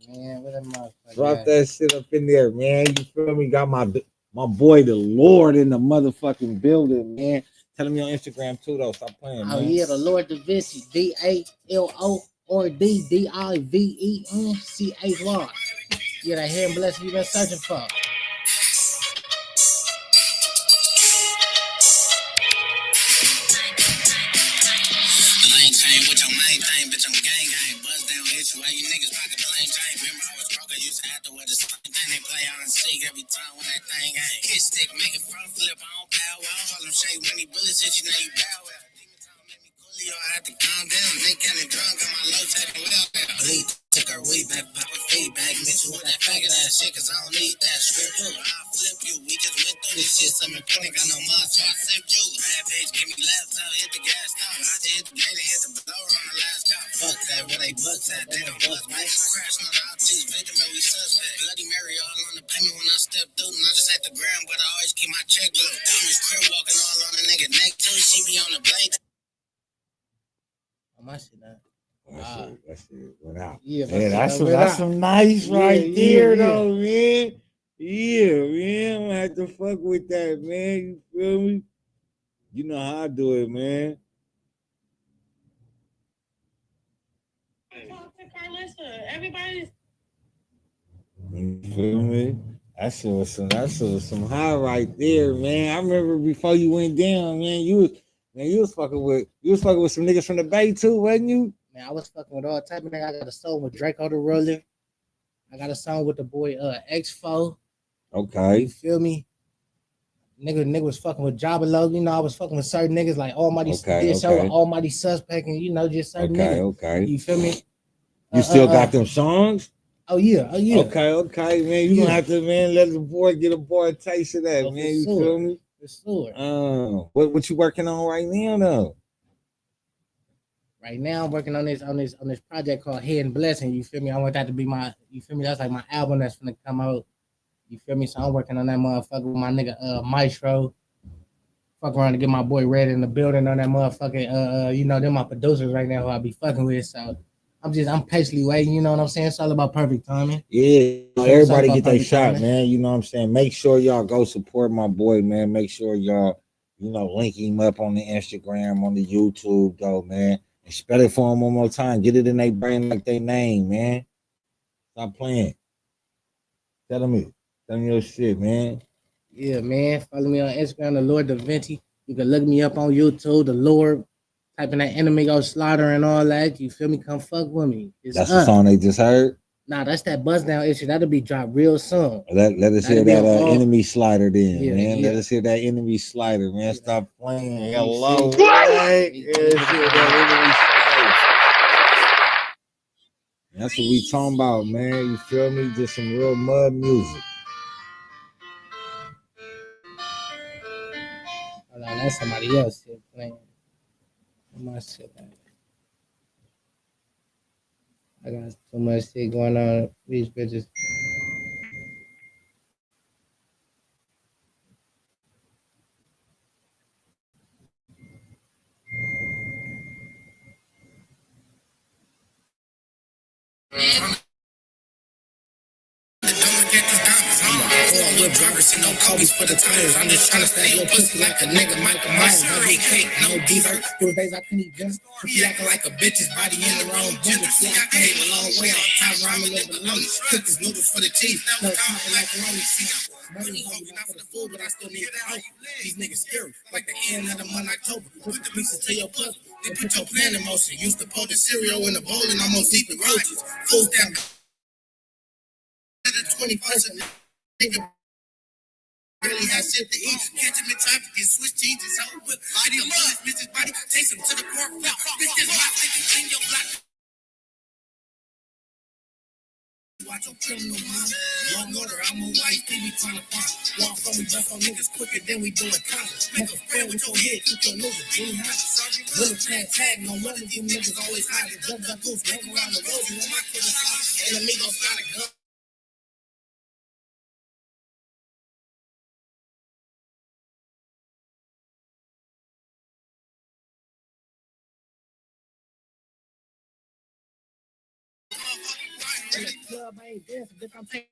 Drop that shit up in there, man. You feel me? Got my boy, the Lord, in the motherfucking building, man. Tell him your Instagram too, though. Stop playing, man. Oh yeah, the Lord Da Vinci, DALO or DIVENCHY. Yeah, that hand blessing you been searching for. With your main thing, bitch, I'm gang. Buzz down, hit you while you niggas pocket the lame chain. Remember, I was broke, I used to have to wear the same thing. They play on the stick every time when that thing ain't. Hit stick, make it front flip, I don't bow well. All them shade when he bullets hit you, know you bow well. Demon time made me coolio, I had to calm down. They kinda drunk, got my low taking well. Bleed, took her weed back, pop her feedback. Mix you with that faggot ass shit, cause I don't need that script. I'll flip you, we just went through this shit. Something plenty, got no mind, so I sipped you. Bad bitch, give me laptop, hit the gas stop. I just hit the gate and hit the blower on the last cop. Fuck that, where they books at, they don't bust, man. Crashing on the optics, victim, and we my shit now. That shit went out. Yeah, man, that's some nice right there, though, man. Yeah, man. I'm gonna have to fuck with that, man. You feel me? You know how I do it, man. Talk to Carlissa. Everybody's. You feel me? That shit was some high right there, man. I remember before you went down, man. You was fucking with some niggas from the Bay too, wasn't you? Man, I was fucking with all type of niggas. I got a song with Draco the Roller. I got a song with the boy X4. Okay. You feel me? Nigga was fucking with Jabba. You know, I was fucking with certain niggas like Almighty. Did show with Almighty Suspect, and you know, just certain niggas. Okay. You feel me? You still got them songs? Oh yeah. Okay, man. You gonna have to, man, let the boy get a boy a taste of that, man. You feel me? For sure. What you working on right now, though? Right now, I'm working on this project called Hidden Blessing. You feel me? I want that to be my. You feel me? That's like my album that's gonna come out. You feel me? So I'm working on that motherfucker with my nigga Maestro. Fuck around to get my boy Red in the building on that motherfucking you know, they're my producers right now who I be fucking with. So I'm patiently waiting, you know what I'm saying? It's all about perfect timing. Yeah, everybody get their shot, man. You know what I'm saying? Make sure y'all go support my boy, man. Make sure y'all, link him up on the Instagram, on the YouTube, though, man. And spell it for him one more time. Get it in their brain like their name, man. Stop playing. Tell me your shit, man. Yeah, man. Follow me on Instagram, the Lord Da Vinci. You can look me up on YouTube, the Lord. Type in that enemy go slaughter and all that. You feel me? Come fuck with me. That's the song they just heard. Nah, that's that buzz down issue. That'll be dropped real soon. Let us hear that enemy slider then, man. Let us hear that enemy slider, man. Stop playing. Hello. Right? That's what we talking about, man. You feel me? Just some real mud music. Hold on, that's somebody else shit playing. My shit, man. I got so much shit going on. These bitches. With drivers and no Kobe's for the tires. I'm just trying to stay your pussy like a nigga Michael Myers. No big cake, no dessert. There days I couldn't eat dinner. He acting like a bitch's body in the wrong gender. See, I came a long way. I'm tired ramen and bologna. Cook his noodles for the cheese. No talking like Ronnie. See, I'm money hungry, not for the food, but I still need the hope. These niggas scary, like the end of the month October. Put the pieces to your puzzle. Then put your plan in motion. Used to pour the cereal in the bowl and almost eat the roaches. Fools down to the 21st. Nigga really has shit to eat. Catch him in traffic and switch teams. It's over. Light him up, miss his body, takes him to the court. Bitch, this my nigga in your block. Watch your criminal mind. Long order, I'm on white, they be trying to find. Walk from me, bust on niggas quicker than we doing college. Make a friend with your head, keep your niggas really hot. Really tag, no wonder you niggas always hide. Jump that goose, hang around the road, you want my kid to stop. And the amigos got a gun. In the club, I ain't dancing, bitch. I'm taking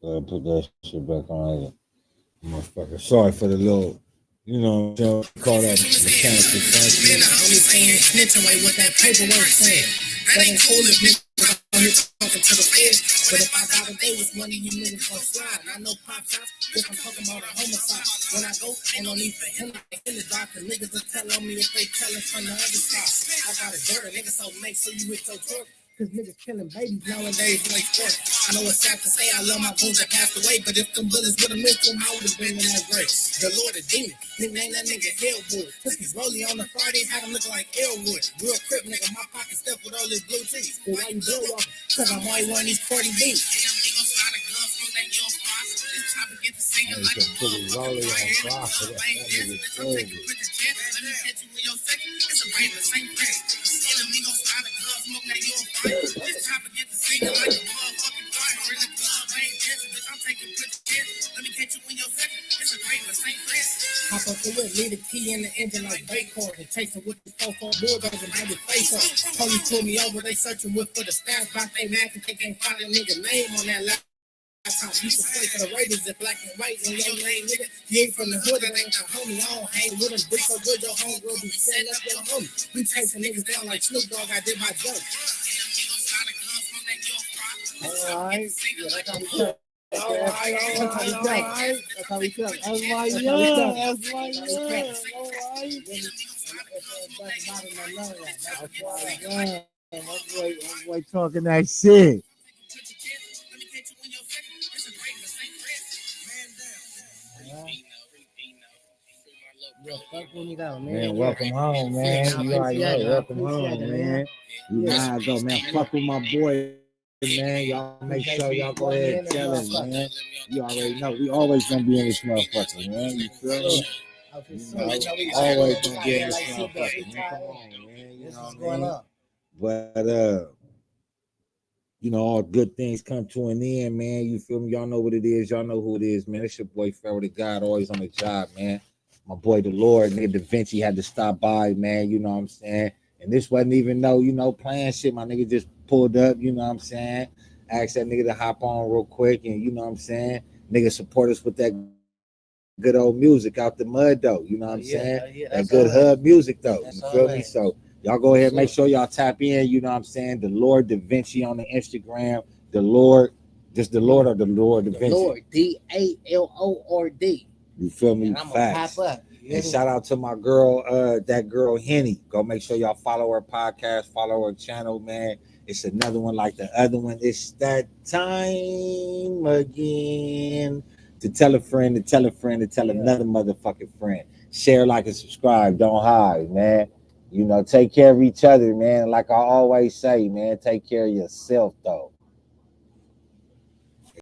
Put that shit back on here. Motherfucker. Sorry for the little, call that mechanical function. Snitching away what that paperwork saying. That ain't cool if niggas out here talking to the feds. But if I got a day with one of you niggas gon' slide. And I know pop shots, if I'm talking about a homicide. When I go, ain't no need for him in the dock. Cause niggas will tell on me if they tellin' from the other side. I got a dirty nigga, so make sure you hit your torque. Cause niggas killing babies nowadays like sport. I know it's sad to say I love my bones that passed away, but if them bullets would've missed them, I would've been in that grave. The Lord is demon, nigga ain't that nigga Hellwood. Cookies rolling on the Friday, had him looking like Elwood. Real crip nigga, my pocket stuffed with all this blue cheese. But why you blow off? Cause I'm always one of these 40 beats. Hop up the whip, leave the key in the engine like brake cord, and chase it with the 4-4 bulldogs and have his face on. Police pulled me over, they searching with for the stash box. They mad cause they can't find a nigga name on that laptop. You can play for the Raiders in black and white, and your name nigga. You ain't from the hood, that ain't your homie. I don't hang with them. Bitch so good, your homegirl be setting up your homie. You chasing niggas down like Snoop Dogg, I did my joke. Alright, yeah, that's how we talk. That's how we talk. That's my young. That's my young. Alright. That boy talking that shit. Man, welcome home, man. You already know. Welcome home, man. You know how I go, man. Fuck with my boy, man. Y'all make sure y'all go ahead and tell him, man. You already know. We always gonna be in this motherfucker, man. You feel me? Always gonna be in this motherfucker, man. Come on, man. You know what I mean? But all good things come to an end, man. You feel me? Y'all know what it is. Y'all know who it is, man. It's your boy Pharaoh the God, always on the job, man. My boy the Lord, nigga Da Vinci had to stop by, man. You know what I'm saying? And this wasn't even playing shit. My nigga just pulled up, you know what I'm saying? Asked that nigga to hop on real quick, and you know what I'm saying? Nigga support us with that good old music out the mud though, you know what I'm saying? That good hub music though. You feel me? So y'all go ahead, make sure y'all tap in, you know what I'm saying? The Lord Da Vinci on the Instagram. The Lord, just the Lord or the Lord Da Vinci? Lord, DALORD. You feel me? Facts. Pop up. And shout out to my girl, that girl Henny. Go make sure y'all follow her podcast, follow her channel, man. It's another one like the other one. It's that time again. To tell a friend, to tell a friend, to tell another motherfucking friend. Share, like, and subscribe. Don't hide, man. Take care of each other, man. Like I always say, man, take care of yourself, though.